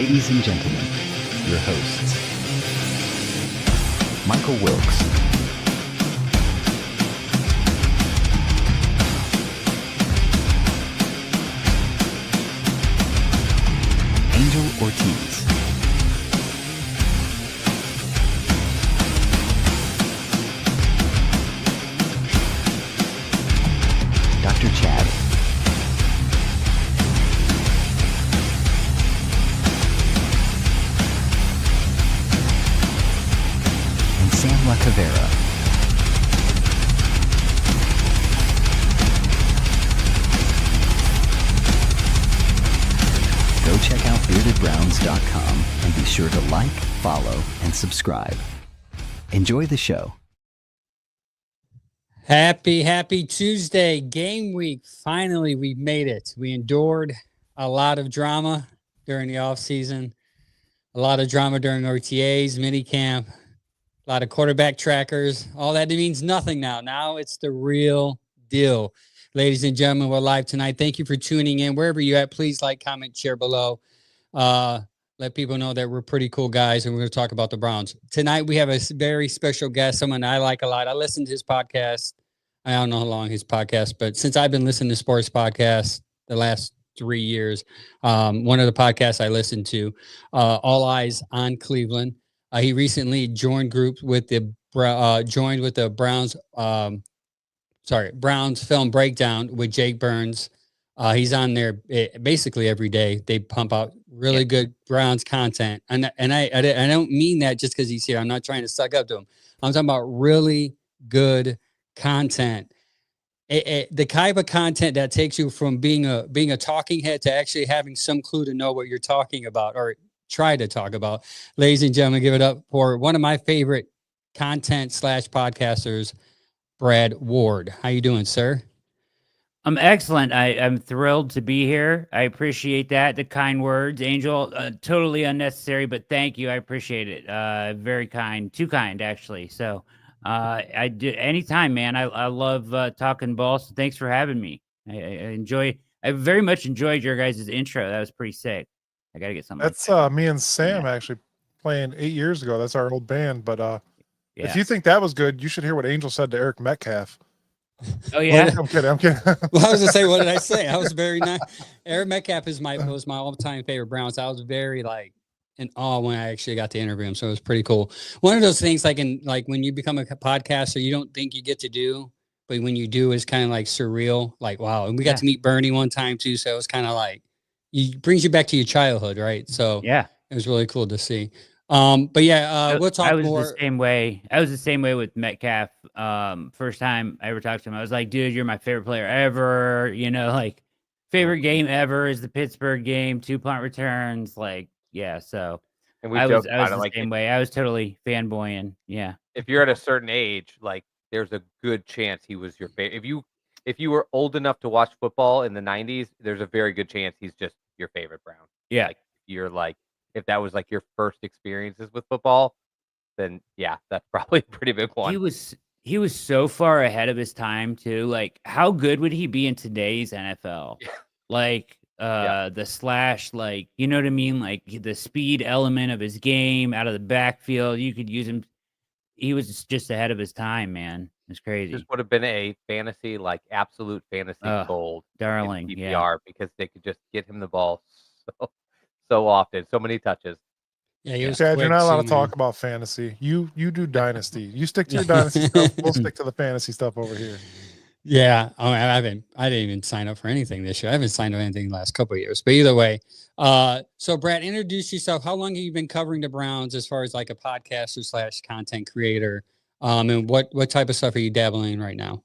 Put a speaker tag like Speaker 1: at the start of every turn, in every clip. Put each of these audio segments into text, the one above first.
Speaker 1: Ladies and gentlemen, your hosts, Michael Wilkes, Angel Ortiz, Dr. Chad, and Sam La Cavera. Go check out beardedbrowns.com and be sure to like, follow, and subscribe. Enjoy the show.
Speaker 2: Happy Tuesday, game week. Finally, we made it. We endured a lot of drama during the offseason, a lot of drama during OTAs, minicamp, a lot of quarterback trackers. All that means nothing now. Now it's the real deal. Ladies and gentlemen, we're live tonight. Thank you for tuning in. Wherever you're at, please like, comment, share below. Let people know that we're pretty cool guys, and we're going to talk about the Browns. Tonight, we have a very special guest, someone I like a lot. I listened to his podcast. I don't know how long his podcast, but since I've been listening to sports podcasts the last 3 years, one of the podcasts I listened to, All Eyez on Cleveland. He recently joined with the Browns. Browns Film Breakdown with Jake Burns. He's on there basically every day. They pump out really good Browns content, and I don't mean that just because he's here. I'm not trying to suck up to him. I'm talking about really good content. The type of content that takes you from being a talking head to actually having some clue to know what you're talking about or try to talk about. Ladies and gentlemen, give it up for one of my favorite content / podcasters, Brad Ward. How you doing, sir?
Speaker 3: I'm excellent. I'm thrilled to be here. I appreciate that. The kind words, Angel, totally unnecessary, but thank you. I appreciate it. Very kind, too kind, actually. So I do anytime, man. I love talking ball. So thanks for having me. I very much enjoyed your guys' intro. That was pretty sick. I got to get something.
Speaker 4: That's me and Sam actually playing 8 years ago. That's our old band. But if you think that was good, you should hear what Angel said to Eric Metcalf.
Speaker 3: Oh yeah,
Speaker 4: I'm kidding.
Speaker 2: Well, I was gonna say, what did I say? I was very nice. Eric Metcalf was my all-time favorite Browns. I was very in awe when I actually got to interview him, so it was pretty cool. One of those things, like when you become a podcaster, you don't think you get to do, but when you do, it's kind of like surreal. Like wow, and we got to meet Bernie one time too, so it was kind of like brings you back to your childhood, right? So
Speaker 3: yeah,
Speaker 2: it was really cool to see. But yeah, we'll talk more.
Speaker 3: The same way. I was the same way with Metcalf. First time I ever talked to him, I was like, dude, you're my favorite player ever. You know, like favorite game ever is the Pittsburgh game, 2 punt returns. Like, yeah. So
Speaker 5: and
Speaker 3: I was the same way. I was totally fanboying. Yeah.
Speaker 5: If you're at a certain age, like there's a good chance he was your favorite. If you were old enough to watch football in the 90s, there's a very good chance he's just your favorite Brown.
Speaker 3: Yeah.
Speaker 5: Like if that was like your first experiences with football, then yeah, that's probably a pretty big one.
Speaker 3: He was so far ahead of his time too. Like, how good would he be in today's NFL? Like, the slash, like, you know what I mean? Like the speed element of his game out of the backfield, you could use him. He was just ahead of his time, man. It's crazy.
Speaker 5: This would have been a fantasy, like absolute fantasy gold,
Speaker 3: darling,
Speaker 5: PPR, because they could just get him the ball so often, so many touches.
Speaker 2: Yeah,
Speaker 4: Chad, you're not allowed to talk about fantasy. You do dynasty. You stick to your dynasty stuff. We'll stick to the fantasy stuff over here.
Speaker 2: Yeah, I didn't even sign up for anything this year. I haven't signed up for anything the last couple of years. But either way, so Brad, introduce yourself. How long have you been covering the Browns as far as like a podcaster / content creator? And what type of stuff are you dabbling in right now?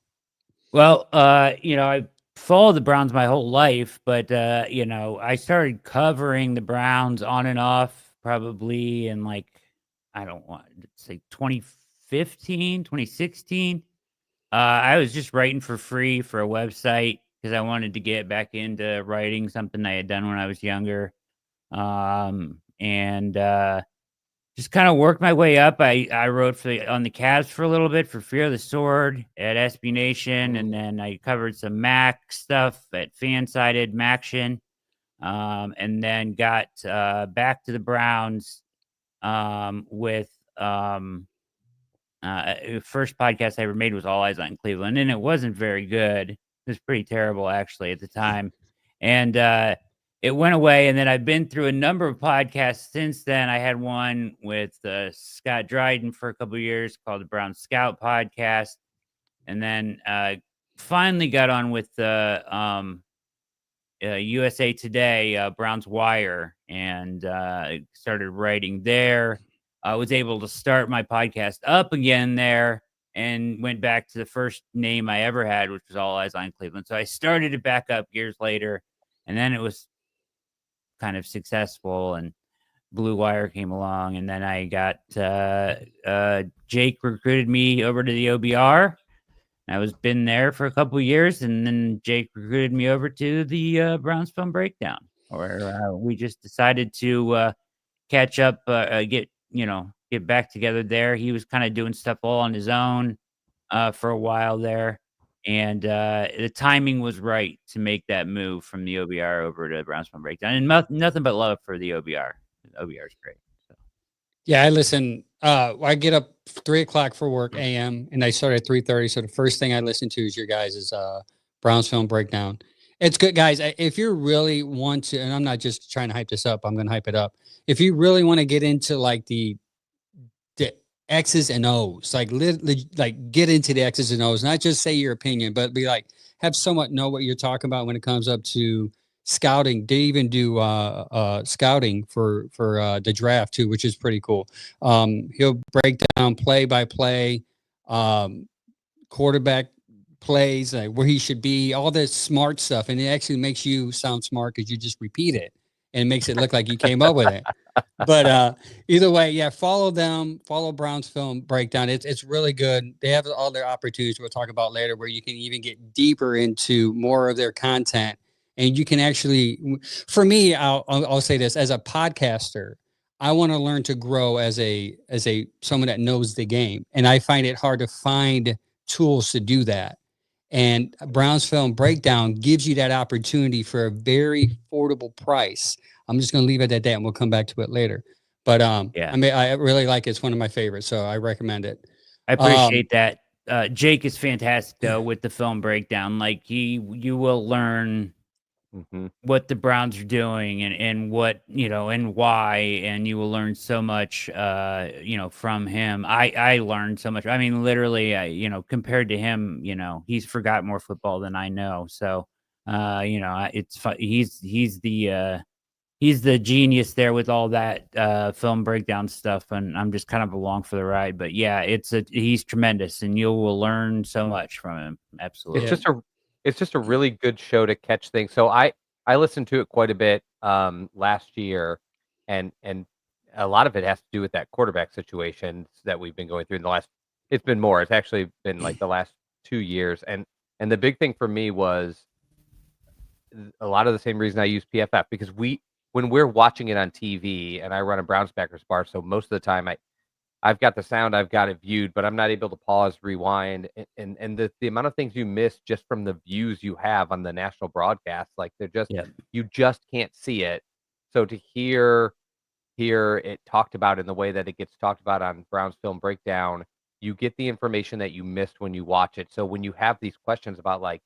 Speaker 3: Well, I followed the Browns my whole life, but I started covering the Browns on and off probably in like, I don't want to say 2015, 2016. I was just writing for free for a website because I wanted to get back into writing, something I had done when I was younger. And just kind of worked my way up. I wrote on the Cavs for a little bit for Fear of the Sword at SB Nation, and then I covered some Mac stuff at Fansided, Maction. and then got back to the Browns with first podcast I ever made was All Eyez on Cleveland, and it wasn't very good. It was pretty terrible actually at the time, and it went away. And then I've been through a number of podcasts since then. I had one with Scott Dryden for a couple of years called the Brown Scout Podcast, and then finally got on with the USA Today, Browns Wire, and started writing there. I was able to start my podcast up again there and went back to the first name I ever had, which was All Eyez on Cleveland. So I started it back up years later, and then it was kind of successful, and Blue Wire came along, and then I got Jake recruited me over to the OBR. I was been there for a couple of years, and then Jake recruited me over to the Browns Film Breakdown, where we just decided to catch up, get back together there. He was kind of doing stuff all on his own for a while there, and the timing was right to make that move from the OBR over to Browns Film Breakdown, and nothing but love for the OBR. The OBR is great. So.
Speaker 2: Yeah, I listen. I get up 3:00 for work a.m. and I start at 3:30. So the first thing I listen to is your guys' Browns Film Breakdown. It's good, guys. If you really want to, and I'm not just trying to hype this up, I'm going to hype it up. If you really want to get into like the X's and O's, like get into the X's and O's, not just say your opinion, but be like, have somewhat know what you're talking about when it comes up to scouting. They even do scouting for the draft too, which is pretty cool. He'll break down play by play, quarterback plays, like where he should be, all this smart stuff, and it actually makes you sound smart because you just repeat it and it makes it look like you came up with it. But either way, yeah, follow them, follow Browns Film Breakdown. It's really good. They have all their opportunities we'll talk about later where you can even get deeper into more of their content. And you can actually, for me, I'll say this, as a podcaster, I want to learn to grow as someone that knows the game. And I find it hard to find tools to do that. And Browns Film Breakdown gives you that opportunity for a very affordable price. I'm just going to leave it at that, and we'll come back to it later. But
Speaker 3: yeah,
Speaker 2: I mean, I really like it. It's one of my favorites, so I recommend it.
Speaker 3: I appreciate that. Jake is fantastic though with the film breakdown. Like you will learn what the Browns are doing and what, and why, and you will learn so much, from him. I learned so much. I mean, literally, compared to him, he's forgot more football than I know. So, it's fun. He's the genius there with all that film breakdown stuff, and I'm just kind of along for the ride. But yeah, he's tremendous, and you will learn so much from him. Absolutely.
Speaker 5: It's just a really good show to catch things. So I listened to it quite a bit last year, and a lot of it has to do with that quarterback situation that we've been going through in the last. It's been more. It's actually been like the last 2 years, and the big thing for me was a lot of the same reason I use PFF, because when we're watching it on TV, and I run a Browns backers bar, so most of the time I've got the sound, I've got it viewed, but I'm not able to pause, rewind, and the amount of things you miss just from the views you have on the national broadcast, like they're just you just can't see it. So to hear it talked about in the way that it gets talked about on Browns Film Breakdown, you get the information that you missed when you watch it. So when you have these questions about like,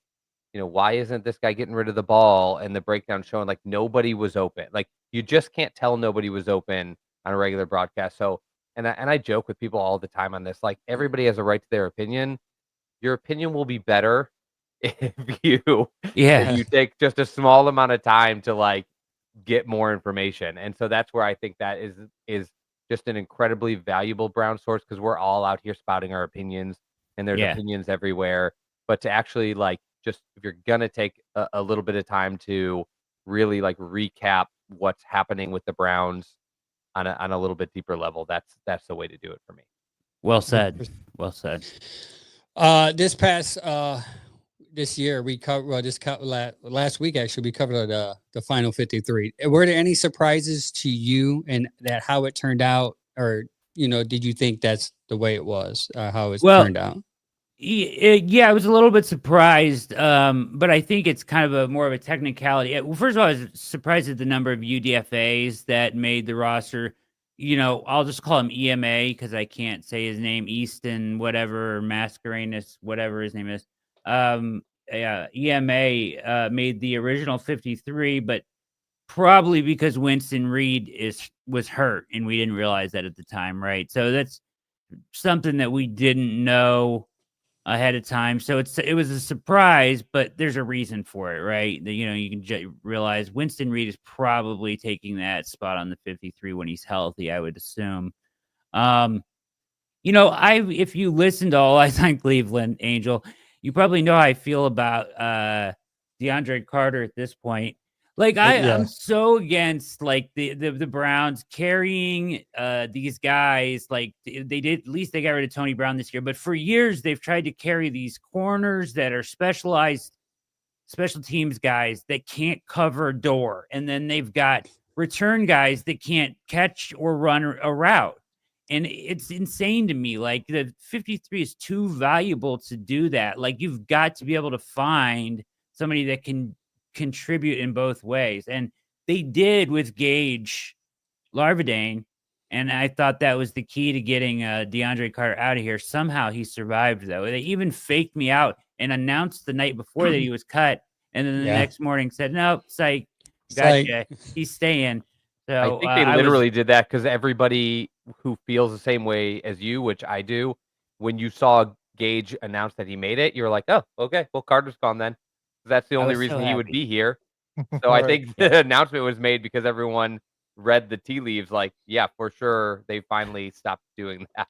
Speaker 5: why isn't this guy getting rid of the ball, and the breakdown showing like nobody was open, like you just can't tell nobody was open on a regular broadcast. So. And I joke with people all the time on this, like everybody has a right to their opinion. Your opinion will be better if you take just a small amount of time to like get more information. And so that's where I think that is just an incredibly valuable Brown source, because we're all out here spouting our opinions, and there's opinions everywhere. But to actually like just, if you're gonna take a little bit of time to really like recap what's happening with the Browns on a little bit deeper level, that's the way to do it for me.
Speaker 3: Well said. Well said.
Speaker 2: This year we covered last week. Actually, we covered the final 53. Were there any surprises to you in that, how it turned out, or did you think that's the way it was, how it's turned out?
Speaker 3: Yeah, I was a little bit surprised, but I think it's kind of more of a technicality. Well, first of all, I was surprised at the number of UDFAs that made the roster. I'll just call him EMA because I can't say his name, Easton, whatever, Mascarenhas, whatever his name is. EMA made the original 53, but probably because Winston Reed was hurt, and we didn't realize that at the time, right? So that's something that we didn't know ahead of time. So it was a surprise, but there's a reason for it, right? That, you can realize Winston Reed is probably taking that spot on the 53 when he's healthy, I would assume. If you listen to All Eyez on Cleveland, Angel, you probably know how I feel about DeAndre Carter at this point. Like I'm so against like the Browns carrying these guys. Like they did, at least they got rid of Tony Brown this year. But for years they've tried to carry these corners that are specialized special teams guys that can't cover a door, and then they've got return guys that can't catch or run a route. And it's insane to me. Like the 53 is too valuable to do that. Like you've got to be able to find somebody that can contribute in both ways. And they did with Gage Larvadane. And I thought that was the key to getting DeAndre Carter out of here. Somehow he survived, though. They even faked me out and announced the night before that he was cut. And then the next morning said, nope, psych, gotcha. He's staying. So
Speaker 5: I think they literally did that because everybody who feels the same way as you, which I do, when you saw Gage announce that he made it, you're like, oh, okay, well, Carter's gone then. That's the only reason he would be here. So I think the announcement was made because everyone read the tea leaves like, yeah, for sure, they finally stopped doing that.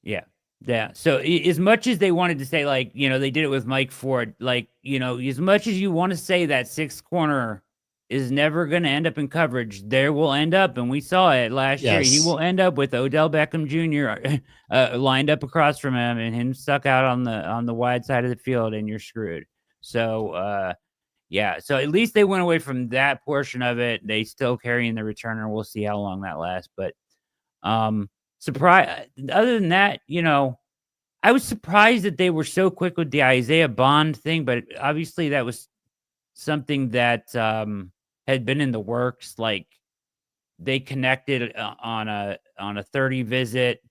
Speaker 3: Yeah. Yeah. So as much as they wanted to say, like, they did it with Mike Ford, like, as much as you want to say that sixth corner is never going to end up in coverage, there will end up, and we saw it last year, he will end up with Odell Beckham Jr. Lined up across from him and him stuck out on the wide side of the field, and you're screwed. So, so at least they went away from that portion of it. They still carrying the returner. We'll see how long that lasts. But surprise. Other than that, I was surprised that they were so quick with the Isaiah Bond thing. But obviously, that was something that had been in the works. Like they connected on a 30 visit.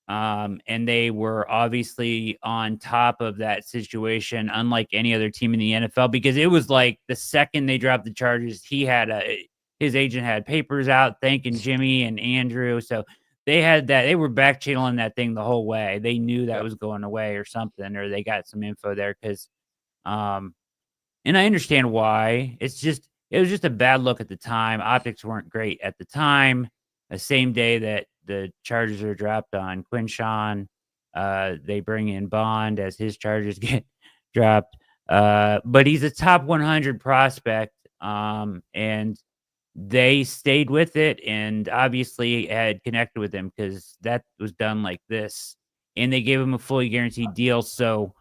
Speaker 3: And they were obviously on top of that situation, unlike any other team in the NFL, because it was like the second they dropped the charges, his agent had papers out thanking Jimmy and Andrew. So they were back channeling that thing the whole way. They knew that was going away or something, or they got some info there because, and I understand why. It was just a bad look at the time. Optics weren't great at the time. The same day that the charges are dropped on Quinshawn, they bring in Bond as his charges get dropped. But he's a top 100 prospect, and they stayed with it and obviously had connected with him because that was done like this. And they gave him a fully guaranteed deal. So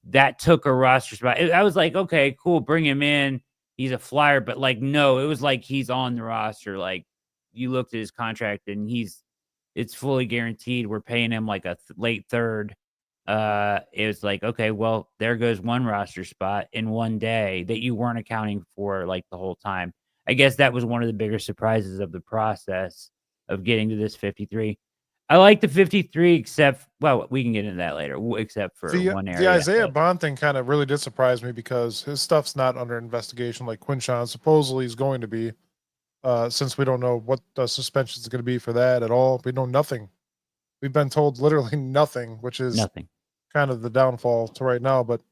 Speaker 3: that took a roster spot. I was like, okay, cool, bring him in. He's a flyer. But like, no, it was like he's on the roster. Like, you looked at his contract and it's fully guaranteed. We're paying him like a late third. It was like, okay, well, there goes one roster spot in one day that you weren't accounting for like the whole time. I guess that was one of the bigger surprises of the process of getting to this 53. I like the 53, except, well, we can get into that later, except for one area.
Speaker 4: The Isaiah Bond thing kind of really did surprise me because his stuff's not under investigation like Quinshawn supposedly is going to be. Since we don't know what the suspension is going to be for that at all. We know nothing. We've been told literally nothing, which is kind of the downfall to right now. But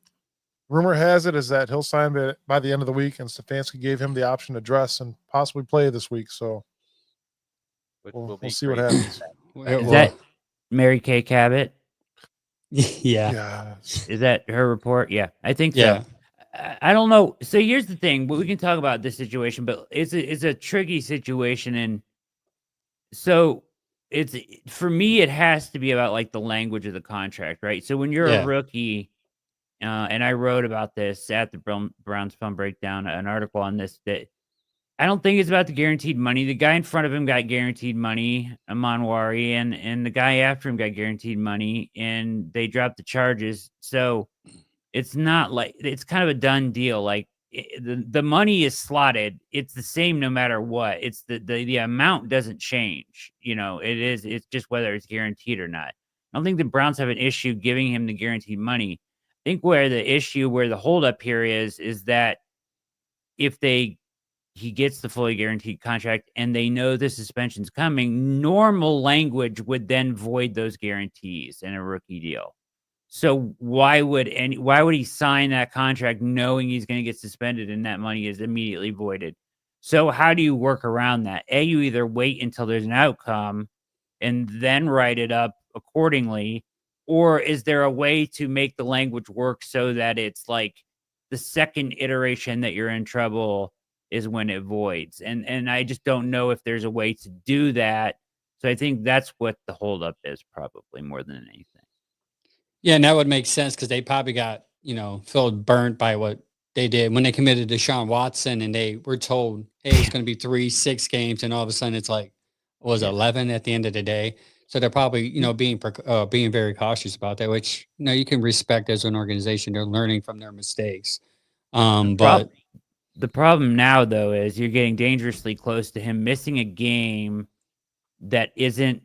Speaker 4: rumor has it is that he'll sign by the end of the week, and Stefanski gave him the option to dress and possibly play this week. So we'll see what happens.
Speaker 3: Is that Mary Kay Cabot?
Speaker 2: Yeah.
Speaker 3: Is that her report? Yeah, I think so. I don't know. So here's the thing. We can talk about this situation, but it's a tricky situation. And so for me, it has to be about like the language of the contract, right? So when you're a rookie, and I wrote about this at the Browns Film Breakdown, an article on this, that I don't think it's about the guaranteed money. The guy in front of him got guaranteed money, Amanwari, and the guy after him got guaranteed money, and they dropped the charges. So it's not like it's kind of a done deal. Like the money is slotted. It's the same no matter what. It's the amount doesn't change. It's just whether it's guaranteed or not. I don't think the Browns have an issue giving him the guaranteed money. I think where the holdup here is that if he gets the fully guaranteed contract and they know the suspension's coming, normal language would then void those guarantees in a rookie deal. So why would he sign that contract knowing he's going to get suspended and that money is immediately voided? So how do you work around that? You either wait until there's an outcome and then write it up accordingly, or is there a way to make the language work so that it's like the second iteration that you're in trouble is when it voids? And I just don't know if there's a way to do that. So I think that's what the holdup is, probably more than anything.
Speaker 2: Yeah, and that would make sense because they probably got, felt burnt by what they did when they committed to Deshaun Watson, and they were told, hey, it's going to be 3-6 games, and all of a sudden it's like, was 11 at the end of the day. So they're probably, being very cautious about that, which, you can respect as an organization. They're learning from their mistakes. But
Speaker 3: the problem now, though, is you're getting dangerously close to him missing a game that isn't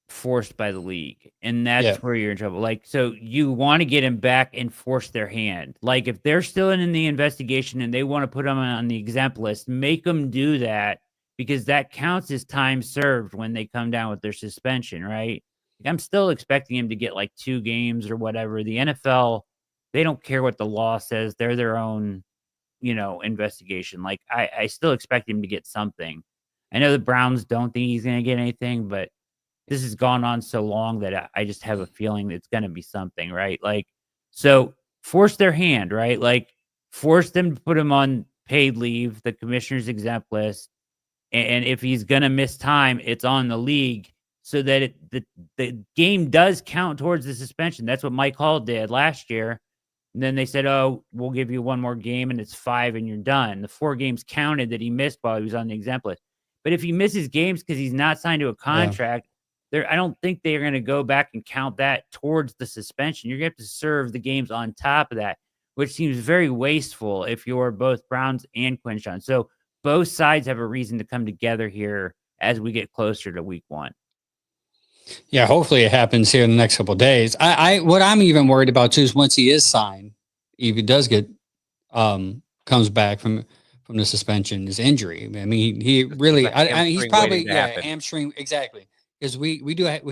Speaker 3: forced by the league, and that's where you're in trouble. Like, so you want to get him back and force their hand. Like, if they're still in the investigation and they want to put him on the exempt list, make them do that, because that counts as time served when they come down with their suspension, right? I'm still expecting him to get like 2 games or whatever. The NFL, they don't care what the law says. They're their own, investigation. Like, I still expect him to get something. I know the Browns don't think he's going to get anything, but this has gone on so long that I just have a feeling it's going to be something, right? Like, so force their hand, right? Like, force them to put him on paid leave, the commissioner's exempt list. And if he's going to miss time, it's on the league so that the game does count towards the suspension. That's what Mike Hall did last year. And then they said, oh, we'll give you 1 more game and it's 5 and you're done. The 4 games counted that he missed while he was on the exempt list. But if he misses games because he's not signed to a contract, I don't think they're going to go back and count that towards the suspension. You're going to have to serve the games on top of that, which seems very wasteful if you're both Browns and Quinshon. So both sides have a reason to come together here as we get closer to week 1.
Speaker 2: Yeah, hopefully it happens here in the next couple of days. What I'm even worried about too is once he is signed, if he does get comes back from the suspension, his injury. I mean, he really, he's probably hamstring, exactly, because we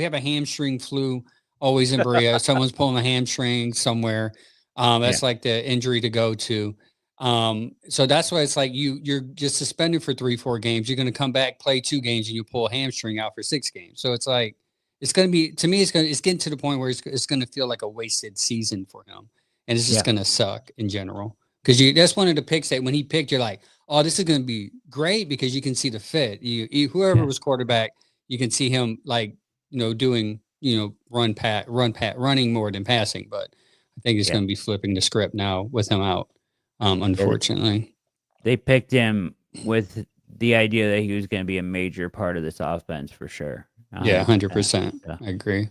Speaker 2: have a hamstring flu always in Berea. Someone's pulling a hamstring somewhere. That's like the injury to go to. So that's why it's like you're just suspended for 3-4 games. You're going to come back, play 2 games, and you pull a hamstring out for 6 games. So it's like it's going to be, to me, it's getting to the point where it's going to feel like a wasted season for him, and it's just going to suck in general. Because that's one of the picks that when he picked, you're like, oh, this is going to be great because you can see the fit. Whoever was quarterback, you can see him like doing running more than passing. But I think it's going to be flipping the script now with him out. Unfortunately,
Speaker 3: they picked him with the idea that he was going to be a major part of this offense for sure.
Speaker 2: 100%. I agree.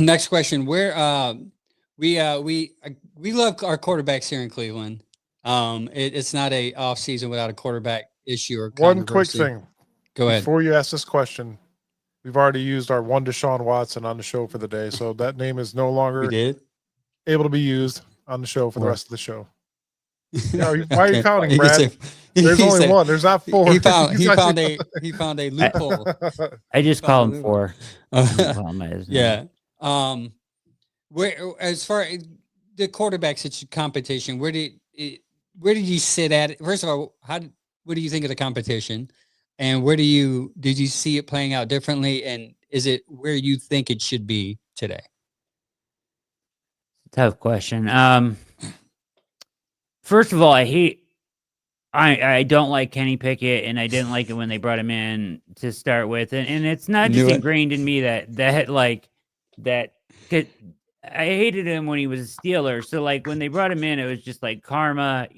Speaker 2: Next question: Where we love our quarterbacks here in Cleveland. It's not a off season without a quarterback issue or
Speaker 4: one quick thing.
Speaker 2: Go ahead.
Speaker 4: Before you ask this question, we've already used our one Deshaun Watson on the show for the day, so that name is no longer able to be used on the show for the rest of the show. Why are you counting, Brad? There's only one. There's not 4.
Speaker 2: He found a loophole.
Speaker 3: I just called him 4.
Speaker 2: Yeah. Where, as far as the quarterback competition, where did you sit at it? First of all, what do you think of the competition, and where did you see it playing out differently, and is it where you think it should be today?
Speaker 3: Tough question. First of all, I don't like Kenny Pickett, and I didn't like it when they brought him in to start with, and it's not just ingrained in me that I hated him when he was a Steeler. So like when they brought him in, it was just like karma,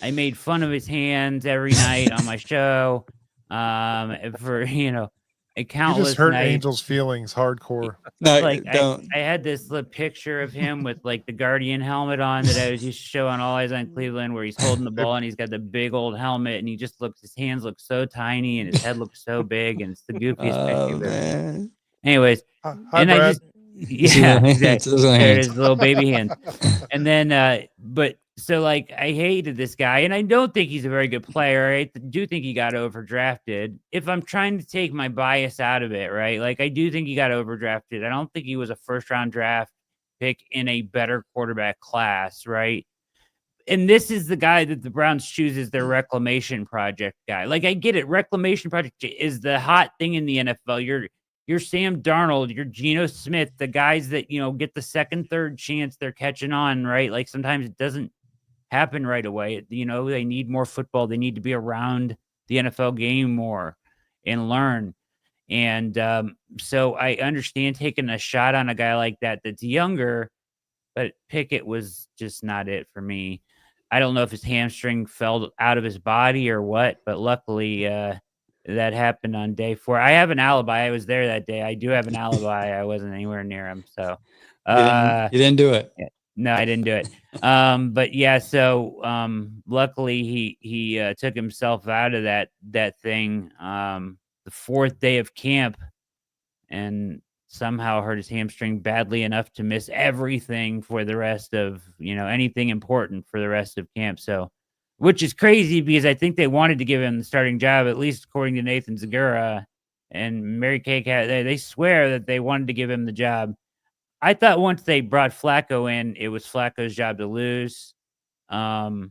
Speaker 3: I made fun of his hands every night on my show. For a
Speaker 4: You
Speaker 3: countless
Speaker 4: just hurt
Speaker 3: nights.
Speaker 4: Angel's feelings hardcore.
Speaker 2: No,
Speaker 3: Like
Speaker 2: don't.
Speaker 3: I had this little picture of him with like the Guardian helmet on that I was used to show on All Eyez on Cleveland, where he's holding the ball and he's got the big old helmet and his hands look so tiny and his head looks so big, and it's the goofiest picture
Speaker 2: Oh
Speaker 3: you've ever seen.
Speaker 2: man.
Speaker 3: Anyways,
Speaker 4: Hi,
Speaker 3: and
Speaker 4: Brad.
Speaker 3: I just exactly.
Speaker 2: Those are
Speaker 3: There it
Speaker 2: hands.
Speaker 3: is, little baby hands. And then but so like I hated this guy, and I don't think he's a very good player. I do think he got overdrafted. If I'm trying to take my bias out of it, right? Like I do think he got overdrafted. I don't think he was a first round draft pick in a better quarterback class, right? And this is the guy that the Browns choose as their reclamation project guy. Like I get it, reclamation project is the hot thing in the NFL. You're Sam Darnold, you're Geno Smith, the guys that get the second, third chance they're catching on, right? Like sometimes it doesn't happen right away. They need more football. They need to be around the NFL game more and learn. And so I understand taking a shot on a guy like that that's younger, but Pickett was just not it for me. I don't know if his hamstring fell out of his body or what, but luckily that happened on day 4. I have an alibi. I was there that day. I do have an alibi. I wasn't anywhere near him. So
Speaker 2: You didn't do it.
Speaker 3: no, I didn't do it. But yeah, so luckily he took himself out of that thing the 4th day of camp, and somehow hurt his hamstring badly enough to miss everything for the rest of anything important for the rest of camp. So, which is crazy because I think they wanted to give him the starting job, at least according to Nathan Zagura and Mary Kay Cat. They swear that they wanted to give him the job. I thought once they brought Flacco in, it was Flacco's job to lose. When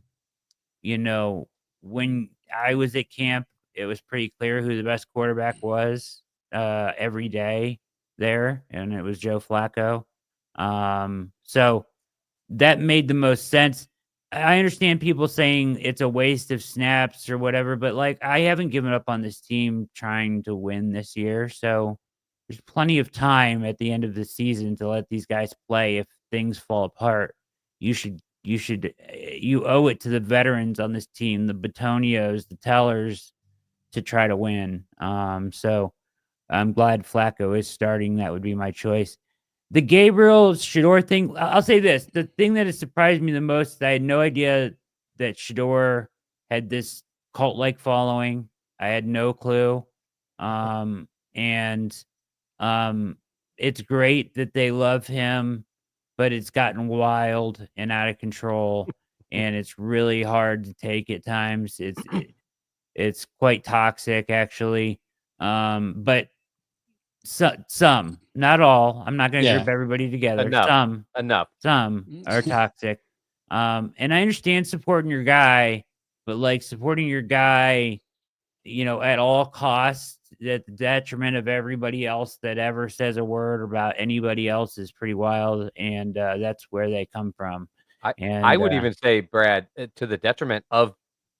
Speaker 3: I was at camp, it was pretty clear who the best quarterback was every day there, and it was Joe Flacco. So that made the most sense. I understand people saying it's a waste of snaps or whatever, but like I haven't given up on this team trying to win this year. So there's plenty of time at the end of the season to let these guys play. If things fall apart, you owe it to the veterans on this team, the Batonios, the Tellers, to try to win. So I'm glad Flacco is starting. That would be my choice. The Gabriel Shador thing, I'll say this. The thing that has surprised me the most, I had no idea that Shador had this cult-like following. I had no clue. It's great that they love him, but it's gotten wild and out of control, and it's really hard to take at times. It's quite toxic, actually. But some, not all. I'm not going to group everybody together.
Speaker 5: Enough.
Speaker 3: Some are toxic. And I understand supporting your guy, but like supporting your guy, at all costs, at the detriment of everybody else that ever says a word about anybody else, is pretty wild. And that's where they come from.
Speaker 5: I would even say, Brad, to the detriment of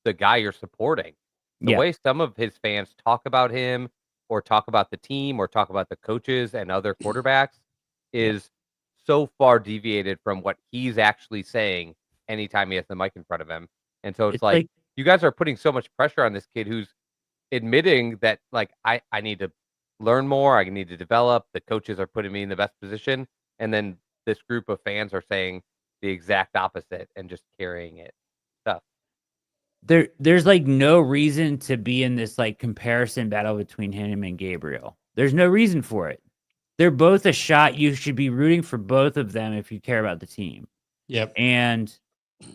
Speaker 5: the guy you're supporting. The way some of his fans talk about him, or talk about the team, or talk about the coaches and other quarterbacks, is so far deviated from what he's actually saying anytime he has the mic in front of him. And so it's like you guys are putting so much pressure on this kid who's admitting that, like, I need to learn more, I need to develop, the coaches are putting me in the best position, and then this group of fans are saying the exact opposite and just carrying it. Tough.
Speaker 3: There's like no reason to be in this like comparison battle between him and Gabriel. There's no reason for it. They're both a shot. You should be rooting for both of them if you care about the team.
Speaker 2: Yep.
Speaker 3: And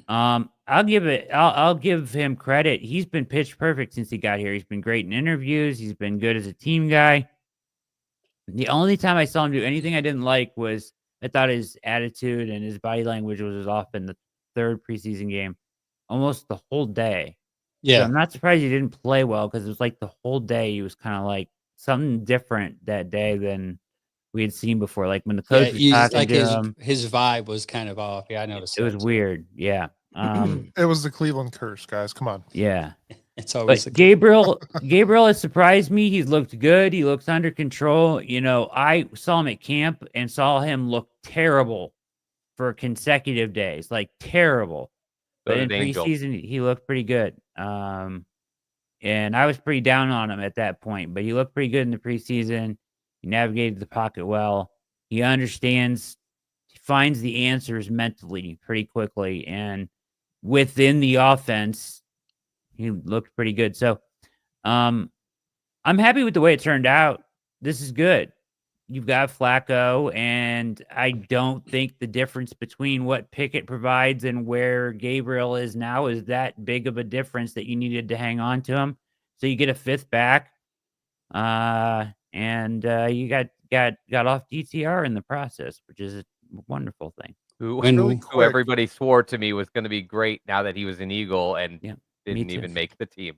Speaker 3: I'll give him credit. He's been pitch perfect since he got here. He's been great in interviews. He's been good as a team guy. The only time I saw him do anything I didn't like was I thought his attitude and his body language was off in the 3rd preseason game, almost the whole day.
Speaker 2: Yeah.
Speaker 3: So I'm not surprised he didn't play well, because it was like the whole day he was kind of like something different that day than we had seen before. Like when the coach was talking
Speaker 2: like
Speaker 3: to him,
Speaker 2: his vibe was kind of off. Yeah, I noticed.
Speaker 3: it was weird. Yeah.
Speaker 4: It was the Cleveland curse, guys. Come on.
Speaker 3: Yeah.
Speaker 2: It's always
Speaker 3: But Gabriel has surprised me. He's looked good. He looks under control. I saw him at camp and saw him look terrible for consecutive days, like terrible. but
Speaker 5: So
Speaker 3: in
Speaker 5: did Angel.
Speaker 3: preseason he looked pretty good. And I was pretty down on him at that point, but he looked pretty good in the preseason. He navigated the pocket well. He understands, he finds the answers mentally pretty quickly, and within the offense, he looked pretty good. So, I'm happy with the way it turned out. This is good. You've got Flacco, and I don't think the difference between what Pickett provides and where Gabriel is now is that big of a difference that you needed to hang on to him. So you get a fifth back, and you got off DTR in the process, which is a wonderful thing.
Speaker 5: Who
Speaker 4: Really
Speaker 5: who
Speaker 4: quick.
Speaker 5: everybody swore to me was going to be great now that he was an Eagle and
Speaker 3: Yeah,
Speaker 5: didn't
Speaker 3: too.
Speaker 5: even make the team.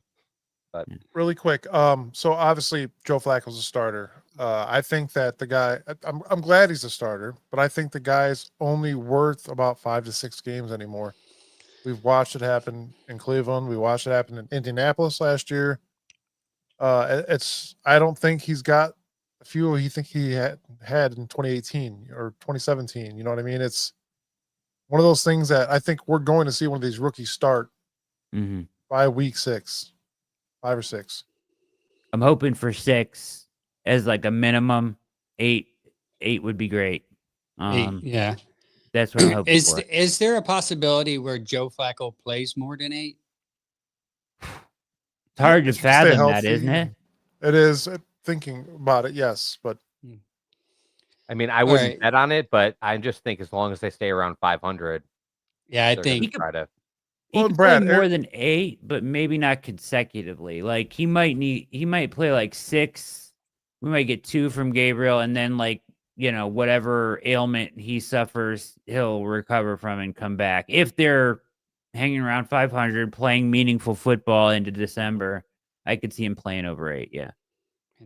Speaker 4: Really quick. So obviously Joe Flacco's a starter. I think that the guy. I'm glad he's a starter, but I think the guy's only worth about 5 to 6 games anymore. We've watched it happen in Cleveland. We watched it happen in Indianapolis last year. I don't think he's got a few he think he had in 2018 or 2017. You know what I mean? It's one of those things that I think we're going to see one of these rookies start
Speaker 3: Mhm.
Speaker 4: by week 6, 5 or 6.
Speaker 3: I'm hoping for 6 as like a minimum. 8 would be great.
Speaker 2: Yeah.
Speaker 3: That's what I'm hoping for.
Speaker 2: Is there a possibility where Joe Flacco plays more than 8?
Speaker 3: It's hard to
Speaker 4: If you stay
Speaker 3: fathom that,
Speaker 4: healthy,
Speaker 3: isn't it?
Speaker 4: It is. Thinking about it, yes, but
Speaker 5: I mean, I wouldn't
Speaker 2: right.
Speaker 5: bet on it, but I just think as long as they stay around 500,
Speaker 2: Yeah, I
Speaker 5: they're going to
Speaker 2: think
Speaker 5: try to.
Speaker 3: He
Speaker 4: Well,
Speaker 3: could
Speaker 4: Brad,
Speaker 3: play more than 8, but maybe not consecutively. Like he might play like 6. We might get 2 from Gabriel, and then like, whatever ailment he suffers, he'll recover from and come back. If they're hanging around 500, playing meaningful football into December, I could see him playing over 8. Yeah.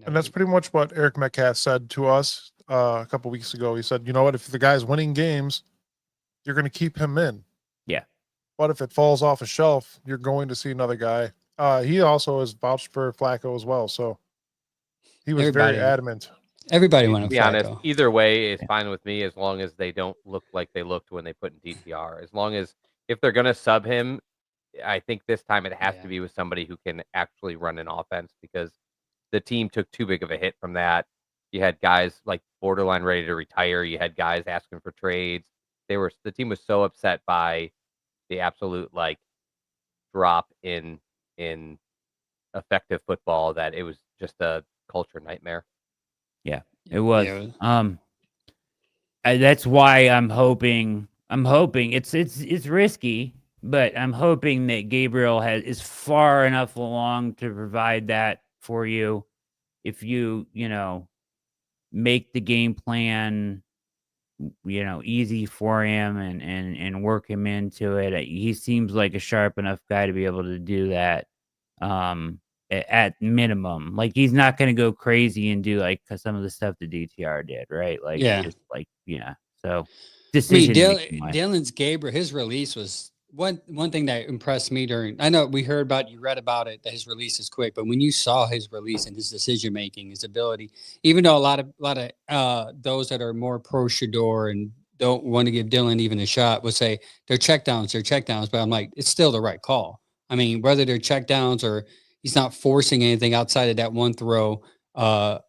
Speaker 4: and that's pretty much what Eric Metcalf said to us a couple weeks ago. He said, "You know what? If the guy's winning games, you're going to keep him in.
Speaker 3: Yeah.
Speaker 4: But if it falls off a shelf, you're going to see another guy." He also has vouched for Flacco as well, so he was very adamant.
Speaker 2: Everybody
Speaker 5: To
Speaker 2: wanted
Speaker 5: be honest,
Speaker 2: Flacco.
Speaker 5: either way is fine with me as long as they don't look like they looked when they put in DTR. As long as if they're going to sub him, I think this time it has
Speaker 2: Yeah.
Speaker 5: to be with somebody who can actually run an offense because the team took too big of a hit from that. You had guys like borderline ready to retire. You had guys asking for trades. The team was so upset by the absolute like drop in effective football that it was just a culture nightmare.
Speaker 3: Yeah, it was.
Speaker 2: Yeah.
Speaker 3: That's why I'm hoping it's risky, but I'm hoping that Gabriel is far enough along to provide that for you. If you make the game plan, easy for him and work him into it. He seems like a sharp enough guy to be able to do that. At minimum, like he's not going to go crazy and do like some of the stuff the DTR did, right? Like,
Speaker 2: Yeah.
Speaker 3: just like, So
Speaker 2: I mean,
Speaker 3: decision making wise.
Speaker 2: Dylan's Gabriel, his release was one thing that impressed me during. I know we heard about, you read about it, that his release is quick, but when you saw his release and his decision making, his ability, even though a lot of those that are more pro Shador and don't want to give Dylan even a shot would say they're checkdowns, but I'm like, it's still the right call. I mean, whether they're checkdowns or he's not forcing anything outside of that one throw, the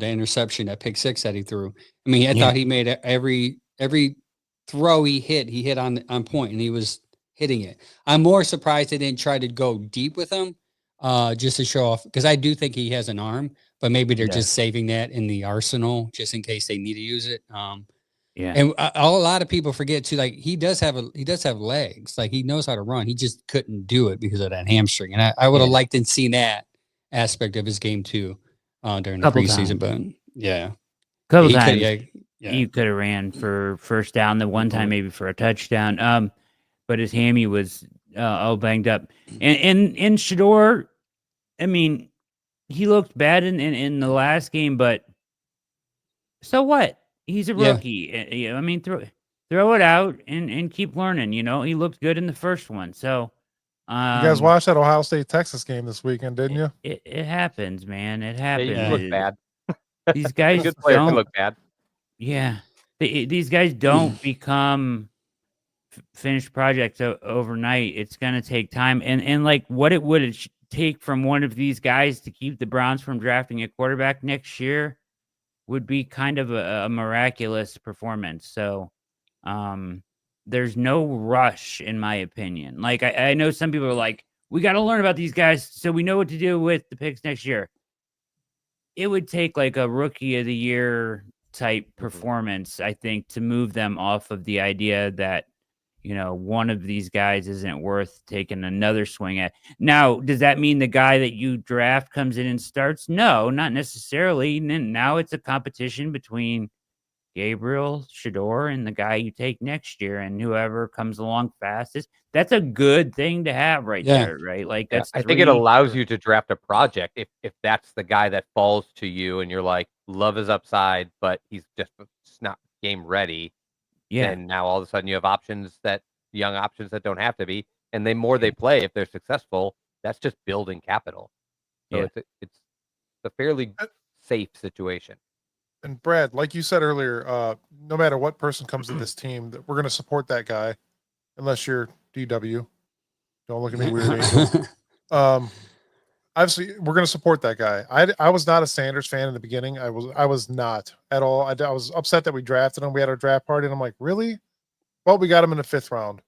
Speaker 2: interception, that pick 6 that he threw. I mean, I thought he made every throw he hit on point, and he was hitting it. I'm more surprised they didn't try to go deep with him, just to show off, because I do think he has an arm, but maybe they're just saving that in the arsenal just in case they need to use it. And a lot of people forget too, like he does have legs, like he knows how to run. He just couldn't do it because of that hamstring. And I would have liked to see that aspect of his game too, during the preseason. But
Speaker 3: couple
Speaker 2: he
Speaker 3: times you could have ran for first down. The one time maybe for a touchdown. But his hammy was all banged up. And Shador, I mean, he looked bad in the last game, but so what? He's a rookie. I mean, throw it out and keep learning. He looked good in the first one. So,
Speaker 4: you guys watched that Ohio State Texas game this weekend, didn't you?
Speaker 3: It happens, man. It happens.
Speaker 5: Yeah, you look bad.
Speaker 3: These guys
Speaker 5: good player can
Speaker 3: don't
Speaker 5: look bad.
Speaker 3: Yeah, these guys don't become finished project overnight. It's going to take time. And like what it would take from one of these guys to keep the Browns from drafting a quarterback next year would be kind of a miraculous performance. So there's no rush, in my opinion. Like I know some people are like, we got to learn about these guys so we know what to do with the picks next year. It would take like a rookie of the year type performance, I think, to move them off of the idea that, you know, one of these guys isn't worth taking another swing at. Now, does that mean the guy that you draft comes in and starts? No, not necessarily. Now it's a competition between Gabriel, Shador, and the guy you take next year, and whoever comes along fastest. That's a good thing to have there, right? Like that's
Speaker 5: I think it allows you to draft a project if that's the guy that falls to you and you're like, love his upside, but he's just not game ready.
Speaker 3: Yeah.
Speaker 5: And now all of a sudden you have young options that don't have to be, and the more they play, if they're successful, that's just building capital. So it's a fairly safe situation.
Speaker 4: And Brad, like you said earlier, no matter what person comes to this team, that we're going to support that guy, unless you're DW. Don't look at me weird. Angel. Obviously, we're going to support that guy. I was not a Sanders fan in the beginning. I was not at all. I was upset that we drafted him. We had our draft party, and I'm like, really? Well, we got him in the 5th round.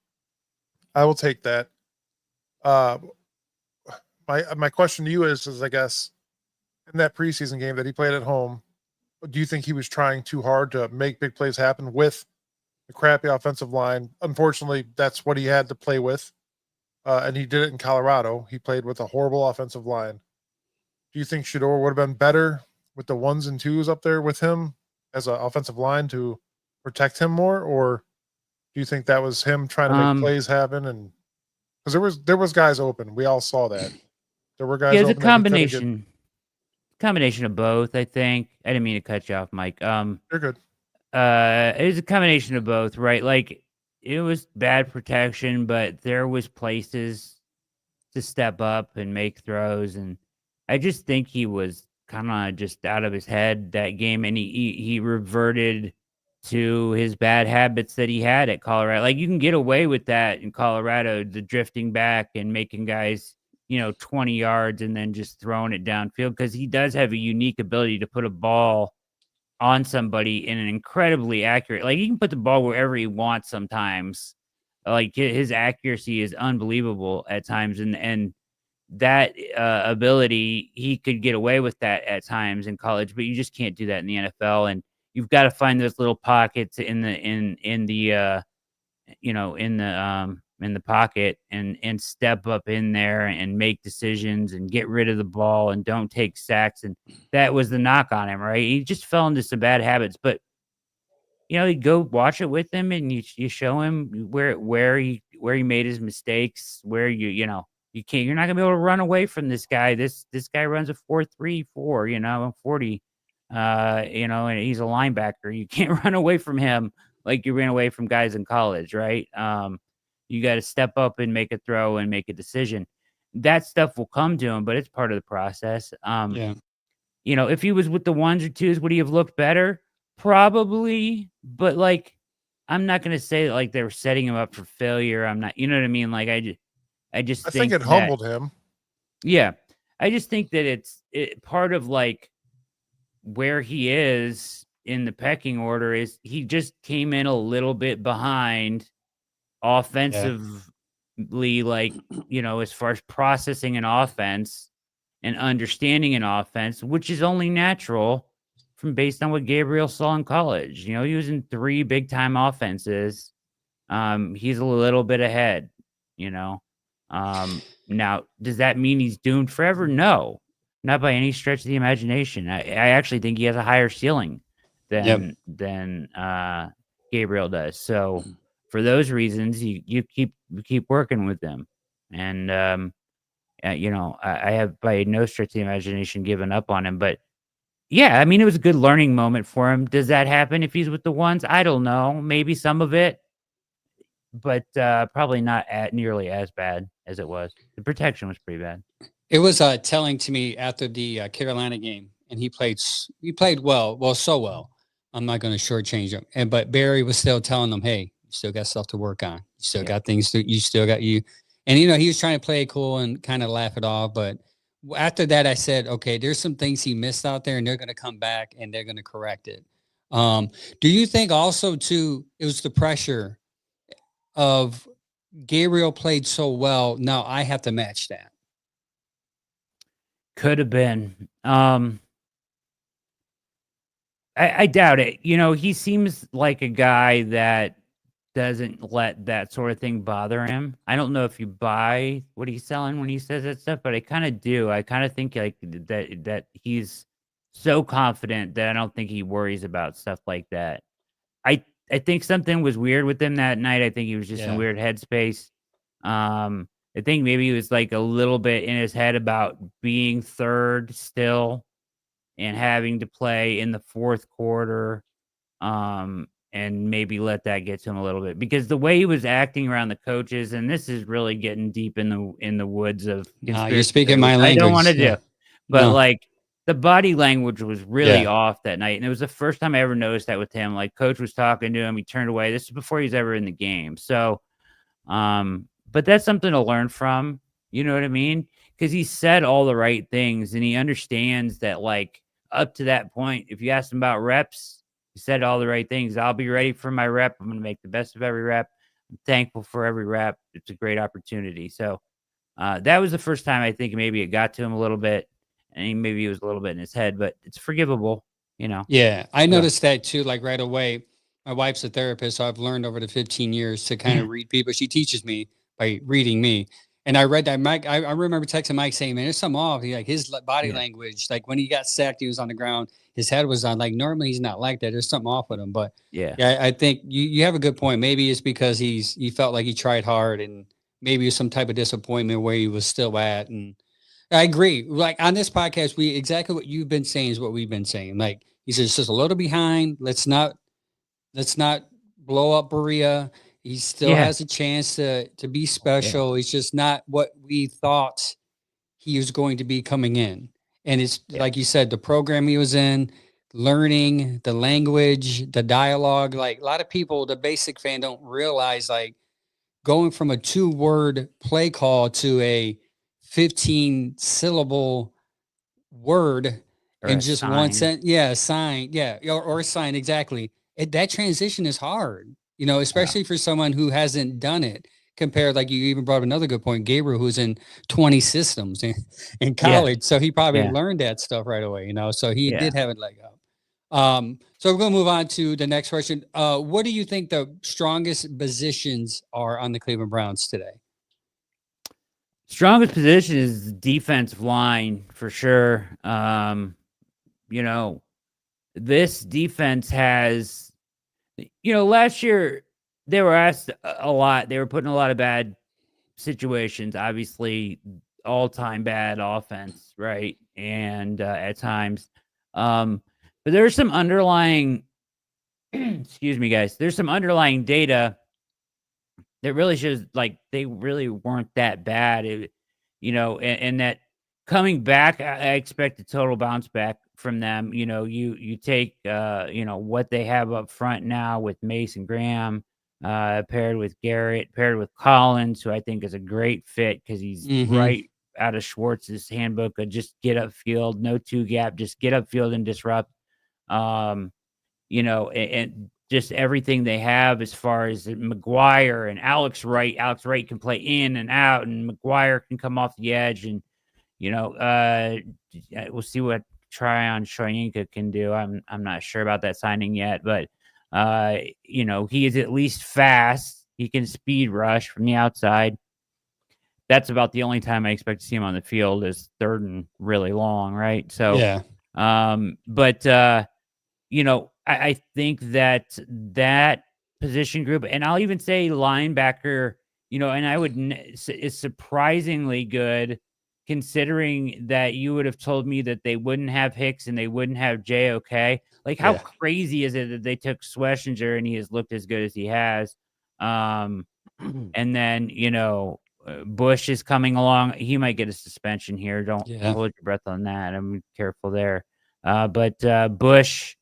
Speaker 4: I will take that. My question to you is I guess in that preseason game that he played at home, do you think he was trying too hard to make big plays happen with the crappy offensive line? Unfortunately, that's what he had to play with. And he did it in Colorado. He played with a horrible offensive line. Do you think Shador would have been better with the 1s and 2s up there with him as an offensive line to protect him more? Or do you think that was him trying to make plays happen? And because there was guys open. We all saw that. There were guys open.
Speaker 3: Yeah, it's a combination of both, I think. I didn't mean to cut you off, Mike.
Speaker 4: You're good.
Speaker 3: It was a combination of both, right? Like it was bad protection, but there was places to step up and make throws, and I just think he was kind of just out of his head that game, and he reverted to his bad habits that he had at Colorado. Like you can get away with that in Colorado, the drifting back and making guys, 20 yards and then just throwing it downfield, because he does have a unique ability to put a ball on somebody in an incredibly accurate, like he can put the ball wherever he wants sometimes. Like his accuracy is unbelievable at times. And that ability, he could get away with that at times in college, but you just can't do that in the NFL. And you've got to find those little pockets in the pocket and step up in there and make decisions and get rid of the ball and don't take sacks. And that was the knock on him, right? He just fell into some bad habits, but you go watch it with him and you show him where he made his mistakes, where you're not gonna be able to run away from this guy. This guy runs a 4.34, 40, and he's a linebacker. You can't run away from him like you ran away from guys in college, right? You got to step up and make a throw and make a decision. That stuff will come to him, but it's part of the process. If he was with the 1s or 2s, would he have looked better? Probably, but like, I'm not going to say like they were setting him up for failure. I'm not, you know what I mean? Like, I think
Speaker 4: it humbled him.
Speaker 3: Yeah. I just think that it's part of like where he is in the pecking order is he just came in a little bit behind offensively, like, as far as processing an offense and understanding an offense, which is only natural based on what Gabriel saw in college. He was in 3 big time offenses. He's a little bit ahead, now, does that mean he's doomed forever? No, not by any stretch of the imagination. I actually think he has a higher ceiling than Gabriel does. So for those reasons, you keep working with them. And, I have by no stretch of the imagination given up on him, but yeah, I mean, it was a good learning moment for him. Does that happen if he's with the 1s? I don't know. Maybe some of it, but probably not nearly as bad as it was. The protection was pretty bad.
Speaker 2: It was telling to me after the Carolina game, and he played so well. I'm not going to shortchange him. But Barry was still telling them, hey, still got stuff to work on. You still
Speaker 5: Yeah.
Speaker 2: got things that you still got you. And, you know, he was trying to play it cool and kind of laugh it off. But after that, I said, okay, there's some things he missed out there and they're going to come back and they're going to correct it. Do you think also, too, it was the pressure of Gabriel played so well? Now I have to match that.
Speaker 3: Could have been. I doubt it. You know, he seems like a guy that doesn't let that sort of thing bother him. I don't know if you buy what he's selling when he says that stuff, but I kind of do. I kind of think like that he's so confident that I don't think he worries about stuff like that. I think something was weird with him that night. I think he was just in a weird headspace. I think maybe he was like a little bit in his head about being third still and having to play in the fourth quarter. And maybe let that get to him a little bit, because the way he was acting around the coaches, and this is really getting deep in the woods of
Speaker 2: You're speaking my
Speaker 3: I
Speaker 2: language.
Speaker 3: don't want to do, but
Speaker 2: No.
Speaker 3: like the body language was really off that night, and it was the first time I ever noticed that with him. Like coach was talking to him, he turned away. This is before he was ever in the game. So, but that's something to learn from. You know what I mean? Because he said all the right things, and he understands that like up to that point, if you asked him about reps, he said all the right things. I'll be ready for my rep. I'm going to make the best of every rep. I'm thankful for every rep. It's a great opportunity. So that was the first time I think maybe it got to him a little bit, and maybe he was a little bit in his head, but it's forgivable, you know?
Speaker 2: Yeah, I noticed that too, like right away. My wife's a therapist, so I've learned over the 15 years to kind of read people. She teaches me by reading me. And I read that Mike, I remember texting Mike saying, man, there's something off. He like his body language, like when he got sacked, he was on the ground, his head was on. Like normally he's not like that. There's something off with him. But
Speaker 3: Yeah,
Speaker 2: I think you have a good point. Maybe it's because he felt like he tried hard, and maybe it was some type of disappointment where he was still at. And I agree. Like on this podcast, we exactly what you've been saying is what we've been saying. Like he says, it's just a little behind. Let's not blow up Berea. He still has a chance to be special. It's just not what we thought he was going to be coming in. And it's like you said, the program he was in, learning the language, the dialogue. Like a lot of people, the basic fan don't realize like going from a 2-word play call to a 15 syllable word
Speaker 3: or
Speaker 2: in
Speaker 3: a
Speaker 2: just
Speaker 3: sign.
Speaker 2: one sentence. Yeah, a sign. Yeah, or a sign. Exactly. That transition is hard, you know, especially for someone who hasn't done it. Compared, like you even brought up another good point, Gabriel, who's in 20 systems in college, so he probably learned that stuff right away, you know. So he did have it leg up. So we're going to move on to the next question. What do you think the strongest positions are on the Cleveland Browns today?
Speaker 3: Strongest position is defensive line for sure. You know, this defense has, you know, last year they were asked a lot. They were put in a lot of bad situations, obviously all-time bad offense, right? And at times, but there's some underlying, excuse me, guys, there's some underlying data that really shows like they really weren't that bad. You know, and that coming back, I expect a total bounce back from them. You know, you take you know, what they have up front now with Mason Graham, paired with Garrett, paired with Collins, who I think is a great fit because he's right out of Schwartz's handbook of just get upfield, no 2-gap, just get upfield and disrupt. You know, and just everything they have as far as McGuire and Alex Wright. Alex Wright can play in and out, and McGuire can come off the edge. And, you know, we'll see what Tryon Shoyinka can do. I'm not sure about that signing yet, but, you know, he is at least fast. He can speed rush from the outside. That's about the only time I expect to see him on the field is third and really long, right? So, but, you know, I think that position group, and I'll even say linebacker, you know, and I would is surprisingly good considering that you would have told me that they wouldn't have Hicks and they wouldn't have JOK. Like, how crazy is it that they took Schlesinger and he has looked as good as he has? And then, you know, Bush is coming along. He might get a suspension here. Don't hold your breath on that. I'm careful there. But Bush,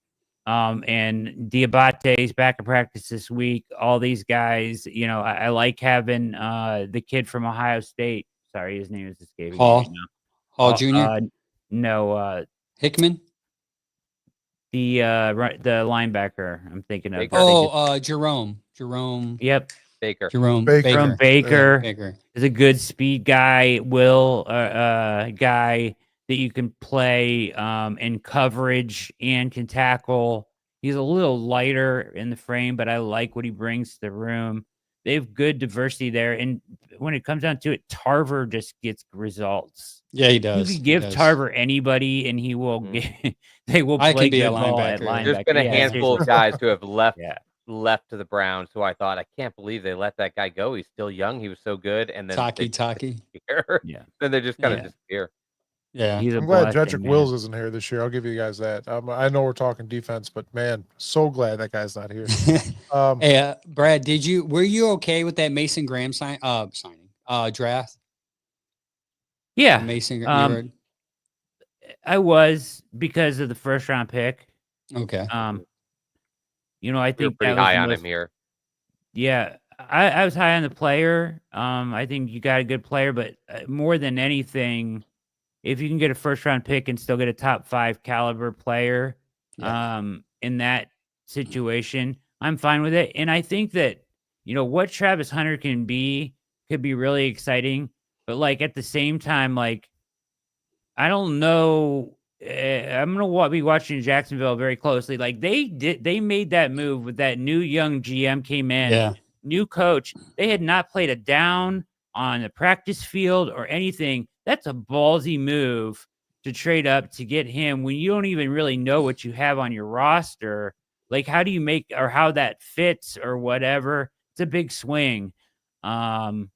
Speaker 3: And Diabate's back in practice this week. All these guys, I like having the kid from Ohio State. Sorry, his name is escaping me right now.
Speaker 2: Hall Jr.
Speaker 3: No,
Speaker 2: Hickman.
Speaker 3: the linebacker I'm thinking of.
Speaker 5: Baker.
Speaker 2: Jerome.
Speaker 3: Yep.
Speaker 5: Baker.
Speaker 2: Jerome
Speaker 4: Baker.
Speaker 2: Baker.
Speaker 3: From Baker.
Speaker 2: Baker.
Speaker 3: Is a good speed guy. Guy that you can play in coverage and can tackle. He's a little lighter in the frame, but I like what he brings to the room. They have good diversity there. And when it comes down to it, Tarver just gets results.
Speaker 2: Yeah, he does.
Speaker 3: You could give Tarver anybody, and he will get. They will play
Speaker 2: be a
Speaker 3: good ball at
Speaker 2: linebacker.
Speaker 3: linebacker.
Speaker 5: There's been a handful of guys who have left
Speaker 3: Yeah.
Speaker 5: left to the Browns who I thought, I can't believe they let that guy go. He's still young. He was so good. And then
Speaker 2: Taki.
Speaker 3: Yeah.
Speaker 5: Then they just kind of
Speaker 2: Yeah.
Speaker 5: disappear.
Speaker 2: Yeah.
Speaker 3: He's a
Speaker 4: I'm glad
Speaker 3: blessing,
Speaker 4: Jedrick
Speaker 3: man.
Speaker 4: Wills isn't here this year. I'll give you guys that. I know we're talking defense, but man, so glad that guy's not here.
Speaker 2: Hey, Brad, were you okay with that Mason Graham draft?
Speaker 3: Yeah.
Speaker 2: Mason.
Speaker 3: I was, because of the first round pick.
Speaker 2: Okay.
Speaker 3: I
Speaker 5: We're
Speaker 3: think
Speaker 5: pretty
Speaker 3: that was
Speaker 5: high
Speaker 3: the
Speaker 5: on
Speaker 3: most-
Speaker 5: him here.
Speaker 3: Yeah, I was high on the player. I think you got a good player, but more than anything, if you can get a first round pick and still get a top 5 caliber player, in that situation, I'm fine with it. And I think that what Travis Hunter could be really exciting, but like at the same time, like I don't know. I'm gonna be watching Jacksonville very closely. Like they made that move with that new young GM came in, new coach. They had not played a down on the practice field or anything. That's a ballsy move to trade up to get him when you don't even really know what you have on your roster. Like, how do you make, or how that fits or whatever? It's a big swing. It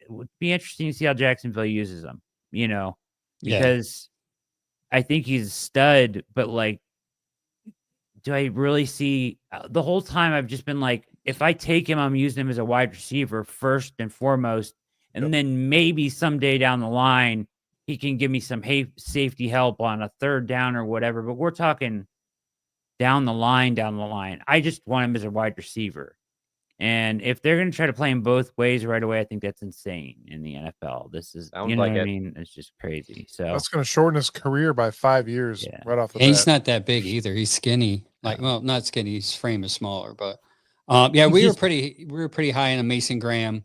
Speaker 3: would be interesting to see how Jacksonville uses him, because I think he's a stud, but like, do I really see the whole time? I've just been like, if I take him, I'm using him as a wide receiver first and foremost. And then maybe someday down the line, he can give me some safety help on a third down or whatever. But we're talking down the line. I just want him as a wide receiver. And if they're going to try to play him both ways right away, I think that's insane in the NFL. This is,
Speaker 5: Sounds
Speaker 3: you know
Speaker 5: like
Speaker 3: what I
Speaker 5: it.
Speaker 3: mean? It's just crazy. So
Speaker 4: That's going to shorten his career by 5 years right off the bat.
Speaker 2: He's not that big either. He's skinny. Well, not skinny. His frame is smaller, but we were pretty high on Mason Graham,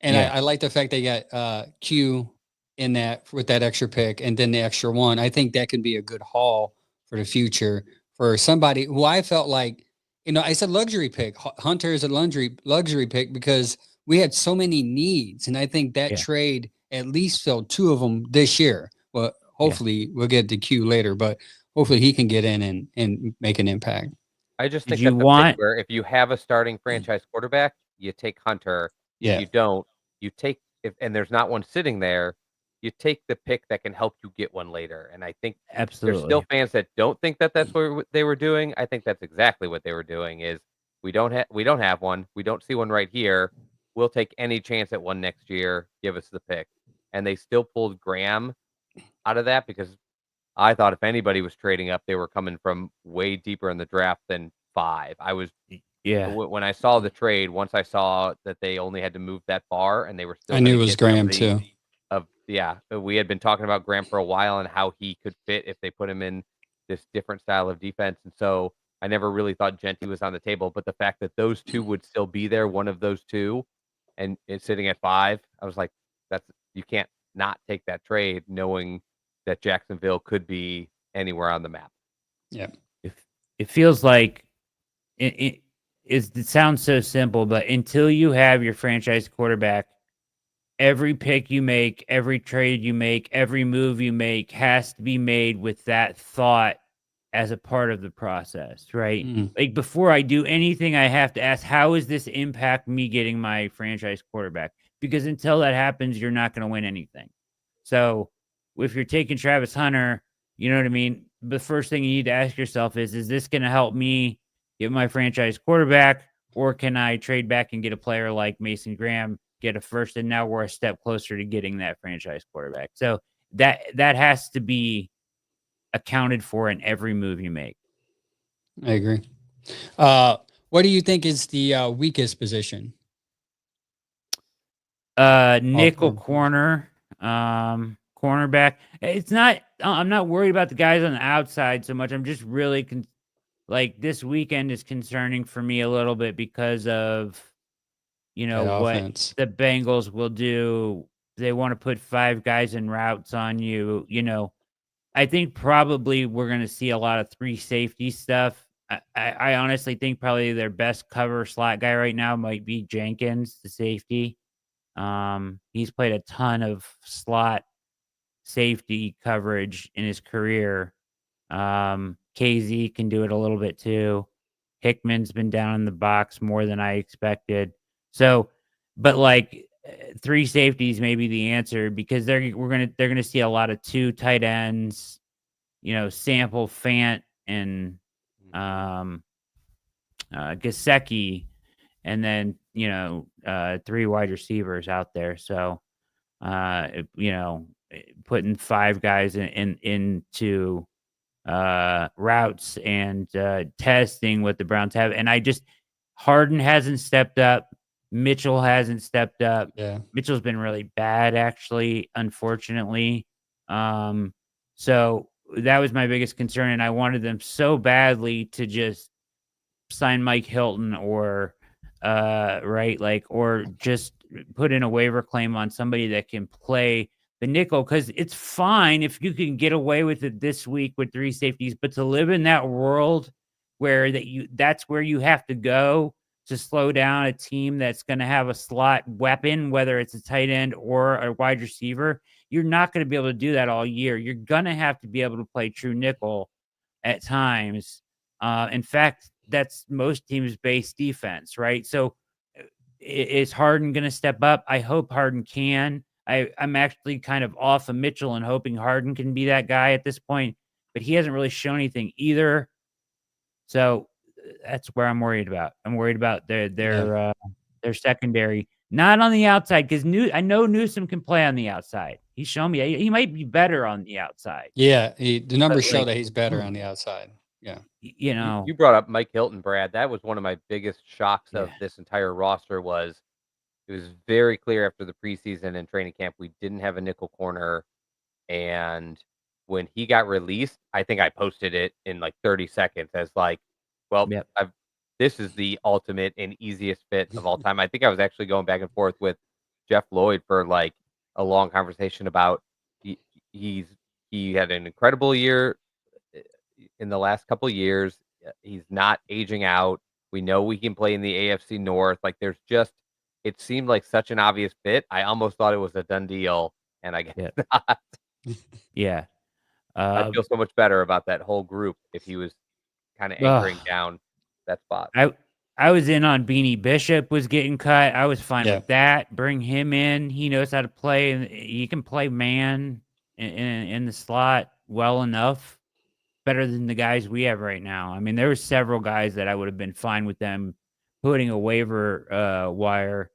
Speaker 2: and I like the fact they got Q in that with that extra pick, and then the extra one. I think that could be a good haul for the future for somebody who I felt like, I said luxury pick. Hunter is a luxury pick because we had so many needs, and I think that trade at least filled 2 of them this year. Well, hopefully we'll get to Q later, but hopefully he can get in and make an impact.
Speaker 5: I just think
Speaker 3: you
Speaker 5: that's
Speaker 3: want-
Speaker 5: a pick where if you have a starting franchise quarterback, you take Hunter.
Speaker 2: Yeah.
Speaker 5: If you don't, you take and there's not one sitting there, you take the pick that can help you get one later. And I think
Speaker 3: Absolutely.
Speaker 5: there's still fans that don't think that that's what they were doing. I think that's exactly what they were doing. Is we don't have one. We don't see one right here. We'll take any chance at one next year. Give us the pick. And they still pulled Graham out of that because I thought if anybody was trading up, they were coming from way deeper in the draft than 5. I was when I saw the trade, once I saw that they only had to move that far and they were still,
Speaker 2: I knew it was Graham too.
Speaker 5: We had been talking about Graham for a while and how he could fit if they put him in this different style of defense. And so I never really thought Genty was on the table, but the fact that those 2 would still be there, one of those 2, and it's sitting at 5, I was like, you can't not take that trade knowing that Jacksonville could be anywhere on the map.
Speaker 2: Yeah.
Speaker 3: It feels like it sounds so simple, but until you have your franchise quarterback, every pick you make, every trade you make, every move you make has to be made with that thought as a part of the process, right? Like before I do anything, I have to ask, how does this impact me getting my franchise quarterback? Because until that happens, you're not going to win anything. So if you're taking Travis Hunter, you know what I mean? The first thing you need to ask yourself is this going to help me get my franchise quarterback, or can I trade back and get a player like Mason Graham, get a first, and now we're a step closer to getting that franchise quarterback. So that has to be accounted for in every move you make.
Speaker 2: I agree. What do you think is the weakest position?
Speaker 3: Nickel
Speaker 2: Awkward.
Speaker 3: corner, cornerback. It's not. I'm not worried about the guys on the outside so much. I'm just really like this weekend is concerning for me a little bit because of
Speaker 2: That
Speaker 3: what
Speaker 2: offense.
Speaker 3: the Bengals will do. They want to put 5 guys in routes on you. I think probably we're going to see a lot of 3 safety stuff. I honestly think probably their best cover slot guy right now might be Jenkins, the safety. He's played a ton of slot safety coverage in his career. KZ can do it a little bit too. Hickman's been down in the box more than I expected. So, but like 3 safeties may be the answer because they're gonna see a lot of 2 tight ends, Sample, Fant, and Gesicki, and then 3 wide receivers out there. So, putting 5 guys into routes and testing what the Browns have. And Harden hasn't stepped up. Mitchell hasn't stepped up.
Speaker 2: Yeah.
Speaker 3: Mitchell's been really bad, actually, unfortunately. So that was my biggest concern. And I wanted them so badly to just sign Mike Hilton or just put in a waiver claim on somebody that can play the nickel, because it's fine if you can get away with it this week with 3 safeties, but to live in that world where that's where you have to go to slow down a team that's going to have a slot weapon, whether it's a tight end or a wide receiver, you're not going to be able to do that all year. You're going to have to be able to play true nickel at times. In fact, that's most teams' base defense, right? So is Harden going to step up? I hope Harden can. I'm actually kind of off of Mitchell and hoping Harden can be that guy at this point, but he hasn't really shown anything either. So that's where I'm worried about. I'm worried about their secondary, not on the outside, because I know Newsome can play on the outside. He's shown me he might be better on the outside.
Speaker 2: Yeah, the numbers show
Speaker 3: like-
Speaker 2: that he's better on the outside. Yeah.
Speaker 5: You brought up Mike Hilton, Brad. That was one of my biggest shocks of
Speaker 3: Yeah.
Speaker 5: this entire roster. It was very clear after the preseason and training camp we didn't have a nickel corner, and when he got released, I think I posted it in like 30 seconds as like, well,
Speaker 3: Yep.
Speaker 5: this is the ultimate and easiest fit of all time. I think I was actually going back and forth with Jeff Lloyd for like a long conversation about he had an incredible year in the last couple of years. He's not aging out. We know we can play in the AFC North. Like it seemed like such an obvious fit. I almost thought it was a done deal, and I guess not.
Speaker 3: Yeah.
Speaker 5: I feel so much better about that whole group if he was kind of anchoring down that spot.
Speaker 3: I was in on Beanie Bishop was getting cut. I was fine
Speaker 2: Yeah.
Speaker 3: with that. Bring him in. He knows how to play, and he can play man in the slot well enough, better than the guys we have right now. I mean, there were several guys that I would have been fine with them putting a waiver wire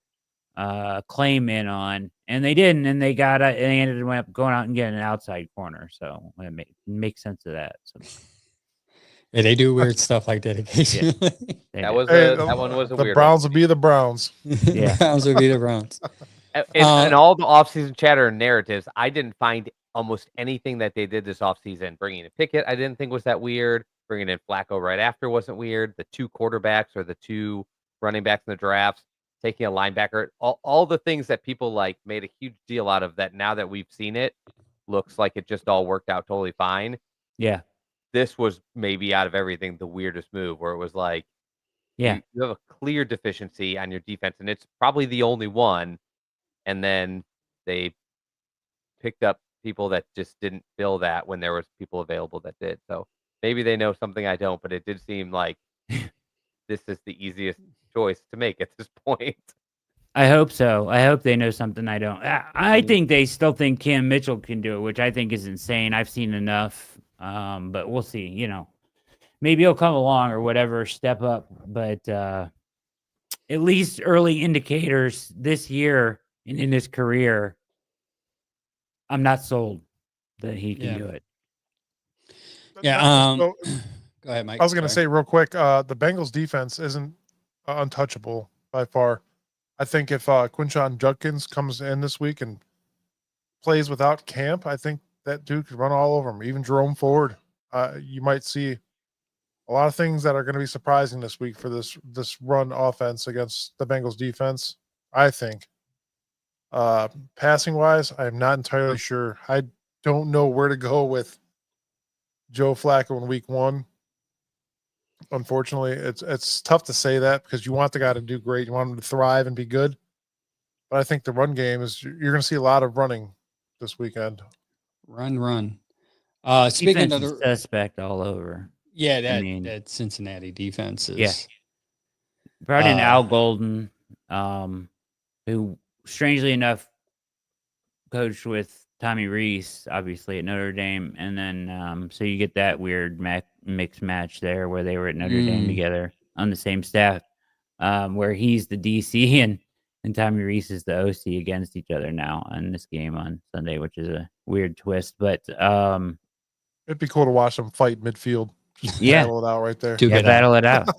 Speaker 3: claim in on, and they didn't, and they ended up going out and getting an outside corner. So it makes sense of that. So.
Speaker 2: Yeah, they do weird stuff like that occasionally.
Speaker 5: That one was a
Speaker 4: the
Speaker 5: weird
Speaker 4: Browns
Speaker 5: one.
Speaker 4: will be the Browns.
Speaker 2: The Browns would be the Browns.
Speaker 5: And all the offseason chatter and narratives, I didn't find almost anything that they did this offseason. Bringing in Pickett, I didn't think was that weird. Bringing in Flacco right after wasn't weird. The 2 quarterbacks or the 2 running backs in the drafts, taking a linebacker, all the things that people like made a huge deal out of, that now that we've seen it, looks like it just all worked out totally fine.
Speaker 3: Yeah.
Speaker 5: This was maybe out of everything the weirdest move, where it was like,
Speaker 3: yeah,
Speaker 5: you have a clear deficiency on your defense, and it's probably the only one. And then they picked up people that just didn't fill that when there was people available that did. So maybe they know something I don't, but it did seem like this is the easiest choice to make at this point.
Speaker 3: I hope so. I hope they know something I don't. I think they still think Cam Mitchell can do it, which I think is insane. I've seen enough, but we'll see. Maybe he'll come along or whatever, step up. But at least early indicators this year and in his career, I'm not sold that he can do it.
Speaker 2: Yeah.
Speaker 4: So,
Speaker 2: Go ahead, Mike.
Speaker 4: I was going to
Speaker 2: Sorry.
Speaker 4: say real quick, the Bengals defense isn't untouchable by far. I think if Quinshon Judkins comes in this week and plays without Camp, I think that dude could run all over him. Even Jerome Ford. You might see a lot of things that are going to be surprising this week for this run offense against the Bengals defense. I think. Passing wise, I'm not entirely sure. I don't know where to go with Joe Flacco in week 1. Unfortunately, it's tough to say that because you want the guy to do great. You want him to thrive and be good. But I think the run game is you're going to see a lot of running this weekend.
Speaker 2: Run. Speaking
Speaker 3: Defense
Speaker 2: of
Speaker 3: is
Speaker 2: the,
Speaker 3: suspect all over.
Speaker 2: yeah,
Speaker 3: mean,
Speaker 2: that Cincinnati defense is.
Speaker 3: Yeah. Brought in
Speaker 2: Uh,
Speaker 3: Al Golden, who strangely enough coached with Tommy Reese, obviously at Notre Dame, and then so you get that weird mixed match there where they were at Notre Dame together on the same staff, where he's the DC and Tommy Reese is the OC against each other now in this game on Sunday, which is a weird twist, but
Speaker 4: It'd be cool to watch them fight midfield. Just battle it out right there.
Speaker 3: Battle it out.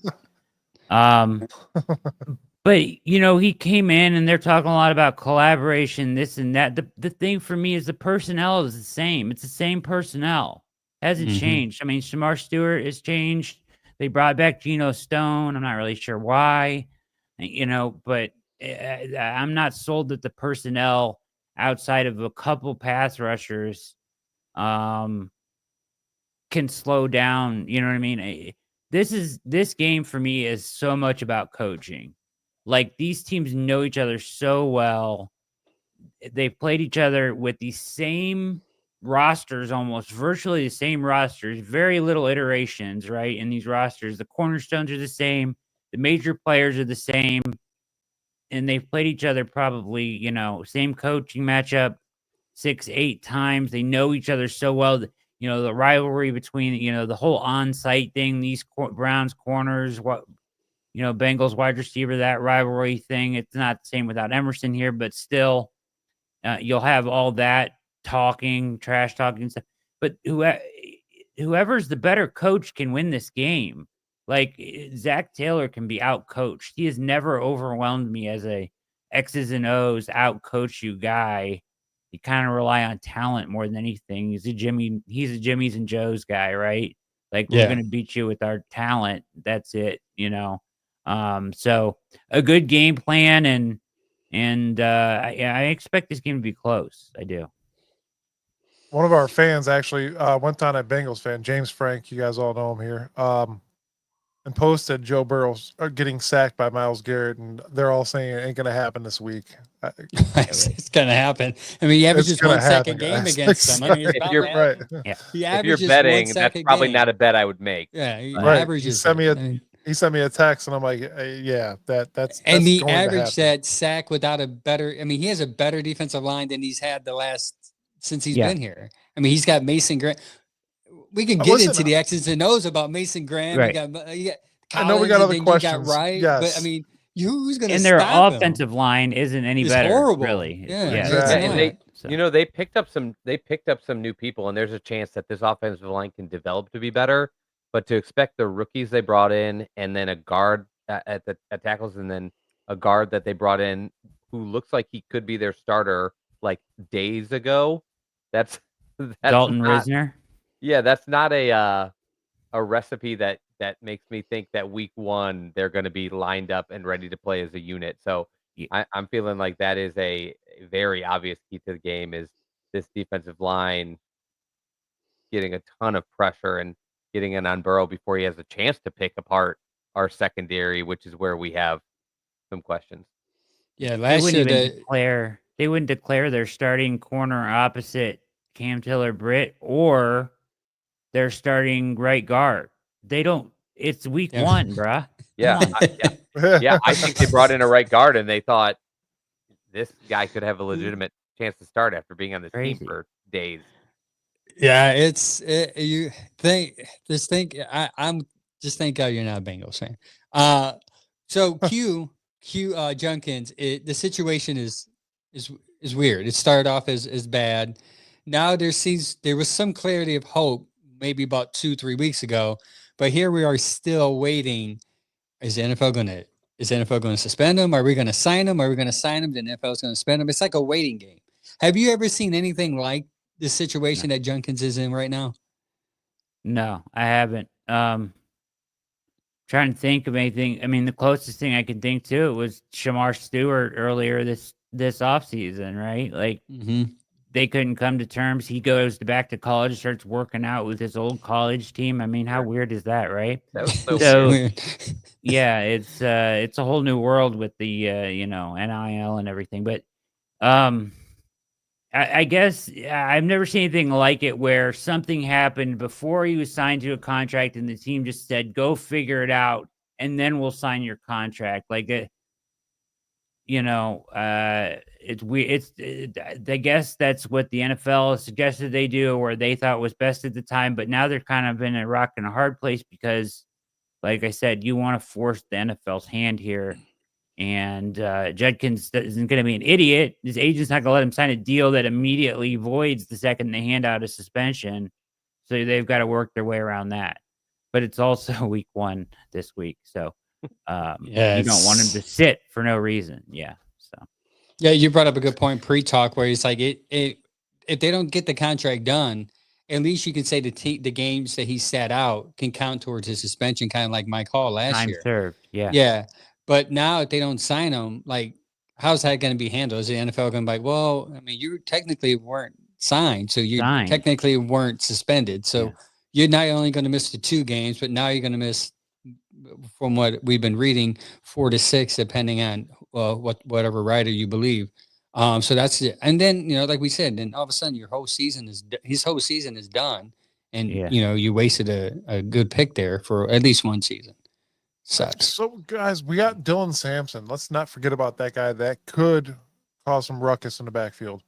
Speaker 3: But he came in and they're talking a lot about collaboration, this and that. The thing for me is the personnel is the same. It's the same personnel. Hasn't changed. I mean, Shamar Stewart has changed. They brought back Geno Stone. I'm not really sure why, but I'm not sold that the personnel outside of a couple pass rushers can slow down. You know what I mean? This game for me is so much about coaching. Like, these teams know each other so well. They've played each other with the same rosters, almost virtually the same rosters, very little iterations, right? In these rosters, the cornerstones are the same. The major players are the same. And they've played each other probably, same coaching matchup 6-8 times. They know each other so well. The rivalry between, the whole on-site thing, these Browns corners, Bengals wide receiver, that rivalry thing. It's not the same without Emerson here, but still, you'll have all that trash talking stuff. But whoever's the better coach can win this game. Like, Zach Taylor can be out-coached. He has never overwhelmed me as a X's and O's out-coach you guy. You kind of rely on talent more than anything. He's a Jimmy's and Joe's guy, right? Like, we're going to beat you with our talent. That's it, So a good game plan, and I expect this game to be close. I do.
Speaker 4: One of our fans actually went on a Bengals fan, James Frank. You guys all know him here. And posted Joe Burrow's getting sacked by Myles Garrett, and they're all saying it ain't going to happen this week.
Speaker 2: It's going to happen. I mean, he averages 1 sack a game against them. I mean,
Speaker 4: if you're right.
Speaker 5: If you're betting, that's probably not a bet I would make.
Speaker 2: Yeah, he
Speaker 4: right.
Speaker 2: averages.
Speaker 4: He sent me a text, and I'm like, that's
Speaker 2: and he
Speaker 4: going
Speaker 2: averaged that sack without a better. I mean, he has a better defensive line than he's had since he's been here. I mean, he's got Mason Graham. We can get into the X's and O's about Mason Graham.
Speaker 3: Right.
Speaker 2: You got
Speaker 4: I know we got other questions.
Speaker 2: Yes. But I mean, who's going to
Speaker 3: stop
Speaker 2: him?
Speaker 3: And their offensive line isn't any better.
Speaker 2: Horrible.
Speaker 3: Really.
Speaker 2: Yeah.
Speaker 4: Exactly.
Speaker 5: And they picked up some new people, and there's a chance that this offensive line can develop to be better. But to expect the rookies they brought in, and then a guard at tackles, and then a guard that they brought in who looks like he could be their starter like days ago, that's
Speaker 3: Dalton
Speaker 5: not,
Speaker 3: Risner.
Speaker 5: Yeah, that's not a recipe that makes me think that week 1 they're going to be lined up and ready to play as a unit. So I'm feeling like that is a very obvious key to the game, is this defensive line getting a ton of pressure and getting in on Burrow before he has a chance to pick apart our secondary, which is where we have some questions.
Speaker 2: Yeah,
Speaker 3: they wouldn't declare their starting corner opposite Cam Taylor-Britt or their starting right guard. They don't. It's week 1, bruh.
Speaker 5: Yeah, I think they brought in a right guard, and they thought this guy could have a legitimate chance to start after being on the team for days.
Speaker 2: Yeah, I'm just thank God you're not a Bengals fan. So Q Junkins, the situation is weird. It started off as bad. Now there was some clarity of hope maybe about 2-3 weeks ago. But here we are still waiting. Is the NFL going to suspend him? Are we going to sign him? Are we going to sign him? The NFL is going to suspend him. It's like a waiting game. Have you ever seen anything like the situation that Jenkins is in right now?
Speaker 3: No, I haven't. Trying to think of anything. I mean, the closest thing I can think to it was Shamar Stewart earlier this offseason, right? Like they couldn't come to terms. He goes back to college, starts working out with his old college team. I mean, how weird is that, right?
Speaker 5: That was
Speaker 3: So
Speaker 2: weird.
Speaker 3: yeah, it's a whole new world with the NIL and everything. But I guess I've never seen anything like it where something happened before he was signed to a contract and the team just said, go figure it out and then we'll sign your contract. Like, it's weird. I guess that's what the NFL suggested they do or they thought was best at the time. But now they're kind of in a rock and a hard place because, like I said, you want to force the NFL's hand here. And Judkins isn't going to be an idiot. His agent's not going to let him sign a deal that immediately voids the second they hand out a suspension. So they've got to work their way around that. But it's also week 1 this week. So you don't want him to sit for no reason. Yeah. So
Speaker 2: yeah, you brought up a good point pre-talk where it's like if they don't get the contract done, at least you can say the games that he sat out can count towards his suspension, kind of like Mike Hall last year.
Speaker 3: Time served. Yeah.
Speaker 2: Yeah. But now if they don't sign him, like, how's that going to be handled? Is the NFL going to be like, well, I mean, you technically weren't signed, so you technically weren't suspended. So you're not only going to miss the 2 games, but now you're going to miss, from what we've been reading, 4 to 6, depending on whatever writer you believe. So that's it. And then, like we said, then all of a sudden his whole season is done. And, you wasted a good pick there for at least one season. Sucks.
Speaker 4: So, guys, we got Dylan Sampson. Let's not forget about that guy. That could cause some ruckus in the backfield.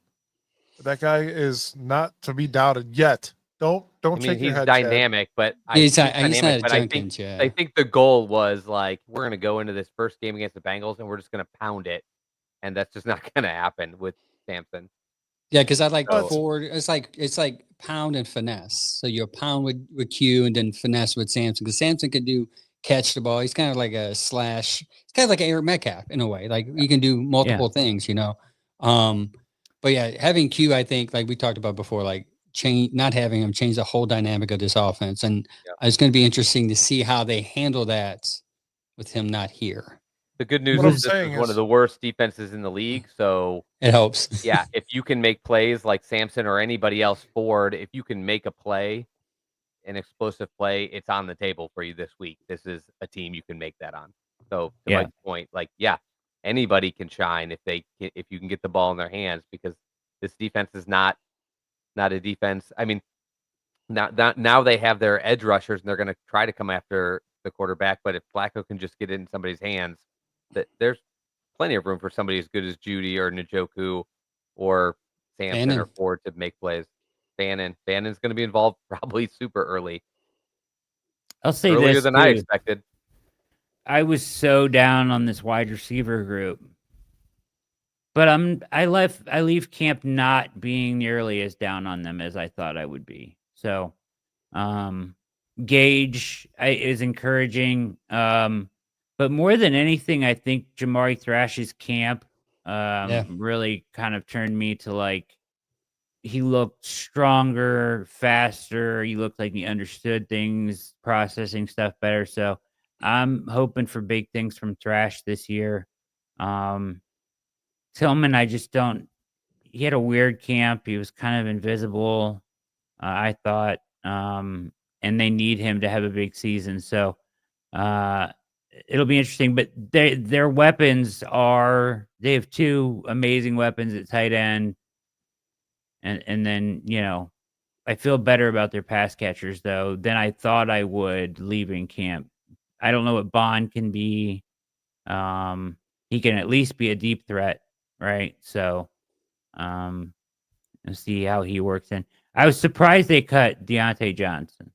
Speaker 4: That guy is not to be doubted yet. Don't shake your head.
Speaker 5: He's dynamic, but I think the goal was like, we're going to go into this first game against the Bengals and we're just going to pound it, and that's just not going to happen with Sampson.
Speaker 2: Yeah, because I like forward. It's like pound and finesse. So you pound with Q and then finesse with Sampson, because Sampson can catch the ball. He's kind of like a slash. It's kind of like Eric Metcalf in a way. Like you can do multiple things, But yeah, having Q, I think, like we talked about before, like not having him change the whole dynamic of this offense. And it's going to be interesting to see how they handle that with him not here.
Speaker 5: The good news is this is one of the worst defenses in the league, so
Speaker 2: it helps.
Speaker 5: Yeah, if you can make plays like Sampson or anybody else Ford, if you can make a play, an explosive play, it's on the table for you this week. This is a team you can make that on. So to Mike's point, like, anybody can shine if you can get the ball in their hands, because this defense is not a defense. I mean, now they have their edge rushers and they're going to try to come after the quarterback. But if Flacco can just get it in somebody's hands, there's plenty of room for somebody as good as Judy or Njoku or Sampson or Ford to make plays. Bannon's going to be involved probably super early.
Speaker 3: I'll say
Speaker 5: earlier than I expected.
Speaker 3: I was so down on this wide receiver group, but I leave camp not being nearly as down on them as I thought I would be. So, Gage is encouraging, but more than anything, I think Jamari Thrash's camp really kind of turned me to like. He looked stronger, faster. He looked like he understood things, processing stuff better. So I'm hoping for big things from Thrash this year. Tillman, I just don't. He had a weird camp. He was kind of invisible, I thought. And they need him to have a big season. So it'll be interesting. But their weapons they have 2 amazing weapons at tight end. And then, I feel better about their pass catchers, though, than I thought I would leaving camp. I don't know what Bond can be. He can at least be a deep threat, right? So let's see how he works in. I was surprised they cut Deontay Johnson.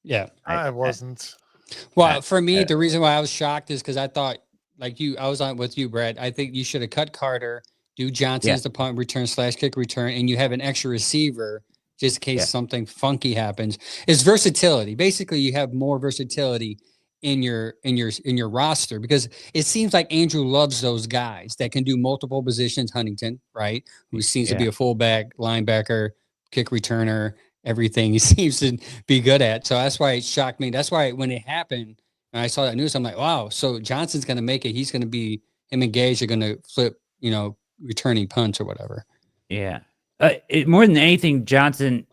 Speaker 2: Yeah.
Speaker 4: I wasn't.
Speaker 2: Well, for me, the reason why I was shocked is because I thought, like you, I was on with you, Brad. I think you should have cut Carter. Do Johnson as the punt return / kick return, and you have an extra receiver just in case something funky happens. Is versatility. Basically, you have more versatility in your roster, because it seems like Andrew loves those guys that can do multiple positions. Huntington, right, who seems to be a fullback, linebacker, kick returner, everything he seems to be good at. So that's why it shocked me. That's why when it happened and I saw that news, I'm like, wow, so Johnson's going to make it. He's going to be, him and Gage are going to flip, returning punts or whatever.
Speaker 3: Yeah. More than anything, Johnson,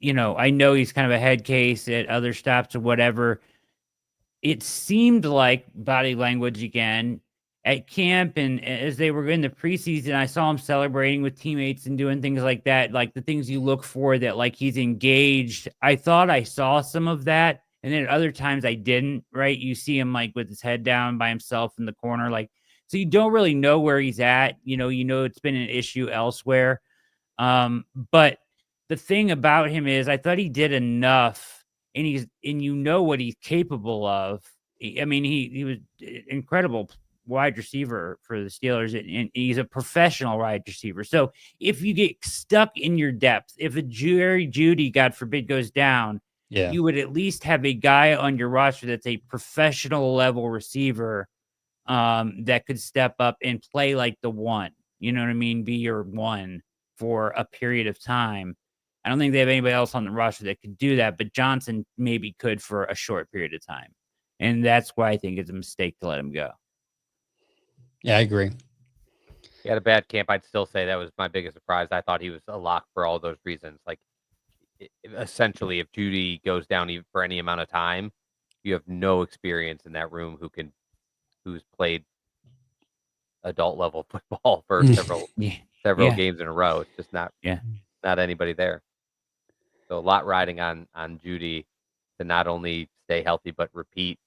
Speaker 3: I know he's kind of a head case at other stops or whatever. It seemed like body language again at camp, and as they were in the preseason, I saw him celebrating with teammates and doing things like that, like the things you look for, that like he's engaged. I thought I saw some of that, and then at other times I didn't, right? You see him like with his head down by himself in the corner, like, so you don't really know where he's at. It's been an issue elsewhere. But the thing about him is I thought he did enough, and what he's capable of. I mean, he was an incredible wide receiver for the Steelers, and he's a professional wide receiver. So if you get stuck in your depth, if a Jerry Jeudy, God forbid, goes down, you would at least have a guy on your roster that's a professional level receiver, that could step up and play like the one. You know what I mean? Be your one for a period of time. I don't think they have anybody else on the roster that could do that, but Johnson maybe could for a short period of time. And that's why I think it's a mistake to let him go.
Speaker 2: Yeah, I agree.
Speaker 5: He had a bad camp. I'd still say that was my biggest surprise. I thought he was a lock for all those reasons. Like, essentially, if Jeudy goes down even for any amount of time, you have no experience in that room who's played adult level football for several games in a row. It's just not anybody there. So a lot riding on Jeudy to not only stay healthy but repeat,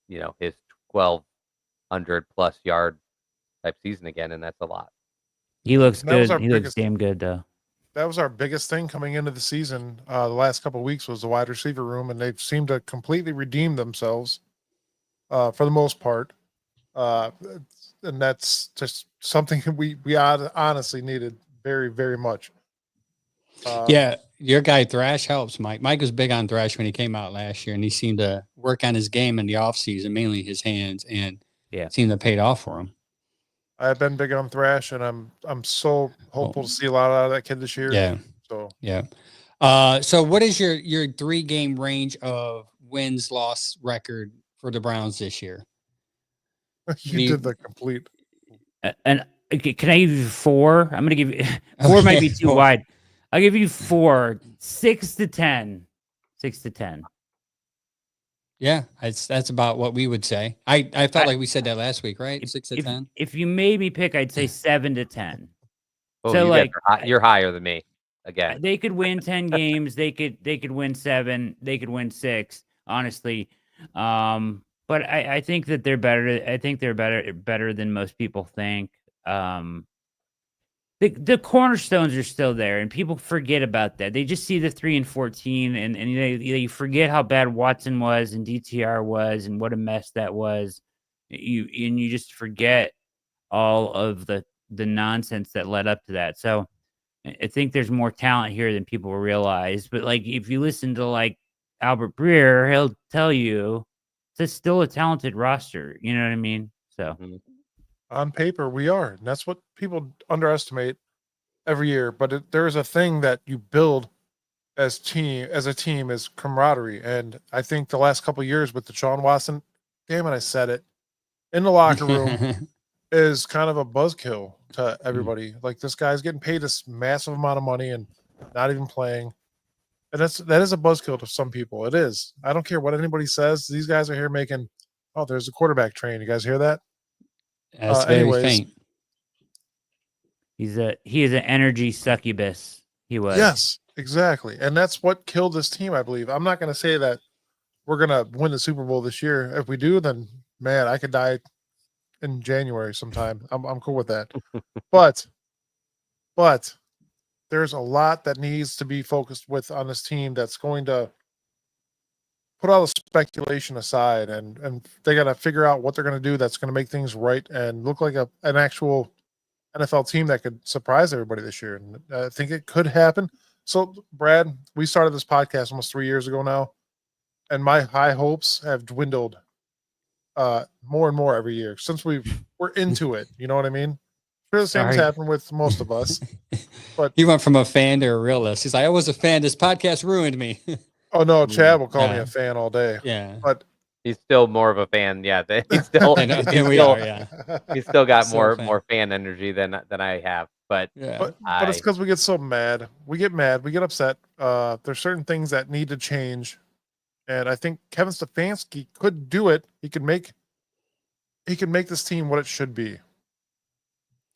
Speaker 5: his 1,200 plus yard type season again, and that's a lot.
Speaker 3: He looks good. He looks damn good though.
Speaker 4: That was our biggest thing coming into the season. The last couple of weeks was the wide receiver room, and they've seemed to completely redeem themselves for the most part. And that's just something we honestly needed very, very much.
Speaker 2: Your guy Thrash helps, Mike. Mike was big on Thrash when he came out last year, and he seemed to work on his game in the offseason, mainly his hands, and seemed to pay off for him.
Speaker 4: I've been big on Thrash, and I'm so hopeful to see a lot out of that kid this year.
Speaker 2: So what is your 3-game range of wins-loss record for the Browns this year?
Speaker 4: You did the complete.
Speaker 3: And can I give you 4? I'm going to give you 4. Might be too wide. I'll give you 4. 6-10. 6-10.
Speaker 2: Yeah, that's about what we would say. I felt like we said that last week, right? 6-10.
Speaker 3: If you made me pick, I'd say 7-10.
Speaker 5: Oh,
Speaker 3: so
Speaker 5: you're higher than me again.
Speaker 3: They could win 10 games. They could win 7. They could win 6. Honestly, but I think that they're better. I think they're better than most people think. The cornerstones are still there, and people forget about that. They just see the 3-14, and they forget how bad Watson was and DTR was, and what a mess that was. You just forget all of the nonsense that led up to that. So I think there's more talent here than people realize. But like, if you listen to like Albert Breer, he'll tell you it's still a talented roster. You know what I mean? So
Speaker 4: on paper, we are, and that's what people underestimate every year. But there's a thing that you build as a team is camaraderie, and I think the last couple of years with the Deshaun Watson, damn it, I said it, in the locker room is kind of a buzzkill to everybody. Like, this guy's getting paid this massive amount of money and not even playing. And that is a buzzkill to some people. It is. I don't care what anybody says. These guys are here making, there's a quarterback train. You guys hear that?
Speaker 2: That's very faint.
Speaker 3: He is an energy succubus. He was.
Speaker 4: Yes, exactly. And that's what killed this team, I believe. I'm not going to say that we're going to win the Super Bowl this year. If we do, then, man, I could die in January sometime. I'm cool with that. But there's a lot that needs to be focused with on this team that's going to put all the speculation aside, and they got to figure out what they're going to do that's going to make things right and look like an actual NFL team that could surprise everybody this year. And I think it could happen. So, Brad, we started this podcast almost 3 years ago now, and my high hopes have dwindled more and more every year since we're into it. You know what I mean? Sure, the same has
Speaker 3: Sorry.
Speaker 4: happened with most of us. But
Speaker 2: He went from a fan to a realist. He's like, I was a fan. This podcast ruined me.
Speaker 4: oh no, Chad will call me
Speaker 2: Yeah.
Speaker 4: a fan all day.
Speaker 2: Yeah.
Speaker 4: But
Speaker 5: He's still more of a fan. Yeah, he's still
Speaker 2: Then
Speaker 5: he's
Speaker 2: we
Speaker 5: still
Speaker 2: are. Yeah.
Speaker 5: he's still got
Speaker 2: Still a fan.
Speaker 5: more fan energy than I have. But
Speaker 2: Yeah.
Speaker 4: but
Speaker 5: I
Speaker 4: it's because we get so mad. We get mad. We get upset. There's certain things that need to change, and I think Kevin Stefanski could do it. He can make this team what it should be.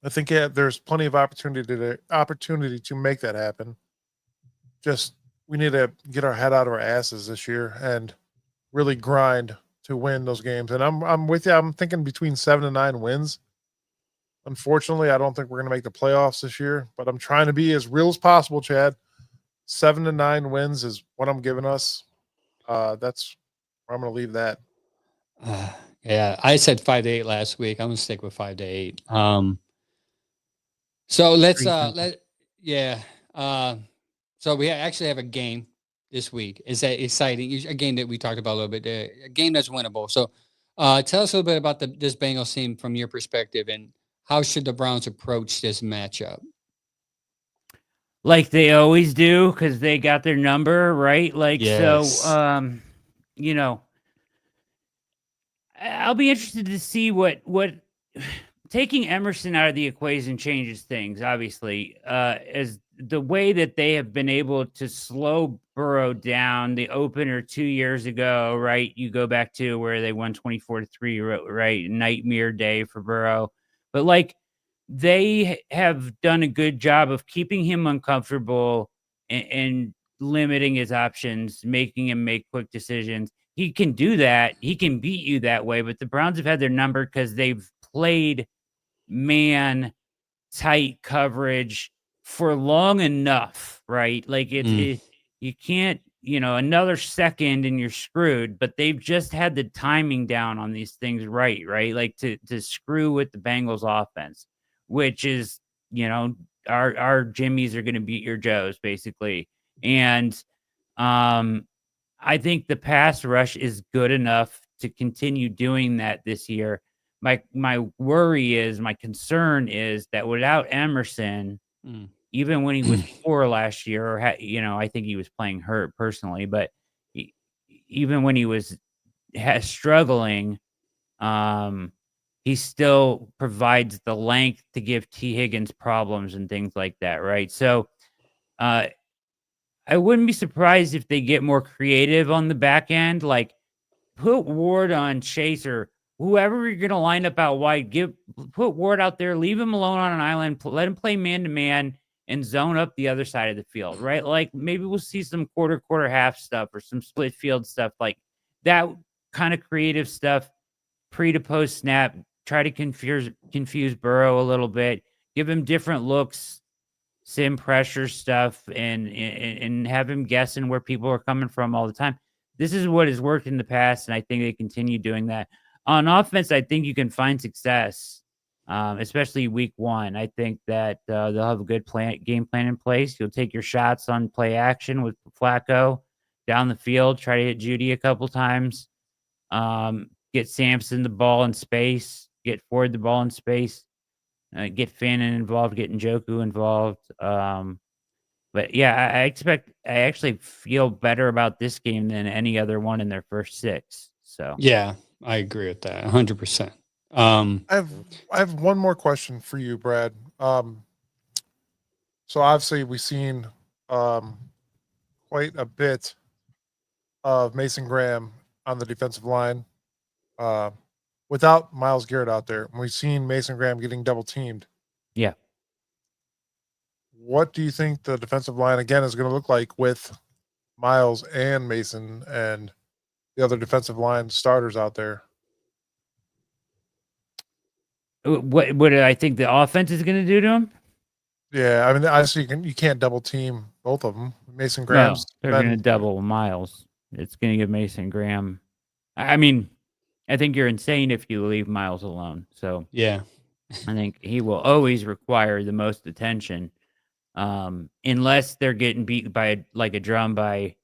Speaker 4: I think there's plenty of opportunity to make that happen. Just we need to get our head out of our asses this year and really grind to win those games. And I'm with you. I'm thinking between 7 and 9 wins. Unfortunately, I don't think we're going to make the playoffs this year, but I'm trying to be as real as possible, Chad. 7 to 9 wins is what I'm giving us. That's where I'm going to leave that.
Speaker 2: Yeah, I said 5 to 8 last week. I'm gonna stick with 5 to 8. So let's yeah. So we actually have a game this week. Is that exciting? A game that we talked about a little bit. A game that's winnable. So tell us a little bit about this Bengals team from your perspective, and how should the Browns approach this matchup?
Speaker 3: Like they always do, because they got their number, right? Like,
Speaker 2: Yes.
Speaker 3: so, you know, I'll be interested to see what taking Emerson out of the equation changes things, obviously, as the way that they have been able to slow Burrow down. The opener 2 years ago, right? You go back to where they won 24-3, right? Nightmare day for Burrow. But like they have done a good job of keeping him uncomfortable and limiting his options, making him make quick decisions. He can do that. He can beat you that way, but the Browns have had their number because they've played man tight coverage for long enough, right? Like you can't, another second and you're screwed, but they've just had the timing down on these things right? Like to screw with the Bengals offense, which is, our Jimmies are going to beat your Joes basically. And I think the pass rush is good enough to continue doing that this year. My concern is that without Emerson, even when he was poor last year, or I think he was playing hurt personally, but even when he was struggling, he still provides the length to give T. Higgins problems and things like that, right? So, I wouldn't be surprised if they get more creative on the back end, like put Ward on Chase or whoever you're going to line up out wide. Put Ward out there, leave him alone on an island, let him play man to man and zone up the other side of the field, right? Like maybe we'll see some quarter half stuff or some split field stuff, like that kind of creative stuff, pre to post snap. Try to confuse Burrow a little bit, give him different looks. Sim pressure stuff and have him guessing where people are coming from all the time. This is what has worked in the past, and I think they continue doing that. On offense, I think you can find success, especially week 1. I think that they'll have a good game plan in place. You'll take your shots on play action with Flacco down the field, try to hit Judy a couple times, get Sampson the ball in space, get Ford the ball in space. Get Fannin involved, get Njoku involved. But yeah, I actually feel better about this game than any other one in their first 6. So
Speaker 2: yeah, I agree with that 100%.
Speaker 4: I have one more question for you, Brad. So obviously we've seen quite a bit of Mason Graham on the defensive line. Without Myles Garrett out there, we've seen Mason Graham getting double teamed.
Speaker 3: Yeah.
Speaker 4: What do you think the defensive line again is going to look like with Myles and Mason and the other defensive line starters out there?
Speaker 3: What do I think the offense is going to do to him?
Speaker 4: Yeah, I mean, obviously you can't double team both of them. Mason Graham's
Speaker 3: they're going to double Myles. It's going to give Mason Graham. I mean, I think you're insane if you leave Myles alone. So
Speaker 2: yeah,
Speaker 3: I think he will always require the most attention. unless they're getting beat by like a drum by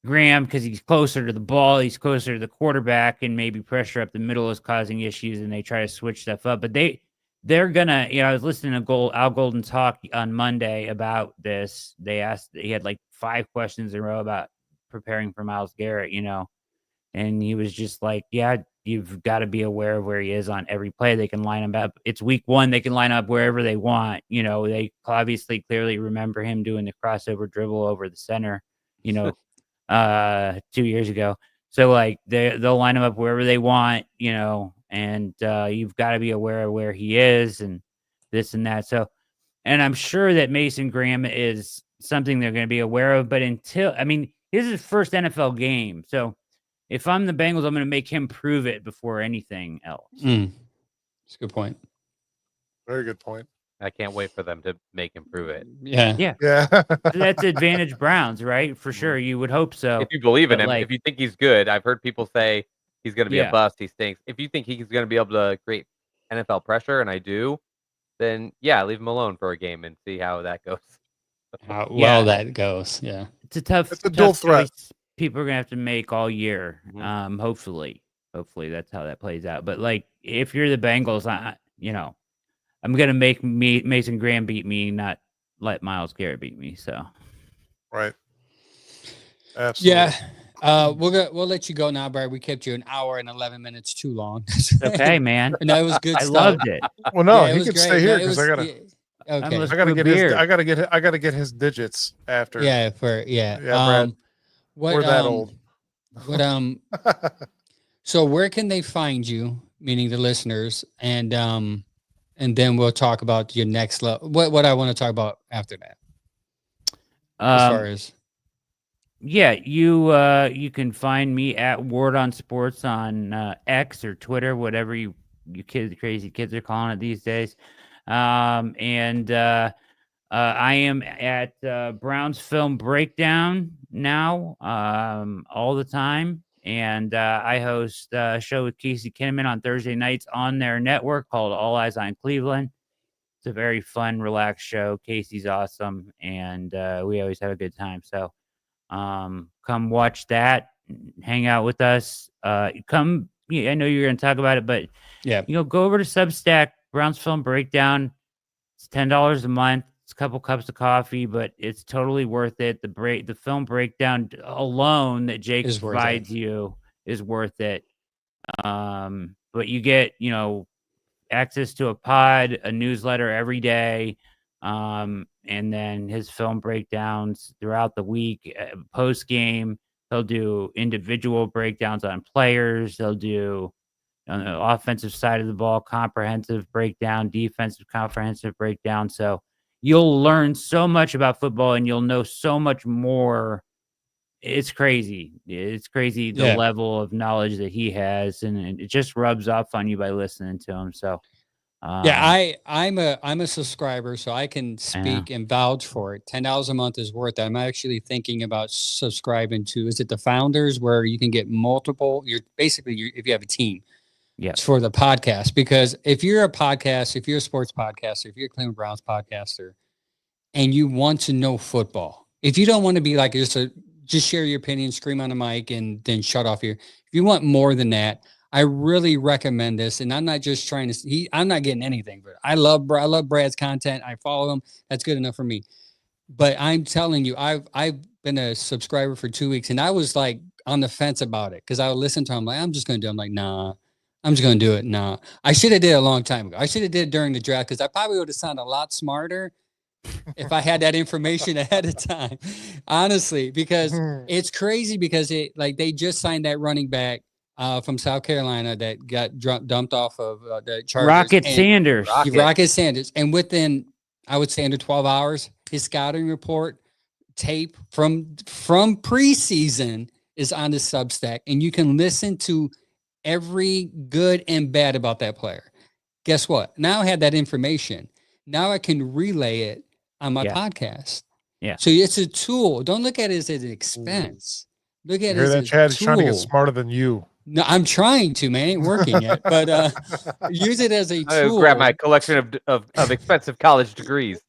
Speaker 3: Graham because he's closer to the ball, he's closer to the quarterback, and maybe pressure up the middle is causing issues, and they try to switch stuff up. But they're gonna, I was listening to Al Golden talk on Monday about this. He had like 5 questions in a row about preparing for Myles Garrett, and he was just like, yeah, you've got to be aware of where he is on every play. They can line him up. It's week 1. They can line up wherever they want. They obviously clearly remember him doing the crossover dribble over the center, 2 years ago. So like they'll line him up wherever they want, and you've got to be aware of where he is and this and that. So, and I'm sure that Mason Graham is something they're going to be aware of, but this is his first NFL game. So if I'm the Bengals, I'm going to make him prove it before anything else.
Speaker 2: That's a good point.
Speaker 4: Very good point.
Speaker 5: I can't wait for them to make him prove it.
Speaker 2: Yeah.
Speaker 4: Yeah.
Speaker 3: So that's advantage Browns, right? For sure. You would hope so.
Speaker 5: If you believe in
Speaker 3: But,
Speaker 5: him,
Speaker 3: like-
Speaker 5: if you think he's good, I've heard people say he's going to be a bust. He stinks. If you think he's going to be able to create NFL pressure, and I do, then yeah, leave him alone for a game and see how that goes.
Speaker 2: How well that goes. Yeah.
Speaker 3: It's a tough,
Speaker 4: It's a dual threat.
Speaker 3: choice people are going to have to make all year.
Speaker 5: Mhm.
Speaker 3: Hopefully that's how that plays out. But like, if you're the Bengals, I'm going to make Mason Graham beat me, not let Myles Garrett beat me. So,
Speaker 4: Right. Absolutely.
Speaker 2: Yeah. We'll let you go now, Brad. We kept you an hour and 11 minutes too long.
Speaker 3: okay, man.
Speaker 2: And that was good
Speaker 3: I
Speaker 2: stuff.
Speaker 3: loved it.
Speaker 4: Well, no,
Speaker 2: Yeah, it
Speaker 4: he
Speaker 2: was
Speaker 4: can
Speaker 2: great.
Speaker 4: stay here
Speaker 2: No, it
Speaker 4: because
Speaker 2: was-
Speaker 3: Okay.
Speaker 4: I gotta get
Speaker 3: beer.
Speaker 4: his I gotta get his digits after.
Speaker 2: Yeah.
Speaker 4: Yeah, Brad. We're that old.
Speaker 2: What so where can they find you, meaning the listeners, and then we'll talk about your next level. What I want to talk about after that, as far as
Speaker 3: Yeah, you can find me at Ward on Sports on X or Twitter, whatever you crazy kids are calling it these days. And I am at Browns Film Breakdown now, all the time. And I host a show with Casey Kinnaman on Thursday nights on their network called All Eyez on Cleveland. It's a very fun, relaxed show. Casey's awesome, and we always have a good time. So come watch that, hang out with us. I know you're going to talk about it, but
Speaker 2: yeah,
Speaker 3: go over to Substack, Browns Film Breakdown. It's $10 a month. It's a couple cups of coffee, but it's totally worth it. The film breakdown alone that Jake provides you is worth it. But you get, access to a pod, a newsletter every day, and then his film breakdowns throughout the week. Post game, he'll do individual breakdowns on players. He'll do on the offensive side of the ball, comprehensive breakdown, defensive comprehensive breakdown. So you'll learn so much about football, and you'll know so much more. It's crazy. It's crazy the level of knowledge that he has, and it just rubs off on you by listening to him. So,
Speaker 2: I'm a subscriber, so I can speak and vouch for it. $10 a month is worth it. I'm actually thinking about subscribing to. Is it the Founders, where you can get multiple? If you have a team.
Speaker 3: Yeah,
Speaker 2: for the podcast, because if you're a sports podcaster, if you're a Cleveland Browns podcaster, and you want to know football, if you don't want to be like just share your opinion, scream on the mic, and then shut off if you want more than that, I really recommend this. And I'm not just trying to. I'm not getting anything, but I love Brad's content. I follow him. That's good enough for me. But I'm telling you, I've been a subscriber for 2 weeks, and I was like on the fence about it because I would listen to him like, I'm just going to do it. I'm like, nah. I'm just going to do it. No, I should have did it a long time ago. I should have did it during the draft because I probably would have sounded a lot smarter if I had that information ahead of time, honestly, because it's crazy because they just signed that running back from South Carolina that got dumped off of the Chargers. Rocket Sanders. And within, I would say under 12 hours, his scouting report tape from preseason is on the Substack, and you can listen to every good and bad about that player. Guess what? Now I have that information. Now I can relay it on my podcast.
Speaker 3: Yeah.
Speaker 2: So it's a tool. Don't look at it as an expense. Look at it as a
Speaker 4: Chad? He's
Speaker 2: tool.
Speaker 4: trying to get smarter than you.
Speaker 2: No, I'm trying to, man. It ain't working yet, but use it as a
Speaker 5: I'm gonna
Speaker 2: tool.
Speaker 5: grab my collection of expensive college degrees.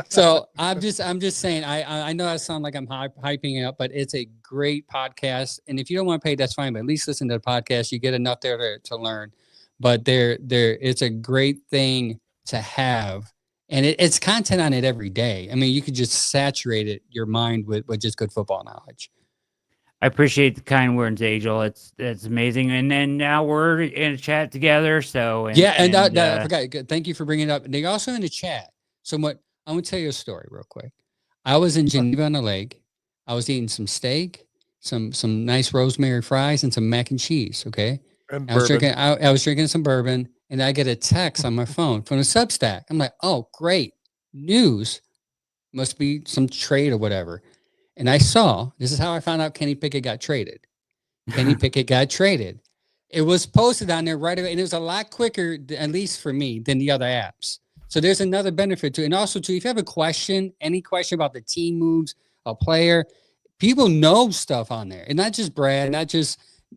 Speaker 2: So I'm just saying. I know I sound like I'm hyping it up, but it's a great podcast. And if you don't want to pay, that's fine. But at least listen to the podcast. You get enough there to learn. But it's a great thing to have, and it's content on it every day. I mean, you could just saturate your mind with just good football knowledge.
Speaker 3: I appreciate the kind words, Angel. It's amazing. And then now we're in a chat together. So
Speaker 2: I forgot. Thank you for bringing it up. And they also in the chat. So I'm gonna tell you a story real quick. I was in Geneva on the lake. I was eating some steak, some nice rosemary fries, and some mac and cheese. Okay.
Speaker 4: And
Speaker 2: I was drinking some bourbon, and I get a text on my phone from a Substack. I'm like, oh, great news. Must be some trade or whatever. And I saw, this is how I found out Kenny Pickett got traded. Kenny Pickett got traded. It was posted on there right away, and it was a lot quicker, at least for me, than the other apps. So there's another benefit to it. And also, too, if you have a question, any question about the team moves, a player, people know stuff on there. And not just Brad,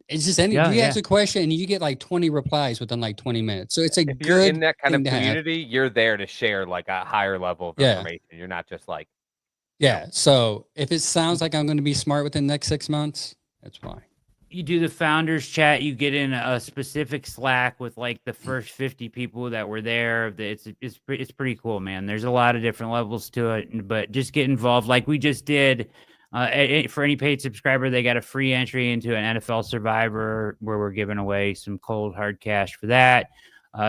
Speaker 2: it's just any, you ask a question and you get like 20 replies within like 20 minutes. So it's a
Speaker 5: If you're
Speaker 2: good
Speaker 5: in that kind of
Speaker 2: thing to have.
Speaker 5: community, you're there to share like a higher level of information. You're not just like,
Speaker 2: yeah. So if it sounds like I'm going to be smart within the next 6 months, that's why.
Speaker 3: You do the founders chat, you get in a specific Slack with like the first 50 people that were there. It's pretty cool, man. There's a lot of different levels to it, but just get involved like we just did. For any paid subscriber, they got a free entry into an NFL Survivor where we're giving away some cold hard cash for that.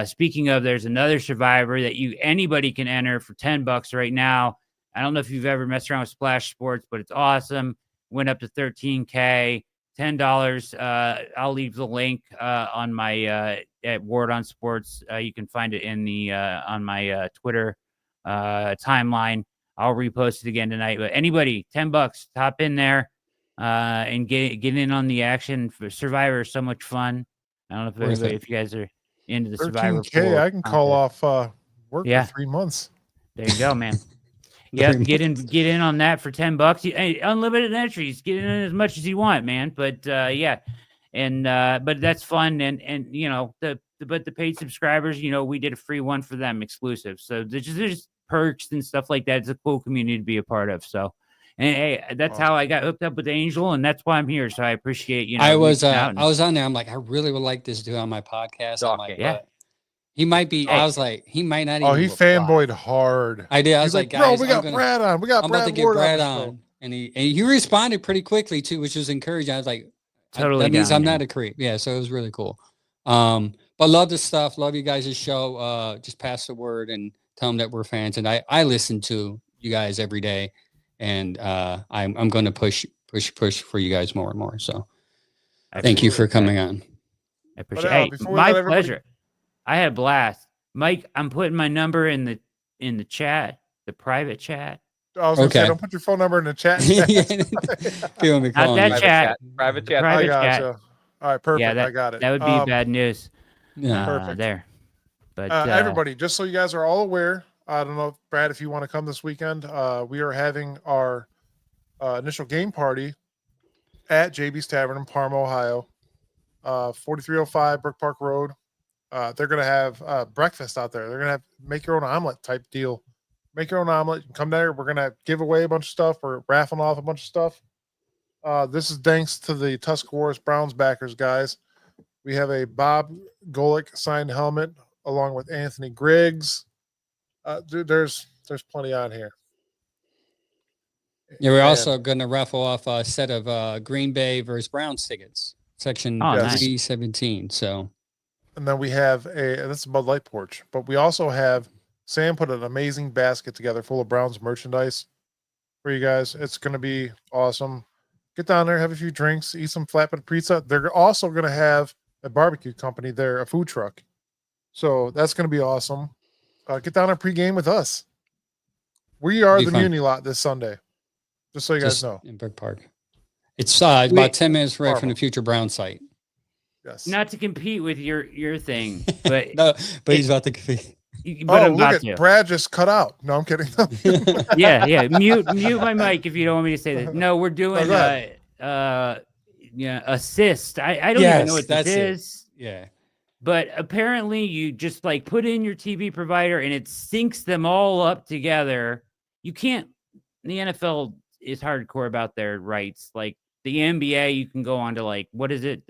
Speaker 3: Speaking of, there's another Survivor that anybody can enter for $10 right now. I don't know if you've ever messed around with Splash Sports, but it's awesome. Went up to $13K, $10. I'll leave the link on my at Ward on Sports. You can find it in the on my Twitter timeline. I'll repost it again tonight. But anybody, $10, hop in there and get in on the action. For Survivor is so much fun. I don't know if you guys are into the Survivor.
Speaker 4: $13K, I can call off work for 3 months.
Speaker 3: There you go, man. Yeah, get in on that for $10. Hey, unlimited entries. Get in as much as you want, man. But but that's fun, and you know the paid subscribers, you know, we did a free one for them exclusive. So there's perks and stuff like that. It's a cool community to be a part of. So, and hey, that's how I got hooked up with Angel, and that's why I'm here. So I appreciate
Speaker 2: I was on there. I'm like, I really would like this dude on my podcast. I'm like, he might be. I was like, he might not.
Speaker 4: He fanboyed hard.
Speaker 2: I did. I was like,
Speaker 4: guys, bro, we got Brad on. We got Brad Ward
Speaker 2: on. And he responded pretty quickly too, which was encouraging. I was like,
Speaker 3: totally.
Speaker 2: That means I'm not a creep. Yeah. So it was really cool. But love the stuff. Love you guys' show. Just pass the word and tell them that we're fans. And I listen to you guys every day, and I'm going to push for you guys more and more. So thank you for coming on.
Speaker 3: I appreciate it. Hey, my pleasure. I had a blast. Mike, I'm putting my number in the chat, the private chat.
Speaker 4: I was going to say, don't put your phone number in the chat.
Speaker 3: Not that chat.
Speaker 5: Private chat.
Speaker 4: I got you. All right, perfect.
Speaker 3: Yeah,
Speaker 4: I got it.
Speaker 3: That would be bad news.
Speaker 4: Perfect.
Speaker 3: There. But
Speaker 4: everybody, just so you guys are all aware, I don't know, Brad, if you want to come this weekend, we are having our initial game party at JB's Tavern in Parma, Ohio, 4305 Brook Park Road. They're going to have breakfast out there. They're going to have make your own omelet type deal. Make your own omelet. Come there. We're going to give away a bunch of stuff. We're raffling off a bunch of stuff. This is thanks to the Tuscarawas Browns backers, guys. We have a Bob Golick signed helmet along with Anthony Griggs. Dude, there's plenty on here.
Speaker 2: Yeah, we're also going to raffle off a set of Green Bay versus Browns tickets, section 317. So.
Speaker 4: And then we have that's a Bud Light porch, but we also have Sam put an amazing basket together full of Browns merchandise for you guys. It's going to be awesome. Get down there, have a few drinks, eat some flatbread pizza. They're also going to have a barbecue company there, a food truck. So that's going to be awesome. Get down and pregame with us. We are the Muni lot this Sunday, just so you guys know.
Speaker 2: In Brook Park. It's about 10 minutes away from the future Brown site.
Speaker 4: Yes.
Speaker 3: Not to compete with your thing, but
Speaker 2: no, but he's about to compete.
Speaker 4: Look at Brad just cut out. No, I'm kidding.
Speaker 3: yeah. Mute my mic if you don't want me to say that. No, we're doing assist. I don't even know what this is.
Speaker 2: Yeah.
Speaker 3: But apparently you just like put in your TV provider and it syncs them all up together. You can't, the NFL is hardcore about their rights. Like the NBA, you can go on to like, what is it?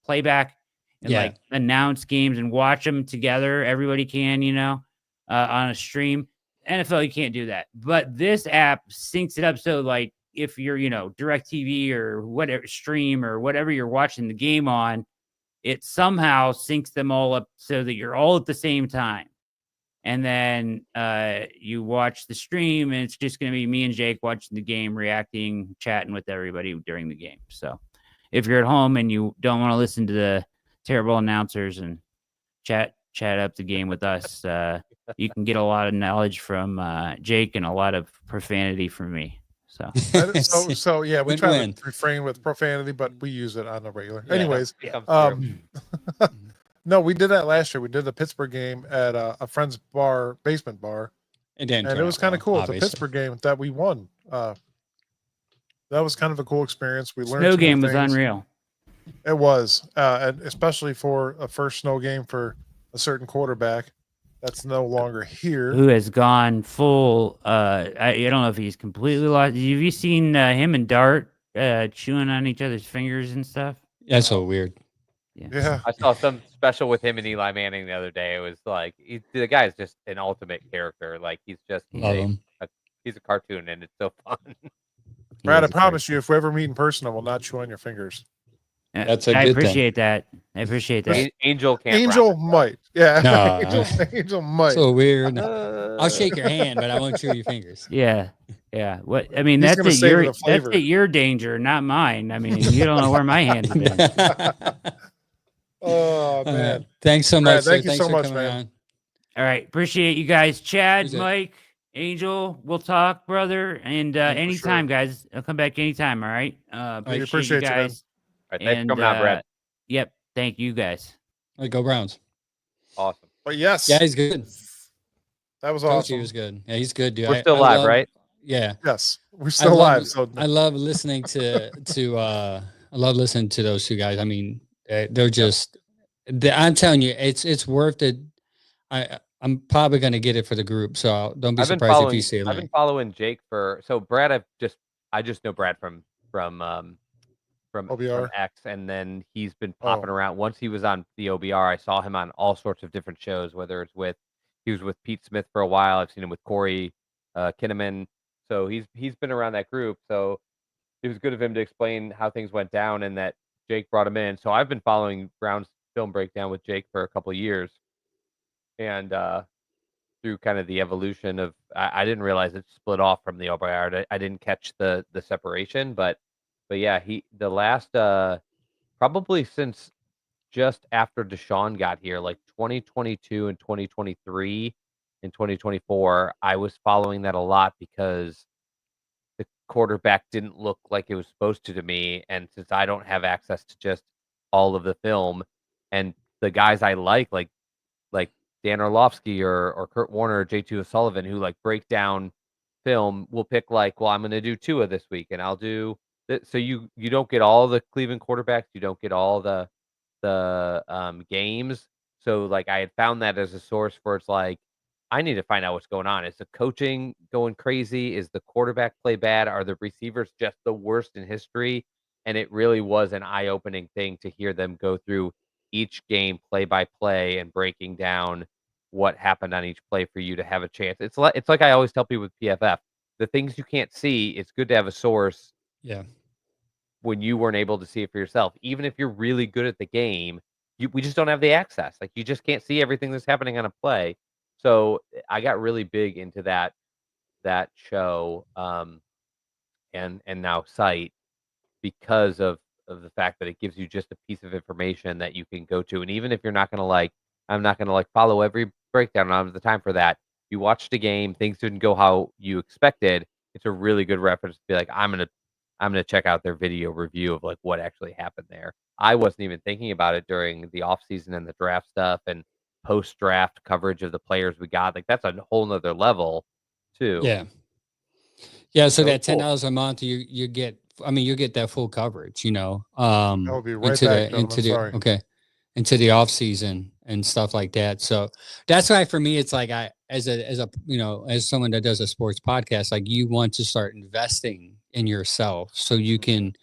Speaker 3: Playback and like announce games and watch them together. Everybody can, on a stream. NFL, you can't do that. But this app syncs it up. So like if you're, direct TV or whatever stream or whatever you're watching the game on, it somehow syncs them all up so that you're all at the same time. And then you watch the stream, and it's just going to be me and Jake watching the game, reacting, chatting with everybody during the game. So if you're at home and you don't want to listen to the terrible announcers and chat up the game with us, you can get a lot of knowledge from Jake and a lot of profanity from me.
Speaker 4: So yeah, we try
Speaker 2: Win-win.
Speaker 4: to refrain with profanity, but we use it on the regular.
Speaker 5: Yeah,
Speaker 4: Anyways, no, we did that last year. We did the Pittsburgh game at a friend's basement bar,
Speaker 2: And
Speaker 4: it was kind of cool. It's a Pittsburgh game that we won. That was kind of a cool experience. We learned
Speaker 3: Snow
Speaker 4: some
Speaker 3: game was
Speaker 4: things.
Speaker 3: unreal.
Speaker 4: It was, and especially for a first snow game for a certain quarterback that's no longer here.
Speaker 3: Who has gone full? I don't know if he's completely lost. Have you seen him and Dart chewing on each other's fingers and stuff?
Speaker 2: That's so weird.
Speaker 4: Yeah.
Speaker 5: I saw some special with him and Eli Manning the other day. It was like the guy is just an ultimate character. Like he's
Speaker 2: Love him.
Speaker 5: a cartoon, and it's so fun.
Speaker 4: Brad, I promise you, if we ever meet in person, I will not chew on your fingers.
Speaker 2: That's a
Speaker 3: I
Speaker 2: good thing.
Speaker 3: appreciate that. I appreciate that.
Speaker 5: Angel can't.
Speaker 4: Angel might. Yeah.
Speaker 2: No.
Speaker 4: Angel might.
Speaker 2: So weird. I'll shake your hand, but I won't chew your fingers.
Speaker 3: Yeah. What I mean,
Speaker 4: He's
Speaker 3: that's
Speaker 4: gonna
Speaker 3: at
Speaker 4: savor
Speaker 3: your
Speaker 4: the flavor.
Speaker 3: your danger, not mine. I mean, you don't know where my hands have been.
Speaker 4: Oh man.
Speaker 2: Thanks so
Speaker 4: Brad,
Speaker 2: much.
Speaker 4: thank you
Speaker 2: Thanks
Speaker 4: so
Speaker 2: for
Speaker 4: much,
Speaker 2: coming
Speaker 4: man.
Speaker 2: on.
Speaker 3: All right, appreciate you guys, Chad,
Speaker 2: Appreciate it.
Speaker 3: Mike, Angel. We'll talk, brother, and anytime, guys. I'll come back anytime. All right. Appreciate you
Speaker 4: appreciate you, man.
Speaker 3: guys.
Speaker 5: All right, thanks for coming out, Brad.
Speaker 3: Yep. Thank you guys.
Speaker 2: All right, go Browns.
Speaker 5: Awesome.
Speaker 4: But yes,
Speaker 2: Yeah, he's good.
Speaker 4: that was
Speaker 2: Told you
Speaker 4: awesome.
Speaker 2: he was good. Yeah, he's good, dude.
Speaker 5: We're still live, right?
Speaker 2: Yeah.
Speaker 4: Yes, we're still live. So
Speaker 2: I love listening to I love listening to those two guys. I mean, they're just. I'm telling you, it's worth it. I'm probably going to get it for the group, so don't be surprised if you see it.
Speaker 5: I've been following Jake Brad. I just know Brad from
Speaker 4: OBR.
Speaker 5: X, and then he's been popping around. Once he was on the OBR, I saw him on all sorts of different shows. Whether it's he was with Pete Smith for a while. I've seen him with Corey Kinnaman. So he's been around that group. So it was good of him to explain how things went down, and that Jake brought him in. So I've been following Brown's film breakdown with Jake for a couple of years, and through kind of the evolution of I didn't realize it split off from the OBR. I didn't catch the separation, but yeah, the last probably since just after Deshaun got here, like 2022 and 2023 and 2024, I was following that a lot because the quarterback didn't look like it was supposed to me, and since I don't have access to just all of the film, and the guys I like Dan Orlovsky or Kurt Warner or J2 O'Sullivan, who like break down film, will pick like, well, I'm going to do Tua this week, and I'll do that. So you don't get all the Cleveland quarterbacks, you don't get all the games. So like I had found that as a source for it's like I need to find out what's going on. Is the coaching going crazy? Is the quarterback play bad? Are the receivers just the worst in history? And it really was an eye-opening thing to hear them go through each game play by play and breaking down what happened on each play for you to have a chance. It's like I always tell people with PFF, the things you can't see, it's good to have a source.
Speaker 2: Yeah.
Speaker 5: When you weren't able to see it for yourself, even if you're really good at the game, we just don't have the access. Like you just can't see everything that's happening on a play. So I got really big into that show, and now Sight, because of the fact that it gives you just a piece of information that you can go to. And even if you're not going to I'm not going to follow every breakdown. I don't have the time for that. You watched a game, things didn't go how you expected. It's a really good reference to be like, I'm going to check out their video review of like what actually happened there. I wasn't even thinking about it during the off season and the draft stuff and post draft coverage of the players we got. Like that's a whole nother level too.
Speaker 2: Yeah. Yeah. So that
Speaker 5: cool.
Speaker 2: $10 a month, you get I mean, you get that full coverage,
Speaker 4: That would be right back, gentlemen. Sorry.
Speaker 2: into the off season and stuff like that. So that's why for me, it's like as someone that does a sports podcast, like you want to start investing in yourself so you can.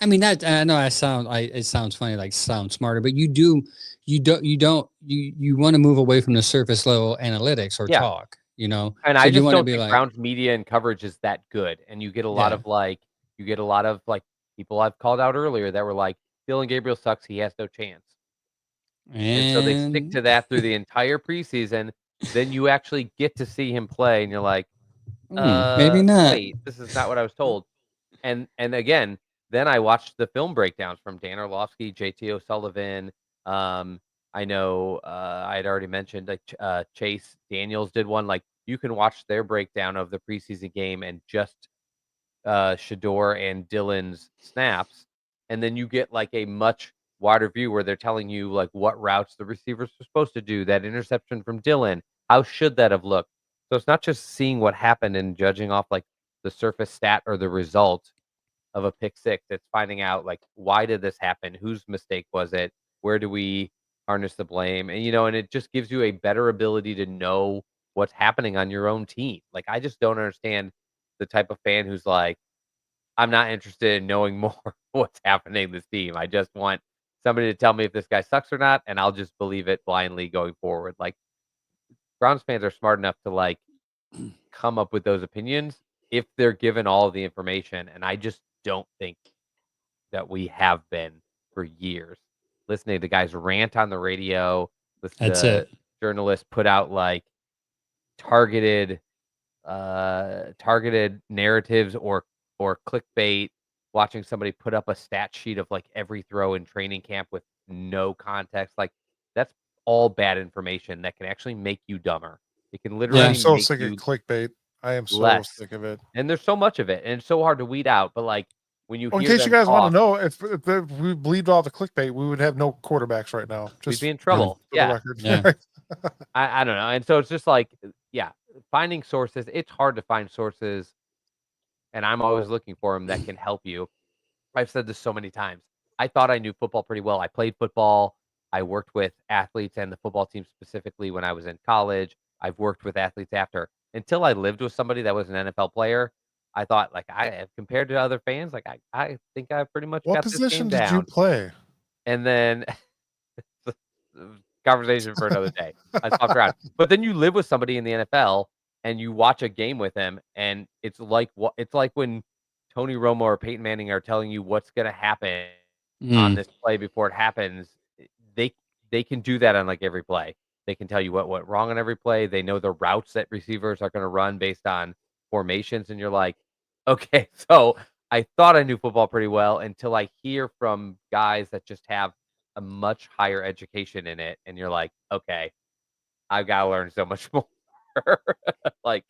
Speaker 2: I mean, that I know it sounds funny, like sound smarter, but you want to move away from the surface level analytics or
Speaker 5: Yeah.
Speaker 2: talk,
Speaker 5: And
Speaker 2: So
Speaker 5: I
Speaker 2: you
Speaker 5: just
Speaker 2: want to
Speaker 5: don't
Speaker 2: be
Speaker 5: think
Speaker 2: like,
Speaker 5: Browns media and coverage is that good. And you get a lot of people I've called out earlier that were like, Dylan Gabriel sucks. He has no chance. And so they stick to that through the entire preseason. Then you actually get to see him play, and you're like,
Speaker 2: maybe not.
Speaker 5: wait, this is not what I was told. And again, then I watched the film breakdowns from Dan Orlovsky, JT O'Sullivan. I know I had already mentioned like Chase Daniels did one. Like you can watch their breakdown of the preseason game and just Shador and Dylan's snaps, and then you get like a much wider view where they're telling you like what routes the receivers are supposed to do. That interception from Dylan, how should that have looked? So it's not just seeing what happened and judging off like the surface stat or the result of a pick six. It's finding out like why did this happen? Whose mistake was it? Where do we harness the blame? And and it just gives you a better ability to know what's happening on your own team. Like I just don't understand the type of fan who's like, I'm not interested in knowing more what's happening in this team. I just want somebody to tell me if this guy sucks or not, and I'll just believe it blindly going forward. Like Browns fans are smart enough to like come up with those opinions if they're given all of the information, and I just don't think that we have been for years. Listening to guys rant on the radio,
Speaker 2: That's it.
Speaker 5: journalists put out like targeted narratives or clickbait, watching somebody put up a stat sheet of like every throw in training camp with no context. Like that's all bad information that can actually make you dumber. It can literally
Speaker 4: I'm so
Speaker 5: make
Speaker 4: sick of
Speaker 5: you
Speaker 4: clickbait. I am so
Speaker 5: less.
Speaker 4: sick of it.
Speaker 5: And there's so much of it, and it's so hard to weed out. But like when you
Speaker 4: In
Speaker 5: hear
Speaker 4: case you
Speaker 5: them
Speaker 4: guys want
Speaker 5: talk,
Speaker 4: to know, if we believed all the clickbait, we would have no quarterbacks right now.
Speaker 5: we'd
Speaker 4: Just
Speaker 5: be in trouble.
Speaker 4: for the
Speaker 5: Yeah.
Speaker 4: record.
Speaker 2: Yeah.
Speaker 5: I don't know. And so it's just like, yeah, finding sources. It's hard to find sources, and I'm always looking for them that can help you. I've said this so many times. I thought I knew football pretty well. I played football. I worked with athletes and the football team specifically when I was in college. I've worked with athletes after. Until I lived with somebody that was an NFL player, I thought, like, compared to other fans, like, I think I pretty much
Speaker 4: What
Speaker 5: got this
Speaker 4: position
Speaker 5: game
Speaker 4: did you
Speaker 5: down.
Speaker 4: play?
Speaker 5: And then conversation for another day. I stopped around. But then you live with somebody in the NFL and you watch a game with them, and it's like when Tony Romo or Peyton Manning are telling you what's going to happen on this play before it happens. They can do that on like every play. They can tell you what went wrong on every play. They know the routes that receivers are going to run based on formations, and you're like, okay, so I thought I knew football pretty well until I hear from guys that just have a much higher education in it, and you're like, okay, I've got to learn so much more. Like,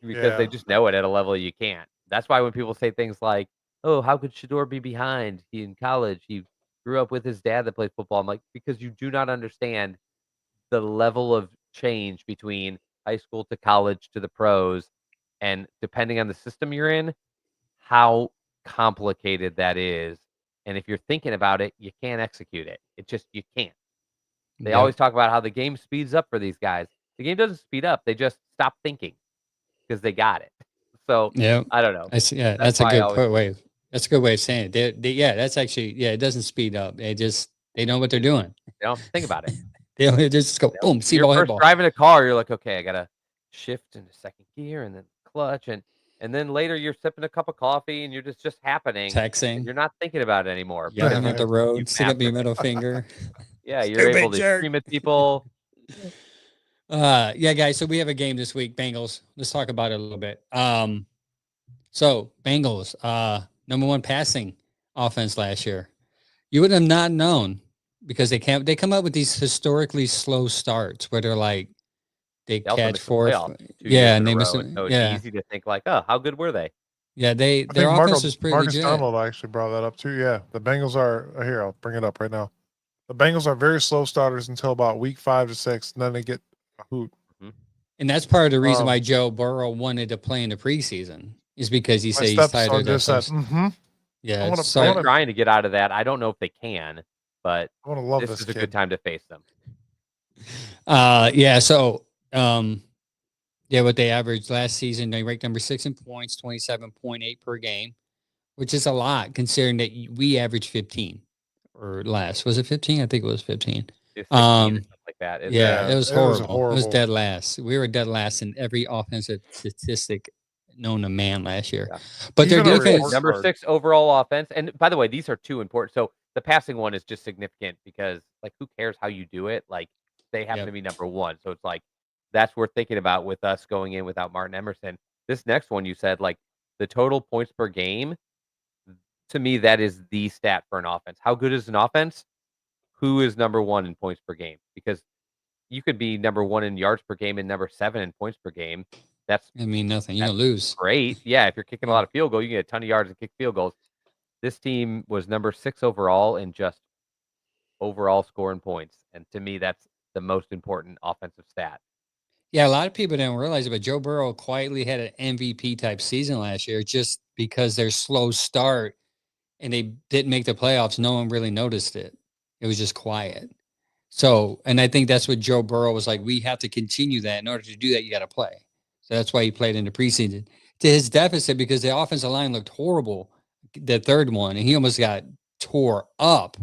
Speaker 5: because they just know it at a level you can't. That's why when people say things like, oh, how could Shador be behind? He in college, he grew up with his dad that played football. I'm like, because you do not understand the level of change between high school to college to the pros, and depending on the system you're in, how complicated that is. And if you're thinking about it, you can't execute it. You can't. They always talk about how the game speeds up for these guys. The game doesn't speed up. They just stop thinking because they got it. So I don't know.
Speaker 2: That's a good way. That's a good way of saying it. That's actually, it doesn't speed up. They know what they're doing.
Speaker 5: They don't think about it.
Speaker 2: They just go, boom, see
Speaker 5: You're
Speaker 2: ball, hit
Speaker 5: first
Speaker 2: ball.
Speaker 5: driving a car, you're like, okay, I got to shift into second gear and then clutch. And then later you're sipping a cup of coffee and you're just happening.
Speaker 2: Texting.
Speaker 5: You're not thinking about it anymore.
Speaker 2: Yelling at the road,
Speaker 5: you
Speaker 2: stick up your middle finger.
Speaker 5: Yeah, you're able to scream at people.
Speaker 2: Guys, so we have a game this week, Bengals. Let's talk about it a little bit. So Bengals, number one passing offense last year. You would have not known because they come up with these historically slow starts where they're like they catch four. And they miss it.
Speaker 5: So it's easy to think like, oh, how good were they?
Speaker 2: Yeah, their offense was pretty
Speaker 4: Marcus
Speaker 2: legit.
Speaker 4: Donald actually brought that up too. Yeah, the Bengals are here. I'll bring it up right now. The Bengals are very slow starters until about week 5 to 6, and then they get a hoot.
Speaker 2: And that's part of the reason why Joe Burrow wanted to play in the preseason. Is because you
Speaker 4: My
Speaker 2: say he's
Speaker 4: stepson
Speaker 2: tired
Speaker 4: just said,
Speaker 2: of Yeah,
Speaker 4: I wanna-
Speaker 2: so
Speaker 4: I
Speaker 5: They're
Speaker 4: wanna-
Speaker 5: trying to get out of that. I don't know if they can, but
Speaker 4: I want to love
Speaker 5: this
Speaker 4: this
Speaker 5: is a
Speaker 4: kid.
Speaker 5: good time to face them.
Speaker 2: yeah, so yeah, what they averaged last season, they ranked number 6 in points, 27.8 per game, which is a lot considering that we averaged 15 or less. Was it 15? I think it was 15.
Speaker 5: It's 16 or something like that.
Speaker 2: Yeah, it was
Speaker 4: it was
Speaker 2: horrible. It was
Speaker 4: horrible.
Speaker 2: dead last. We were dead last in every offensive statistic known to man last year.
Speaker 5: Yeah.
Speaker 2: But their
Speaker 4: Even our
Speaker 2: defense,
Speaker 5: number
Speaker 4: card.
Speaker 5: 6 overall offense. And by the way, these are 2 important. So the passing one is just significant because, like, who cares how you do it? Like, they happen
Speaker 2: Yep.
Speaker 5: to be number 1. So it's like, that's worth thinking about with us going in without Martin Emerson. This next one you said, like, the total points per game, to me, that is the stat for an offense. How good is an offense? Who is number 1 in points per game? Because you could be number 1 in yards per game and number 7 in points per game. That's
Speaker 2: I mean, nothing. You're
Speaker 5: that's
Speaker 2: going to lose.
Speaker 5: great. Yeah, if you're kicking a lot of field goals, you get a ton of yards and kick field goals. This team was number 6 overall in just overall scoring points, and to me, that's the most important offensive stat.
Speaker 2: Yeah, a lot of people didn't realize it, but Joe Burrow quietly had an MVP type season last year just because their slow start and they didn't make the playoffs. No one really noticed it. It was just quiet. So, and I think that's what Joe Burrow was like. We have to continue that. In order to do that, you got to play. So that's why he played in the preseason to his deficit because the offensive line looked horrible, the third one, and he almost got tore up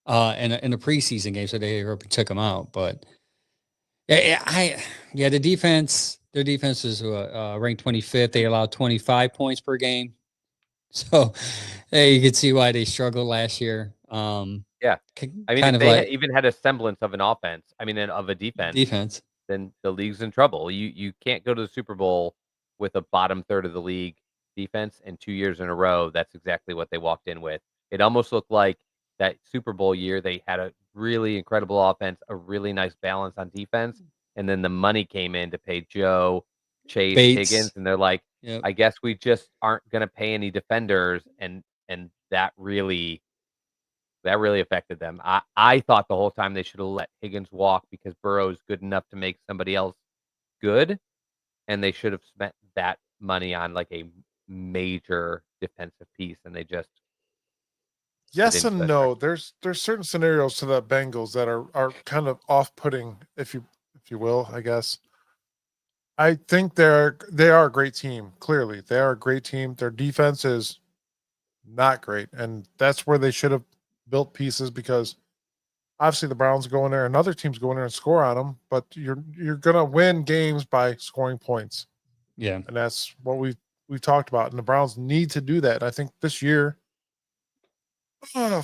Speaker 2: in a preseason game. So they took him out. But the defense, their defense is ranked 25th. They allowed 25 points per game. So hey, you can see why they struggled last year.
Speaker 5: Yeah. I mean,
Speaker 2: kind
Speaker 5: if
Speaker 2: of
Speaker 5: they
Speaker 2: like
Speaker 5: even had a semblance of an offense, I mean, of a
Speaker 2: defense.
Speaker 5: then the league's in trouble. You can't go to the Super Bowl with a bottom third of the league defense, and 2 years in a row, that's exactly what they walked in with. It almost looked like that Super Bowl year, they had a really incredible offense, a really nice balance on defense, and then the money came in to pay Joe, Chase,
Speaker 2: Bates.
Speaker 5: Higgins, and they're like,
Speaker 2: Yep.
Speaker 5: I guess we just aren't going to pay any defenders, and that really affected them. I thought the whole time they should have let Higgins walk because Burrow's good enough to make somebody else good, and they should have spent that money on like a major defensive piece, and they just
Speaker 4: Yes
Speaker 5: didn't do
Speaker 4: and
Speaker 5: it.
Speaker 4: no. There's certain scenarios to the Bengals that are kind of off-putting, if you will, I guess. I think they are a great team. Clearly, they are a great team. Their defense is not great, and that's where they should have built pieces because obviously the Browns go in there and other teams go in there and score on them, but you're gonna win games by scoring points,
Speaker 2: Yeah.
Speaker 4: and that's what we've talked about. And the Browns need to do that. I think this year,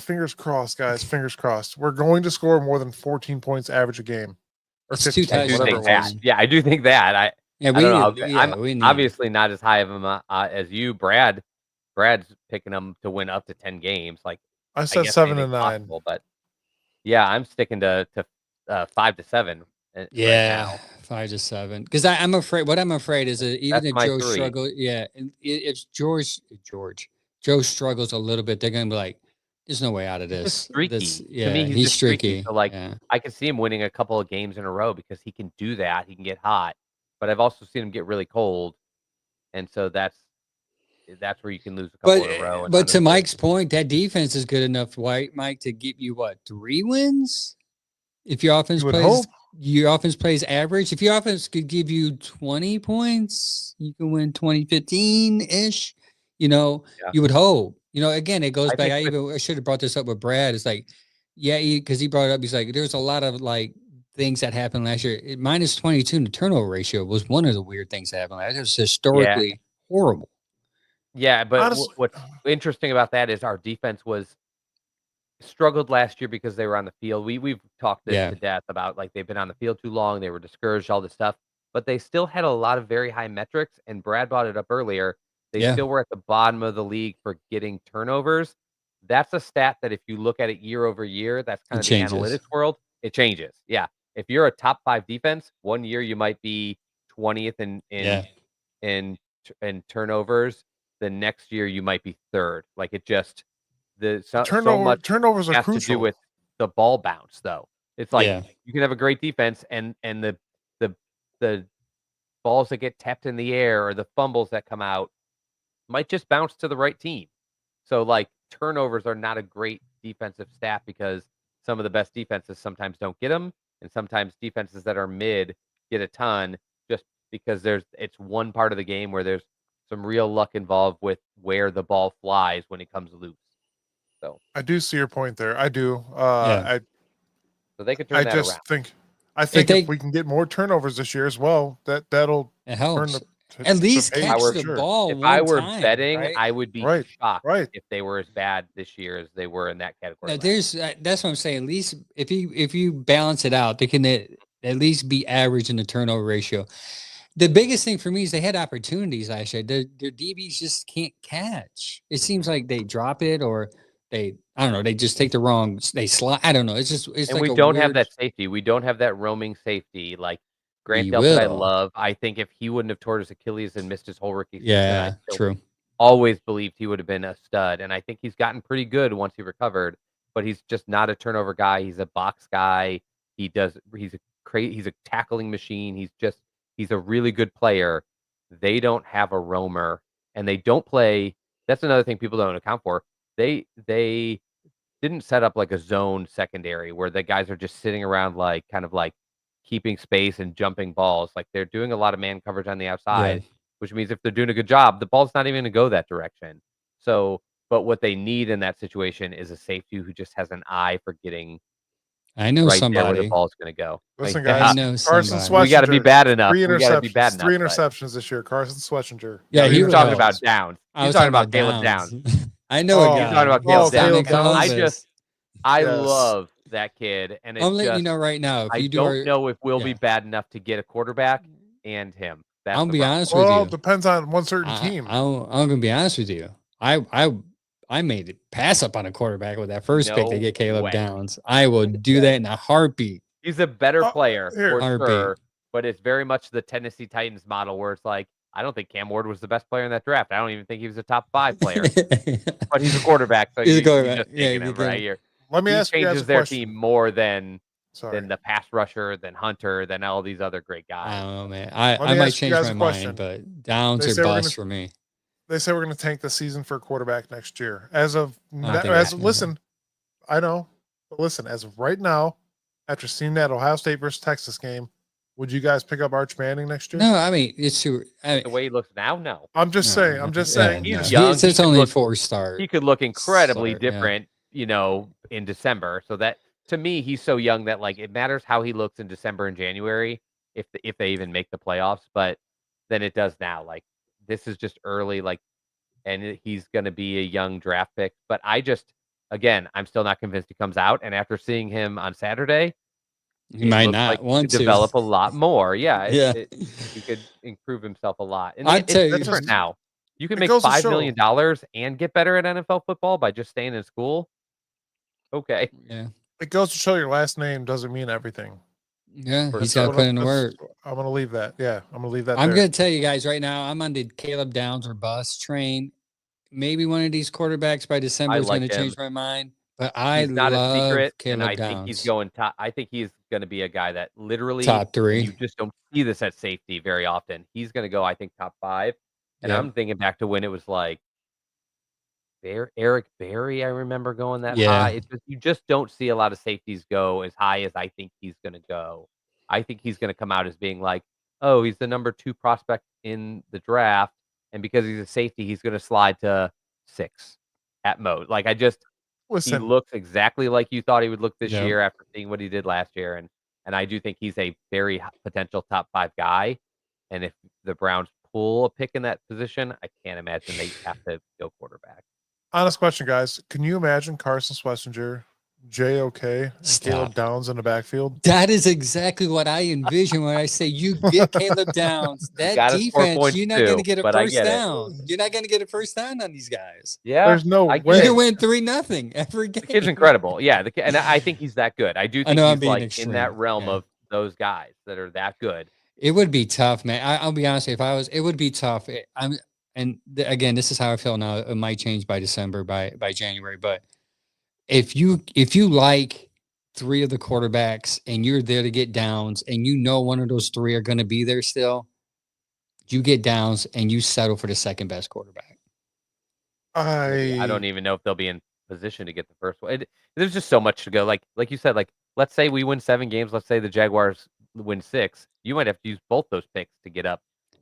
Speaker 4: fingers crossed, guys, fingers crossed. We're going to score more than 14 points average a game, or
Speaker 2: It's
Speaker 4: 15
Speaker 2: two
Speaker 5: I
Speaker 4: points,
Speaker 5: do
Speaker 2: touchdowns.
Speaker 4: whatever
Speaker 5: think
Speaker 4: it
Speaker 5: that.
Speaker 4: was.
Speaker 5: Yeah, I do think that.
Speaker 2: Yeah,
Speaker 5: I don't know. I'm
Speaker 2: we need
Speaker 5: obviously not as high of them as you, Brad. Brad's picking them to win up to 10 games. Like,
Speaker 4: I
Speaker 5: I
Speaker 4: said
Speaker 5: guess
Speaker 4: 7
Speaker 5: anything's
Speaker 4: and 9.
Speaker 5: possible, but yeah, I'm sticking to 5 to 7 right
Speaker 2: Yeah,
Speaker 5: now.
Speaker 2: 5 to 7. Because I'm afraid. What I'm afraid is that even
Speaker 5: That's
Speaker 2: if
Speaker 5: my
Speaker 2: Joe
Speaker 5: 3.
Speaker 2: struggles, and if Joe struggles a little bit, they're gonna be like, "There's no way out of
Speaker 5: He's just
Speaker 2: this."
Speaker 5: streaky.
Speaker 2: This,
Speaker 5: To me, he's
Speaker 2: he's
Speaker 5: just streaky.
Speaker 2: streaky.
Speaker 5: So, like,
Speaker 2: Yeah.
Speaker 5: I can see him winning a couple of games in a row because he can do that. He can get hot, but I've also seen him get really cold, and so that's where you can lose a couple in a row.
Speaker 2: But
Speaker 5: And
Speaker 2: to Mike's point, that defense is good enough, White Mike, to give you what 3 wins if your offense
Speaker 4: You would
Speaker 2: plays.
Speaker 4: hope.
Speaker 2: Your offense plays average. If your offense could give you 20 points, you can win 2015 ish.
Speaker 5: Yeah.
Speaker 2: You would hope. Again, it goes
Speaker 5: I
Speaker 2: back.
Speaker 5: think
Speaker 2: I should have brought this up with Brad. It's like, yeah, because he brought it up. He's like, there's a lot of like things that happened last year. Minus 22 in the turnover ratio was one of the weird things that happened. It was historically horrible.
Speaker 5: Yeah, but
Speaker 4: Honestly,
Speaker 5: what's interesting about that is our defense struggled last year because they were on the field. We've talked this
Speaker 2: Yeah.
Speaker 5: to death about, like, they've been on the field too long, they were discouraged, all this stuff, but they still had a lot of very high metrics, and Brad brought it up earlier. They
Speaker 2: Yeah.
Speaker 5: still were at the bottom of the league for getting turnovers. That's a stat that if you look at it year over year, that's kind
Speaker 2: It
Speaker 5: of the
Speaker 2: changes.
Speaker 5: analytics world. It changes. Yeah. If you're a top 5 defense, one year you might be 20th in turnovers. The next year you might be 3rd. Like, it just so much
Speaker 4: turnovers are
Speaker 5: has to do
Speaker 4: crucial.
Speaker 5: with the ball bounce, though. It's like
Speaker 2: Yeah.
Speaker 5: you can have a great defense, and the balls that get tapped in the air or the fumbles that come out, might just bounce to the right team. So like turnovers are not a great defensive stat because some of the best defenses sometimes don't get them, and sometimes defenses that are mid get a ton just because it's one part of the game where there's some real luck involved with where the ball flies when it comes loose. So
Speaker 4: I do see your point there. I do.
Speaker 2: Yeah.
Speaker 5: so they could turn
Speaker 4: I
Speaker 5: that
Speaker 4: just
Speaker 5: around.
Speaker 4: think if
Speaker 2: they-
Speaker 4: we can get more turnovers this year as well, that'll
Speaker 2: It
Speaker 4: turn
Speaker 2: helps.
Speaker 4: the
Speaker 2: At least
Speaker 4: page
Speaker 2: catch
Speaker 4: for
Speaker 2: the
Speaker 4: sure.
Speaker 2: ball
Speaker 5: If
Speaker 2: one
Speaker 5: I were
Speaker 2: time,
Speaker 5: betting,
Speaker 2: right?
Speaker 5: I would be
Speaker 4: Right,
Speaker 5: shocked
Speaker 4: right.
Speaker 5: if they were as bad this year as they were in that category.
Speaker 2: No,
Speaker 5: last
Speaker 2: there's that's what I'm saying. At least if you balance it out, they can at least be average in the turnover ratio. The biggest thing for me is they had opportunities last year. Their DBs just can't catch. It seems like they drop it or I don't know, they just take the wrong, they slide. I don't know. It's
Speaker 5: And
Speaker 2: like
Speaker 5: we
Speaker 2: a
Speaker 5: don't have
Speaker 2: weird,
Speaker 5: that safety. We don't have that roaming safety. Like Grant
Speaker 2: We
Speaker 5: Delpit, I
Speaker 2: will.
Speaker 5: love. I think if he wouldn't have torn his Achilles and missed his whole rookie season,
Speaker 2: yeah,
Speaker 5: I still
Speaker 2: true.
Speaker 5: always believed he would have been a stud. And I think he's gotten pretty good once he recovered, but he's just not a turnover guy. He's a box guy. He's a tackling machine. He's a really good player. They don't have a roamer and they don't play. That's another thing people don't account for. They didn't set up like a zone secondary where the guys are just sitting around like kind of like keeping space and jumping balls. Like they're doing a lot of man coverage on the outside, which means if they're doing a good job, the ball's not even going to go that direction. So, but what they need in that situation is a safety who just has an eye for getting
Speaker 2: I know
Speaker 5: right there where
Speaker 2: somebody.
Speaker 5: the ball's going to go.
Speaker 4: Listen,
Speaker 5: Like,
Speaker 4: guys,
Speaker 2: I know
Speaker 4: Carson
Speaker 2: somebody.
Speaker 5: we got to be
Speaker 4: Schwetzinger,
Speaker 5: bad enough.
Speaker 4: Three
Speaker 5: We got to be bad
Speaker 4: interceptions.
Speaker 5: enough.
Speaker 4: Three
Speaker 5: but
Speaker 4: interceptions this year. Carson Schwetzinger.
Speaker 2: Yeah,
Speaker 4: Three
Speaker 2: he
Speaker 5: He's
Speaker 2: would
Speaker 5: talking
Speaker 2: help.
Speaker 5: about Downs.
Speaker 2: I
Speaker 5: He's
Speaker 2: was
Speaker 5: talking about Caleb
Speaker 2: Downs.
Speaker 5: Downs.
Speaker 2: I know a
Speaker 4: Oh,
Speaker 2: guy.
Speaker 5: He's talking about
Speaker 4: Oh,
Speaker 5: Caleb
Speaker 2: Down in
Speaker 5: Downs. I
Speaker 2: Columbus.
Speaker 4: Yes.
Speaker 5: love that kid, and
Speaker 2: I'm
Speaker 5: it's
Speaker 2: letting you
Speaker 5: just
Speaker 2: know right now. If
Speaker 5: I
Speaker 2: you do
Speaker 5: don't know if we'll be
Speaker 2: yeah.
Speaker 5: bad enough to get a quarterback and him. That's
Speaker 2: I'll
Speaker 5: the
Speaker 2: be
Speaker 5: problem.
Speaker 2: honest with
Speaker 4: Well,
Speaker 2: you.
Speaker 4: depends on one certain team.
Speaker 2: I'm gonna be honest with you. I made it pass up on a quarterback with that first pick to
Speaker 5: No
Speaker 2: get Caleb
Speaker 5: way.
Speaker 2: Downs. I will do that in a heartbeat.
Speaker 5: He's a better player
Speaker 4: here.
Speaker 5: for
Speaker 2: Heartbeat.
Speaker 5: sure, but it's very much the Tennessee Titans model where it's like, I don't think Cam Ward was the best player in that draft. I don't even think he was a top 5 player, but he's a quarterback, so
Speaker 2: He's a
Speaker 5: you're
Speaker 2: quarterback.
Speaker 5: just
Speaker 2: Yeah,
Speaker 5: taking
Speaker 2: you
Speaker 5: him,
Speaker 2: get
Speaker 5: right?
Speaker 2: him.
Speaker 4: Let me
Speaker 5: He
Speaker 4: ask you guys
Speaker 5: changes
Speaker 4: a
Speaker 5: their
Speaker 4: question.
Speaker 5: team more than
Speaker 4: Sorry.
Speaker 5: the pass rusher, than Hunter, than all these other great
Speaker 2: I
Speaker 5: guys.
Speaker 2: don't know, man.
Speaker 4: Let
Speaker 2: I
Speaker 4: me
Speaker 2: might
Speaker 4: ask you
Speaker 2: change
Speaker 4: guys
Speaker 2: my
Speaker 4: a
Speaker 2: mind,
Speaker 4: question.
Speaker 2: but Downs
Speaker 4: They
Speaker 2: or
Speaker 4: say we're
Speaker 2: bust
Speaker 4: gonna-
Speaker 2: for me.
Speaker 4: They say we're going to tank the season for a quarterback next year. As of
Speaker 2: I think
Speaker 4: listen, I know, but listen, as of right now, after seeing that Ohio State versus Texas game, would you guys pick up Arch Manning next year?
Speaker 2: No, I mean it's too.
Speaker 5: The way he looks now, no.
Speaker 4: I'm just saying. I'm just saying.
Speaker 5: He's
Speaker 2: no.
Speaker 5: young.
Speaker 2: It's
Speaker 5: He could
Speaker 2: only
Speaker 5: look-
Speaker 2: 4-star.
Speaker 5: He could look incredibly
Speaker 2: Start, yeah.
Speaker 5: different, in December. So that to me, he's so young that like it matters how he looks in December and January if they even make the playoffs. But then it does now. Like this is just early. Like, and he's going to be a young draft pick. But again, I'm still not convinced he comes out. And after seeing him on Saturday,
Speaker 2: He might
Speaker 5: looks
Speaker 2: not
Speaker 5: like he
Speaker 2: want
Speaker 5: could
Speaker 2: to
Speaker 5: develop a lot more. Yeah,
Speaker 2: Yeah.
Speaker 5: he could improve himself a lot. And
Speaker 2: I'd
Speaker 5: it's
Speaker 2: tell you-
Speaker 5: different now. You can
Speaker 4: It
Speaker 5: make
Speaker 4: goes to
Speaker 5: $5
Speaker 4: show.
Speaker 5: million and get better at NFL football by just staying in school. Okay.
Speaker 2: Yeah,
Speaker 4: It goes to show your last name doesn't mean everything.
Speaker 2: yeah.
Speaker 5: For
Speaker 2: He's
Speaker 5: sure.
Speaker 2: got to put in the work.
Speaker 4: I'm going to leave that. Yeah, I'm going to leave that
Speaker 2: I'm
Speaker 4: there.
Speaker 2: going to tell you guys right now. I'm on the Caleb Downs or bust train. Maybe one of these quarterbacks by December is
Speaker 5: like
Speaker 2: going to change
Speaker 5: him.
Speaker 2: my mind. But I
Speaker 5: He's not
Speaker 2: love
Speaker 5: a secret,
Speaker 2: Caleb
Speaker 5: and I
Speaker 2: Downs.
Speaker 5: think he's going top. I think he's going to be a guy that literally
Speaker 2: Top
Speaker 5: and
Speaker 2: 3.
Speaker 5: you just don't see this at safety very often. He's going to go, I think, top 5. And
Speaker 2: Yeah.
Speaker 5: I'm thinking back to when it was like Eric Berry. I remember going that
Speaker 2: Yeah.
Speaker 5: high. You just don't see a lot of safeties go as high as I think he's going to go. I think he's going to come out as being like, oh, he's the number 2 prospect in the draft, and because he's a safety, he's going to slide to 6 at most. Like he
Speaker 4: Listen,
Speaker 5: looks exactly like you thought he would look this
Speaker 2: Yep.
Speaker 5: year after seeing what he did last year, and I do think he's a very potential top 5 guy. And if the Browns pull a pick in that position, I can't imagine they have to go quarterback.
Speaker 4: honest question, guys. Can you imagine Carson Schlesinger, JOK, and
Speaker 2: Stop.
Speaker 4: Caleb Downs in the backfield?
Speaker 2: That is exactly what I envision when I say you get Caleb Downs. That
Speaker 5: Gotta score
Speaker 2: defense,
Speaker 5: points
Speaker 2: you're not going to
Speaker 5: too,
Speaker 2: get a
Speaker 5: but I
Speaker 2: first
Speaker 5: get it.
Speaker 2: down. You're not going to get a first down on these guys.
Speaker 5: Yeah,
Speaker 4: There's no
Speaker 5: I get
Speaker 4: way.
Speaker 2: You
Speaker 5: it.
Speaker 2: can win 3-0 every game.
Speaker 5: The kid's incredible. Yeah, and I think he's that good. I do
Speaker 2: I
Speaker 5: think
Speaker 2: know I'm
Speaker 5: he's
Speaker 2: being
Speaker 5: like
Speaker 2: extreme,
Speaker 5: in that realm
Speaker 2: yeah.
Speaker 5: of those guys that are that good.
Speaker 2: It would be tough, man. I'll be honest. If I was, it would be tough. Again, this is how I feel now. It might change by December, by January. But if you like 3 of the quarterbacks and you're there to get Downs, and you know one of those 3 are going to be there still, you get Downs and you settle for the second best quarterback.
Speaker 5: I don't
Speaker 4: I
Speaker 5: even know if they'll be in position to get the first one. There's just so much to go. Like you said, like let's say we win 7 games. Let's say the Jaguars win 6. You might have to use both those picks to get up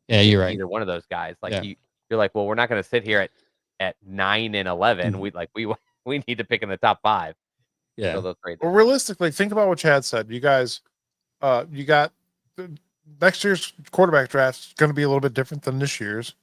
Speaker 2: Yeah,
Speaker 5: to
Speaker 2: you're right.
Speaker 5: either one of those guys. Like
Speaker 2: Yeah.
Speaker 5: you're like, well, we're not going to sit here at 9 and 11. We need to pick in the top 5.
Speaker 2: Yeah.
Speaker 5: So they'll trade.
Speaker 4: well, realistically, think about what Chad said. You guys, you got next year's quarterback draft is going to be a little bit different than this year's.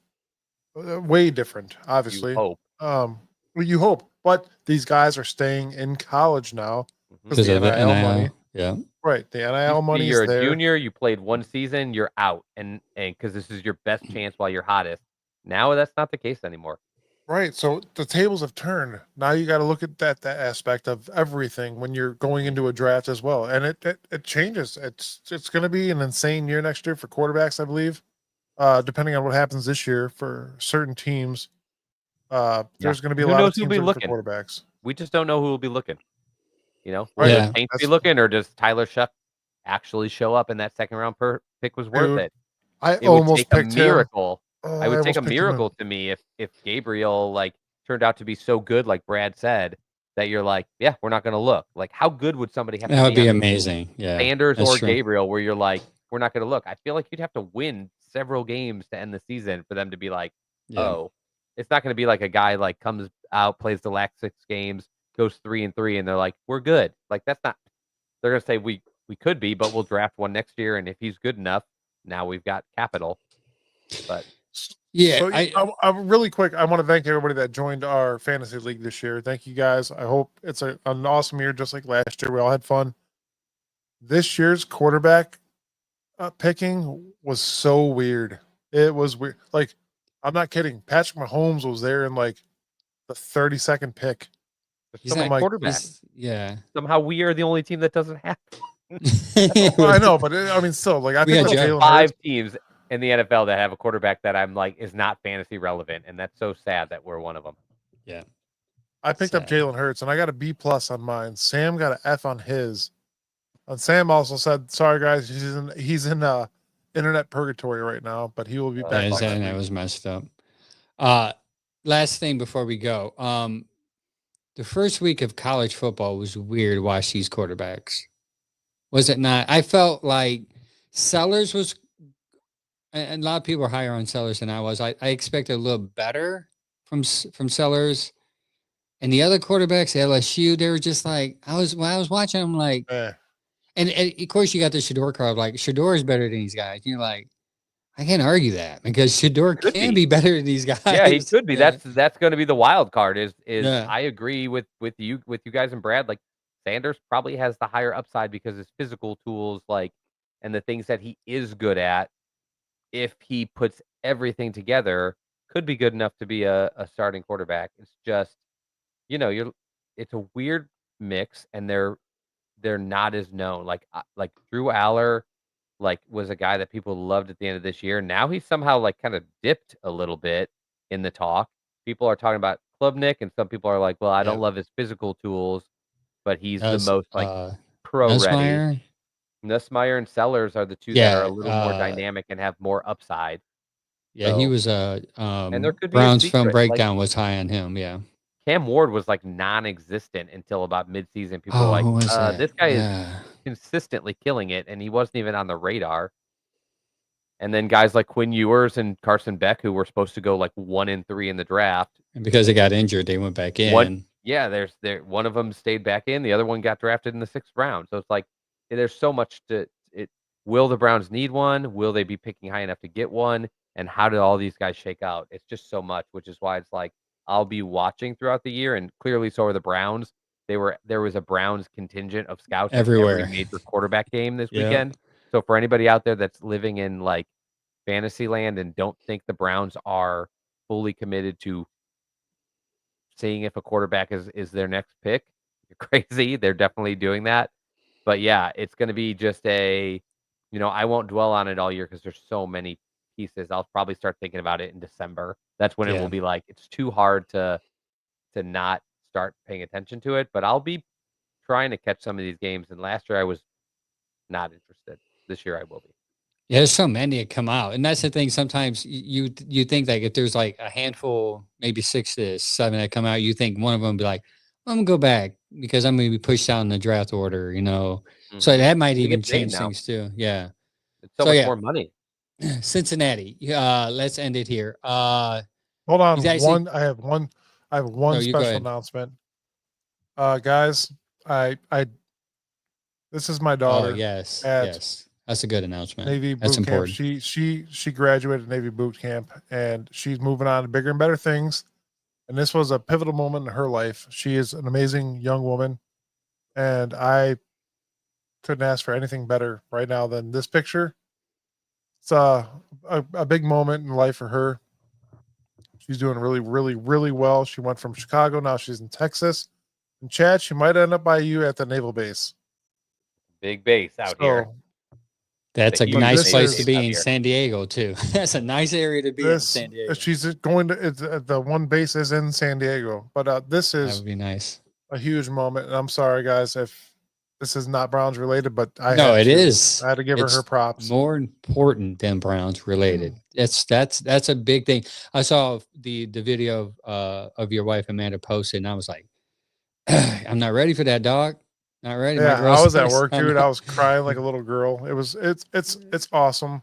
Speaker 4: Way different, obviously.
Speaker 5: You hope.
Speaker 4: Well, you hope, but these guys are staying in college now
Speaker 2: Because
Speaker 4: the
Speaker 2: of the
Speaker 4: NIL money.
Speaker 2: Yeah.
Speaker 4: Right, the NIL money
Speaker 5: You're
Speaker 4: is
Speaker 5: a
Speaker 4: there.
Speaker 5: junior. You played 1 season. You're out, and because this is your best chance while you're hottest. Now that's not the case anymore.
Speaker 4: Right, so the tables have turned. Now you got to look at that aspect of everything when you're going into a draft as well, and it changes. It's going to be an insane year next year for quarterbacks, I believe. Depending on what happens this year for certain teams, there's going to be a
Speaker 5: Who
Speaker 4: lot
Speaker 5: knows
Speaker 4: of
Speaker 5: who'll
Speaker 4: teams
Speaker 5: be
Speaker 4: looking for
Speaker 5: looking?
Speaker 4: quarterbacks.
Speaker 5: We just don't know who will be looking. Will
Speaker 4: Right,
Speaker 2: Yeah.
Speaker 5: the Saints be
Speaker 4: that's-
Speaker 5: looking, or does Tyler Shuck actually show up and that second round pick was worth
Speaker 4: Dude,
Speaker 5: it?
Speaker 4: I
Speaker 5: It would
Speaker 4: almost
Speaker 5: take a
Speaker 4: picked him.
Speaker 5: miracle.
Speaker 4: Oh,
Speaker 5: I would take
Speaker 4: almost
Speaker 5: a
Speaker 4: picked him in-
Speaker 5: miracle to me if Gabriel like turned out to be so good, like Brad said, that you're like, yeah, we're not going to look. Like, how good would somebody have
Speaker 2: That
Speaker 5: to
Speaker 2: would be
Speaker 5: on the team?
Speaker 2: amazing. Yeah.
Speaker 5: Sanders
Speaker 2: that's
Speaker 5: or
Speaker 2: true.
Speaker 5: Gabriel, where you're like, we're not going to look. I feel like you'd have to win several games to end the season for them to be like,
Speaker 2: Yeah.
Speaker 5: oh, it's not going to be like a guy like comes out, plays the last 6 games, goes 3-3, and they're like, we're good. Like that's not. They're going to say we could be, but we'll draft one next year, and if he's good enough, now we've got capital. But
Speaker 2: Yeah.
Speaker 4: So I'm really quick. I want to thank everybody that joined our fantasy league this year. Thank you guys. I hope it's an awesome year, just like last year. We all had fun. This year's quarterback picking was so weird. It was weird. Like, I'm not kidding. Patrick Mahomes was there in like the 32nd pick.
Speaker 5: there's
Speaker 2: He's
Speaker 5: so many
Speaker 2: not-
Speaker 5: quarterbacks.
Speaker 2: Yeah.
Speaker 5: Somehow we are the only team that doesn't have.
Speaker 4: I know, but I mean, still, like I
Speaker 2: We
Speaker 4: think
Speaker 2: had
Speaker 4: that
Speaker 2: Jalen
Speaker 4: Jalen
Speaker 5: 5
Speaker 4: Hurts.
Speaker 5: teams in the NFL that have a quarterback that I'm like is not fantasy relevant, and that's so sad that we're one of them.
Speaker 2: Yeah.
Speaker 4: I picked up
Speaker 2: Sad.
Speaker 4: Jalen Hurts, and I got a B+ on mine. Sam got an F on his. And Sam also said, "Sorry guys, he's in internet purgatory right now, but he will be
Speaker 5: Yeah,
Speaker 4: back
Speaker 2: Yeah,
Speaker 4: next
Speaker 2: that
Speaker 4: week."
Speaker 2: was messed up. Last thing before we go. The first week of college football was weird to watch these quarterbacks. Was it not? I felt like Sellers was, and a lot of people were higher on Sellers than I was. I expected a little better from Sellers, and the other quarterbacks, LSU, they were just like when I was watching them, like,
Speaker 4: Eh.
Speaker 2: and of course you got the Shador card. Like Shador is better than these guys. You're like, I can't argue that because Shador
Speaker 5: Could
Speaker 2: can
Speaker 5: be.
Speaker 2: be better than these guys.
Speaker 5: Yeah, he could be.
Speaker 2: Yeah.
Speaker 5: That's going to be the wild card. Is
Speaker 2: Yeah.
Speaker 5: I agree with you guys and Brad. Like Sanders probably has the higher upside because his physical tools, like, and the things that he is good at, if he puts everything together, could be good enough to be a starting quarterback. It's just, it's a weird mix, and they're not as known. Like Drew Aller, like was a guy that people loved at the end of this year. Now he's somehow like kind of dipped a little bit in the talk. People are talking about Klubnik, and some people are like, well, I don't love his physical tools, but he's the most like pro ready.
Speaker 2: Nussmeier?
Speaker 5: Nussmeier and Sellers are the two that
Speaker 2: Yeah,
Speaker 5: are a little more dynamic and have more upside.
Speaker 2: Yeah, he
Speaker 5: So-
Speaker 2: was
Speaker 5: And there could be a
Speaker 2: Brown's
Speaker 5: secret,
Speaker 2: film
Speaker 5: like-
Speaker 2: breakdown was high on him. Yeah.
Speaker 5: Cam Ward was like non-existent until about midseason. People were
Speaker 2: Oh,
Speaker 5: like,
Speaker 2: who was that?
Speaker 5: this guy is
Speaker 2: Yeah.
Speaker 5: consistently killing it, and he wasn't even on the radar. And then guys like Quinn Ewers and Carson Beck, who were supposed to go like 1-3 in the draft.
Speaker 2: And because they got injured, they went back in.
Speaker 5: One of them stayed back in. The other one got drafted in the 6th round. So it's like there's so much to it. Will the Browns need one? Will they be picking high enough to get one? And how do all these guys shake out? It's just so much, which is why it's like I'll be watching throughout the year, and clearly so are the Browns. There was a Browns contingent of scouts at
Speaker 2: Everywhere.
Speaker 5: every major quarterback game this
Speaker 2: Yep.
Speaker 5: weekend. So for anybody out there that's living in like fantasy land and don't think the Browns are fully committed to seeing if a quarterback is their next pick, you're crazy. They're definitely doing that. But yeah, it's going to be just I won't dwell on it all year because there's so many pieces. I'll probably start thinking about it in December. That's when it
Speaker 2: Yeah.
Speaker 5: will be like it's too hard to not start paying attention to it. But I'll be trying to catch some of these games. And last year I was not interested. This year I will be.
Speaker 2: Yeah, there's so many that come out, and that's the thing. Sometimes you think like if there's like a handful, maybe 6 to 7 that come out, you think one of them be like, I'm gonna go back because I'm gonna be pushed down in the draft order, So that might
Speaker 5: They
Speaker 2: even
Speaker 5: get paid
Speaker 2: change
Speaker 5: now.
Speaker 2: things too. Yeah.
Speaker 5: It's so
Speaker 2: So
Speaker 5: much
Speaker 2: yeah,
Speaker 5: more money.
Speaker 2: Cincinnati. Let's end it here.
Speaker 4: Hold
Speaker 2: You
Speaker 4: on.
Speaker 2: guys think?
Speaker 4: I have
Speaker 2: No,
Speaker 4: one
Speaker 2: you go
Speaker 4: special
Speaker 2: ahead.
Speaker 4: announcement. Guys, I this is my
Speaker 2: Oh
Speaker 4: daughter
Speaker 2: yes,
Speaker 4: at
Speaker 2: yes. That's a good announcement.
Speaker 4: Navy
Speaker 2: That's
Speaker 4: boot camp.
Speaker 2: important.
Speaker 4: She graduated Navy boot camp, and she's moving on to bigger and better things. And this was a pivotal moment in her life. She is an amazing young woman, and I couldn't ask for anything better right now than this picture. It's a big moment in life for her. She's doing really, really, really well. She went from Chicago, now she's in Texas. And Chad, she might end up by you at the naval base.
Speaker 5: Big base out here.
Speaker 4: So,
Speaker 2: That's a
Speaker 5: huge
Speaker 2: nice
Speaker 4: this
Speaker 5: naval
Speaker 2: place to
Speaker 5: base
Speaker 4: is
Speaker 2: be
Speaker 5: out
Speaker 2: in
Speaker 5: here.
Speaker 2: San Diego too. That's a nice area to be in
Speaker 4: this.
Speaker 2: San Diego.
Speaker 4: She's going to the one base is in San Diego, but this
Speaker 2: That
Speaker 4: is
Speaker 2: would be nice.
Speaker 4: a huge moment. And I'm sorry, guys, if this is not Browns related, but
Speaker 2: No, it is.
Speaker 4: I had to give her
Speaker 2: It's
Speaker 4: props.
Speaker 2: more important than Browns related. That's a big thing. I saw the video of your wife Amanda posted, and I was like, I'm not ready for that, dog. Not ready. My
Speaker 4: Yeah, I
Speaker 2: girl's
Speaker 4: was at work,
Speaker 2: I
Speaker 4: dude.
Speaker 2: know.
Speaker 4: I was crying like a little girl. It's awesome.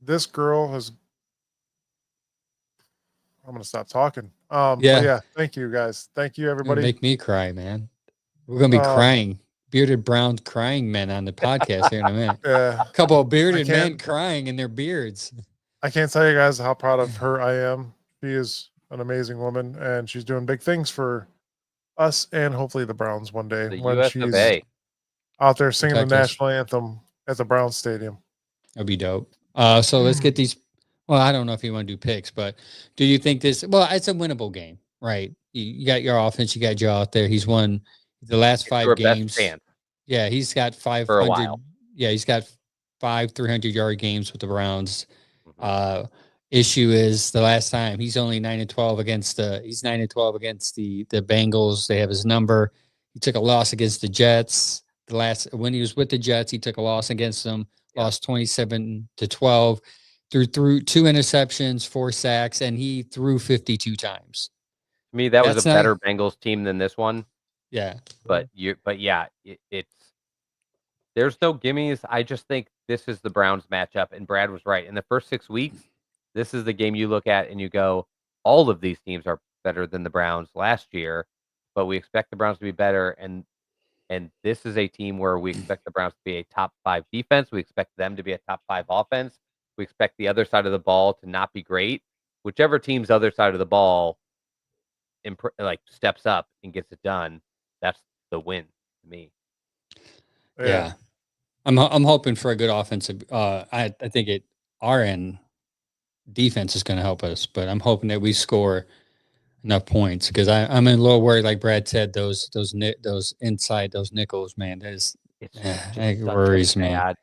Speaker 4: This girl has. I'm gonna stop talking. But
Speaker 2: Yeah,
Speaker 4: yeah, thank you guys. Thank you
Speaker 2: you're gonna
Speaker 4: everybody.
Speaker 2: make me cry, man. We're gonna be crying. Bearded brown crying men on the podcast here in a minute.
Speaker 4: Yeah,
Speaker 2: A couple of
Speaker 4: I
Speaker 2: bearded men
Speaker 4: can't
Speaker 2: crying in their beards.
Speaker 4: I can't tell you guys how proud of her I am. She is an amazing woman, and she's doing big things for us and hopefully the Browns one day
Speaker 5: The
Speaker 4: when
Speaker 5: US of
Speaker 4: she's
Speaker 5: A.
Speaker 4: out there singing the
Speaker 2: Protect us.
Speaker 4: national anthem at the Browns Stadium.
Speaker 2: That'd be dope. So let's get these. Well, I don't know if you want to do picks, but do you think this? Well, it's a winnable game, right? You got your offense. You got Joe out there. He's won the last
Speaker 5: It's
Speaker 2: 5
Speaker 5: your best
Speaker 2: games.
Speaker 5: chance
Speaker 2: Yeah, he's got
Speaker 5: for a
Speaker 2: 500.
Speaker 5: while.
Speaker 2: Yeah, he's got 5 300-yard games with the Browns.
Speaker 5: Mhm.
Speaker 2: Issue is the last time he's only 9-12 against the. He's 9-12 against the Bengals. They have his number. He took a loss against the Jets. The last when he was with the Jets, he took a loss against them.
Speaker 5: Yeah.
Speaker 2: Lost 27-12. Threw 2 interceptions, 4 sacks, and he threw 52 times.
Speaker 5: To me, that was
Speaker 2: That's
Speaker 5: a
Speaker 2: not-
Speaker 5: better Bengals team than this one.
Speaker 2: Yeah.
Speaker 5: But yeah, it's there's no gimmies. I just think this is the Browns matchup, and Brad was right. In the first 6 weeks, this is the game you look at and you go, all of these teams are better than the Browns last year, but we expect the Browns to be better, and this is a team where we expect the Browns to be a top 5 defense. We expect them to be a top 5 offense. We expect the other side of the ball to not be great. Whichever team's other side of the ball steps up and gets it done, that's the win to me.
Speaker 2: Yeah. I'm hoping for a good offensive. I think our end defense is going to help us, but I'm hoping that we score enough points because I'm a little worried. Like Brad said, those inside those nickels, man.
Speaker 5: It's
Speaker 2: It
Speaker 5: such
Speaker 2: worries
Speaker 5: a
Speaker 2: me.
Speaker 5: bad.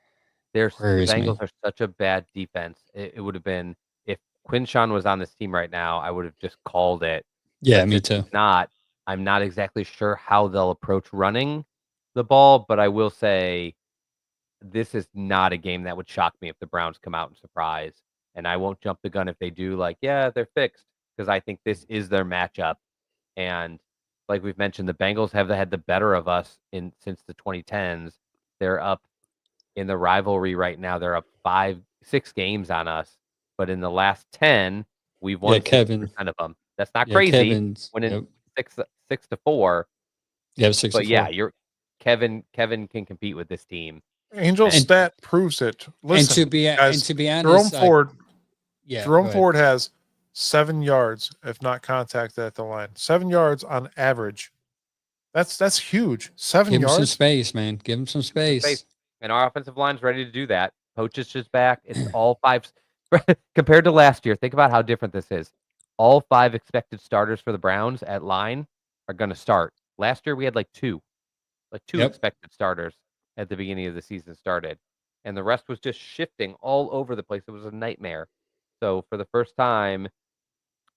Speaker 5: The
Speaker 2: Worries me.
Speaker 5: Bengals are such a bad defense. It would have been if Quinshawn was on this team right now, I would have just called it.
Speaker 2: Yeah,
Speaker 5: But
Speaker 2: me
Speaker 5: since
Speaker 2: too.
Speaker 5: he's not, I'm not exactly sure how they'll approach running the ball, but I will say this is not a game that would shock me if the Browns come out and surprise. And I won't jump the gun if they do, like, yeah, they're fixed, because I think this is their matchup. And like we've mentioned, the Bengals have had the better of us since the 2010s. They're up in the rivalry right now. They're up 6 games on us, but in the last 10, we've won 6% of them. That's not crazy.
Speaker 2: Kevin's
Speaker 5: Winning 6-4.
Speaker 2: Yeah, 6-4.
Speaker 5: But yeah, Kevin can compete with this team.
Speaker 4: Angel stat proves it. Listen,
Speaker 2: to be honest,
Speaker 4: Jerome Ford.
Speaker 2: Yeah,
Speaker 4: Jerome Ford has 7 yards, if not contacted at the line. 7 yards on average. That's huge. 7
Speaker 2: Give
Speaker 4: yards.
Speaker 2: him some space, man. Give him some space.
Speaker 5: And our offensive line's ready to do that. Poach's is back. It's all 5 compared to last year. Think about how different this is. All 5 expected starters for the Browns at line are going to start. Last year we had like 2 expected starters at the beginning of the season started, and the rest was just shifting all over the place. It was a nightmare. So for the first time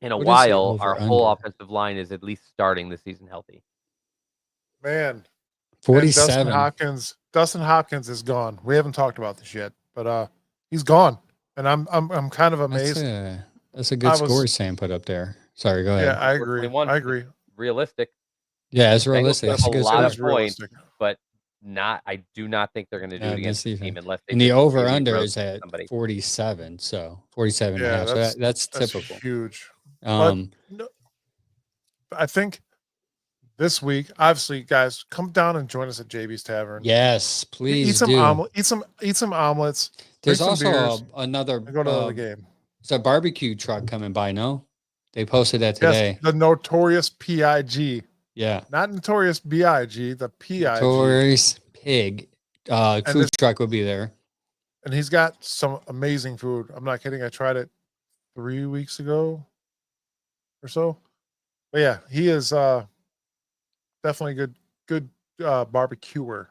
Speaker 5: in a while, our whole offensive line is at least starting the season healthy.
Speaker 4: Man,
Speaker 2: 47.
Speaker 4: Dustin Hopkins is gone. We haven't talked about this yet, but He's gone, and I'm kind of amazed.
Speaker 2: That's a good score Sam put up there. Sorry, go ahead.
Speaker 4: Yeah, I agree. I agree.
Speaker 5: Realistic.
Speaker 2: Yeah, it's
Speaker 5: Bengals
Speaker 2: realistic.
Speaker 5: put
Speaker 2: That's
Speaker 5: up
Speaker 2: a
Speaker 5: a
Speaker 2: good
Speaker 5: lot
Speaker 2: score.
Speaker 5: of points, but I do not think they're going to do it against the team unless they.
Speaker 2: And the
Speaker 5: just
Speaker 2: over
Speaker 5: really
Speaker 2: under
Speaker 5: roast
Speaker 2: is at
Speaker 5: somebody.
Speaker 2: 47, so 47 and a
Speaker 4: Yeah,
Speaker 2: half. So that's typical.
Speaker 4: Huge.
Speaker 2: But
Speaker 4: no, I think this week, obviously, guys, come down and join us at JB's Tavern.
Speaker 2: Yes, please
Speaker 4: eat some
Speaker 2: do.
Speaker 4: Eat some omelets.
Speaker 2: There's
Speaker 4: some
Speaker 2: also
Speaker 4: beers,
Speaker 2: another
Speaker 4: and go to the game.
Speaker 2: It's a barbecue truck coming by. No, they posted that today.
Speaker 4: Yes, the notorious PIG.
Speaker 2: Yeah,
Speaker 4: not notorious BIG. The PIG.
Speaker 2: Notorious Pig. Food truck will be there,
Speaker 4: and he's got some amazing food. I'm not kidding. I tried it 3 weeks ago or so. But yeah, he is definitely good barbecuer.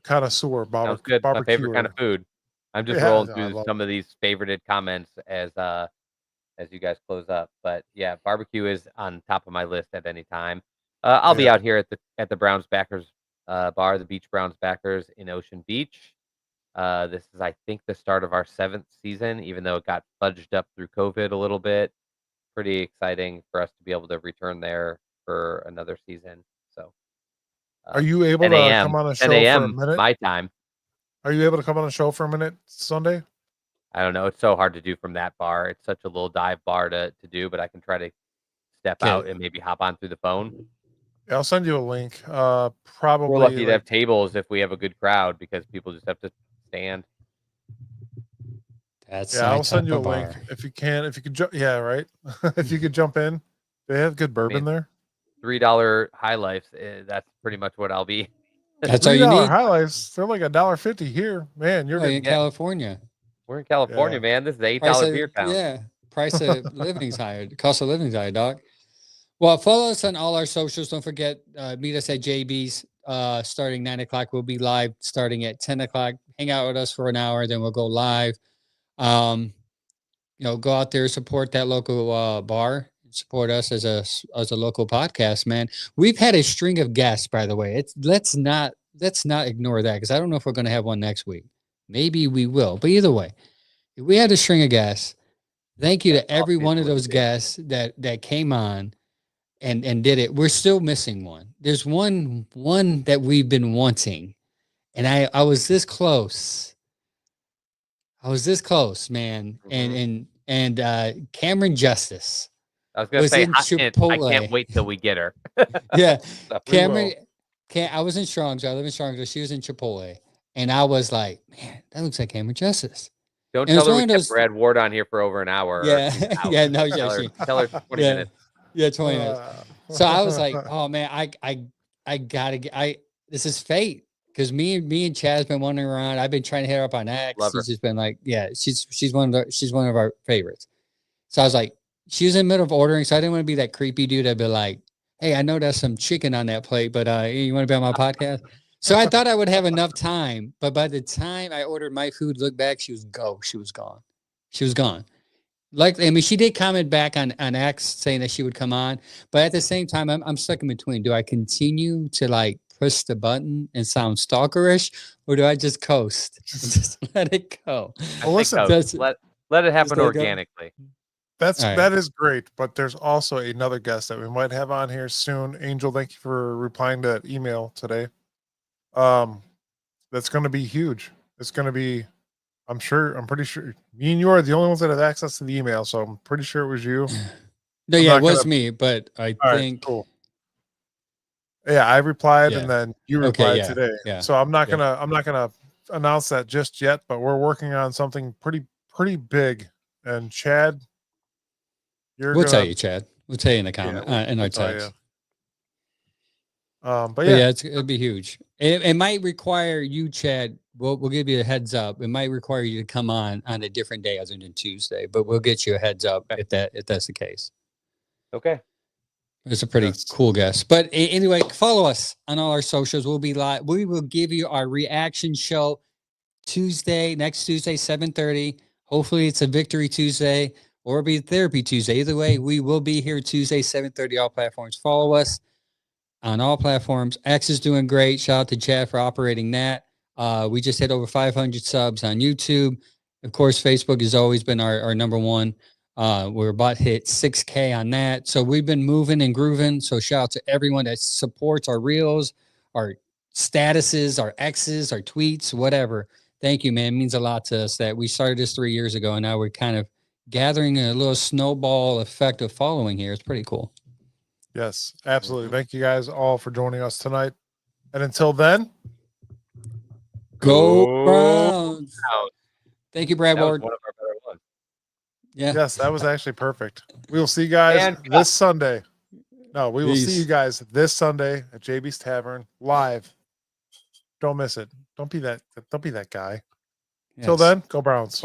Speaker 4: Connoisseur barbecue.
Speaker 5: Sounds good. My favorite kind of food. I'm just rolling through some of these favorited comments as you guys close up. But yeah, barbecue is on top of my list at any time. I'll be out here at the Browns Backers bar, the Beach Browns Backers in Ocean Beach. This is, I think, the start of our 7th season, even though it got fudged up through COVID a little bit. Pretty exciting for us to be able to return there for another season. So,
Speaker 4: are you able to come on a show for a minute?
Speaker 5: My time.
Speaker 4: Are you able to come on a show for a minute Sunday?
Speaker 5: I don't know. It's so hard to do from that bar. It's such a little dive bar to do, but I can try to step out and maybe hop on through the phone.
Speaker 4: Yeah, I'll send you a link. Probably
Speaker 5: we're lucky to have tables if we have a good crowd because people just have to stand.
Speaker 4: I'll send you a link if you can. If you could, right. If you could jump in, they have good bourbon there.
Speaker 5: $3 High Lifes. That's pretty much what I'll be.
Speaker 2: That's all you need.
Speaker 4: High Lifes. They're like $1.50 here, man. You're
Speaker 2: in California.
Speaker 5: We're in California, man. This is $8 beer pound.
Speaker 2: Yeah, price of living's higher. Cost of living's higher, dog. Well, follow us on all our socials. Don't forget, meet us at JB's starting 9 o'clock. We'll be live starting at 10 o'clock. Hang out with us for an hour, then we'll go live. Go out there, support that local bar, support us as a local podcast, man. We've had a string of guests, by the way. Let's not ignore that because I don't know if we're going to have one next week. Maybe we will, but either way, we had a string of guests. Thank you to every one of those guests that came on and did it. We're still missing one. There's one that we've been wanting, and I was this close. Man. Mm-hmm. And Cameron Justice.
Speaker 5: I was going to say, I can't wait till we get her.
Speaker 2: Yeah. Cameron, I was in Strong's. I live in Strong's. She was in Chipotle. And I was like, man, that looks like Cameron Justice.
Speaker 5: Don't tell her we kept Brad Ward on here for over an hour.
Speaker 2: Yeah. Yeah. No,
Speaker 5: tell her 20 minutes.
Speaker 2: Yeah, 20 minutes. So I was like, oh man, I gotta get this is fate. Because me and Chad's been wandering around. I've been trying to hit her up on X. She's just been like, yeah, she's one of our favorites. So I was like, she was in the middle of ordering, so I didn't want to be that creepy dude. I'd be like, hey, I know there's some chicken on that plate, but you want to be on my podcast? So I thought I would have enough time, but by the time I ordered my food, look back, she was gone. She was gone. Like, I mean, she did comment back on X saying that she would come on, but at the same time, I'm stuck in between. Do I continue to like push the button and sound stalkerish, or do I just coast and just let it go?
Speaker 4: Well, listen,
Speaker 5: let it happen organically.
Speaker 4: That is great, but there's also another guest that we might have on here soon. Angel, thank you for replying to that email today. That's going to be huge. It's going to be, I'm pretty sure me and you are the only ones that have access to the email, so I'm pretty sure it was you.
Speaker 2: No, yeah, it was me, but I think.
Speaker 4: Right, cool. Yeah, I replied and then you replied today. Yeah. So I'm not gonna announce that just yet, but we're working on something pretty big. And Chad,
Speaker 2: we'll tell you, Chad. We'll tell you in the comment in our text.
Speaker 4: But yeah,
Speaker 2: it'll be huge. It might require you, Chad. We'll give you a heads up. It might require you to come on a different day other than Tuesday, but we'll get you a heads up if that's the case.
Speaker 5: Okay.
Speaker 2: It's a pretty cool guest. But anyway, follow us on all our socials. We'll be live. We will give you our reaction show next Tuesday, 7:30. Hopefully it's a Victory Tuesday or it'll be Therapy Tuesday. Either way, we will be here Tuesday, 7:30, all platforms. Follow us on all platforms. X is doing great. Shout out to Chad for operating that. We just hit over 500 subs on YouTube. Of course, Facebook has always been our number one. We're about to hit 6K on that. So we've been moving and grooving. So shout out to everyone that supports our reels, our statuses, our X's, our tweets, whatever. Thank you, man. It means a lot to us that we started this 3 years ago, and now we're kind of gathering a little snowball effect of following here. It's pretty cool.
Speaker 4: Yes, absolutely. Thank you guys all for joining us tonight. And until then,
Speaker 2: Go Browns.
Speaker 5: Browns.
Speaker 2: Thank you, Brad
Speaker 5: That was
Speaker 2: Ward.
Speaker 5: one of our better ones.
Speaker 2: Yeah.
Speaker 4: yes, that was actually perfect. We will see you guys
Speaker 5: And
Speaker 4: this Sunday. No, we will see
Speaker 2: Peace.
Speaker 4: you guys this Sunday at JB's Tavern live. Don't miss it. Don't be that guy. Till
Speaker 2: Yes.
Speaker 4: then, go Browns.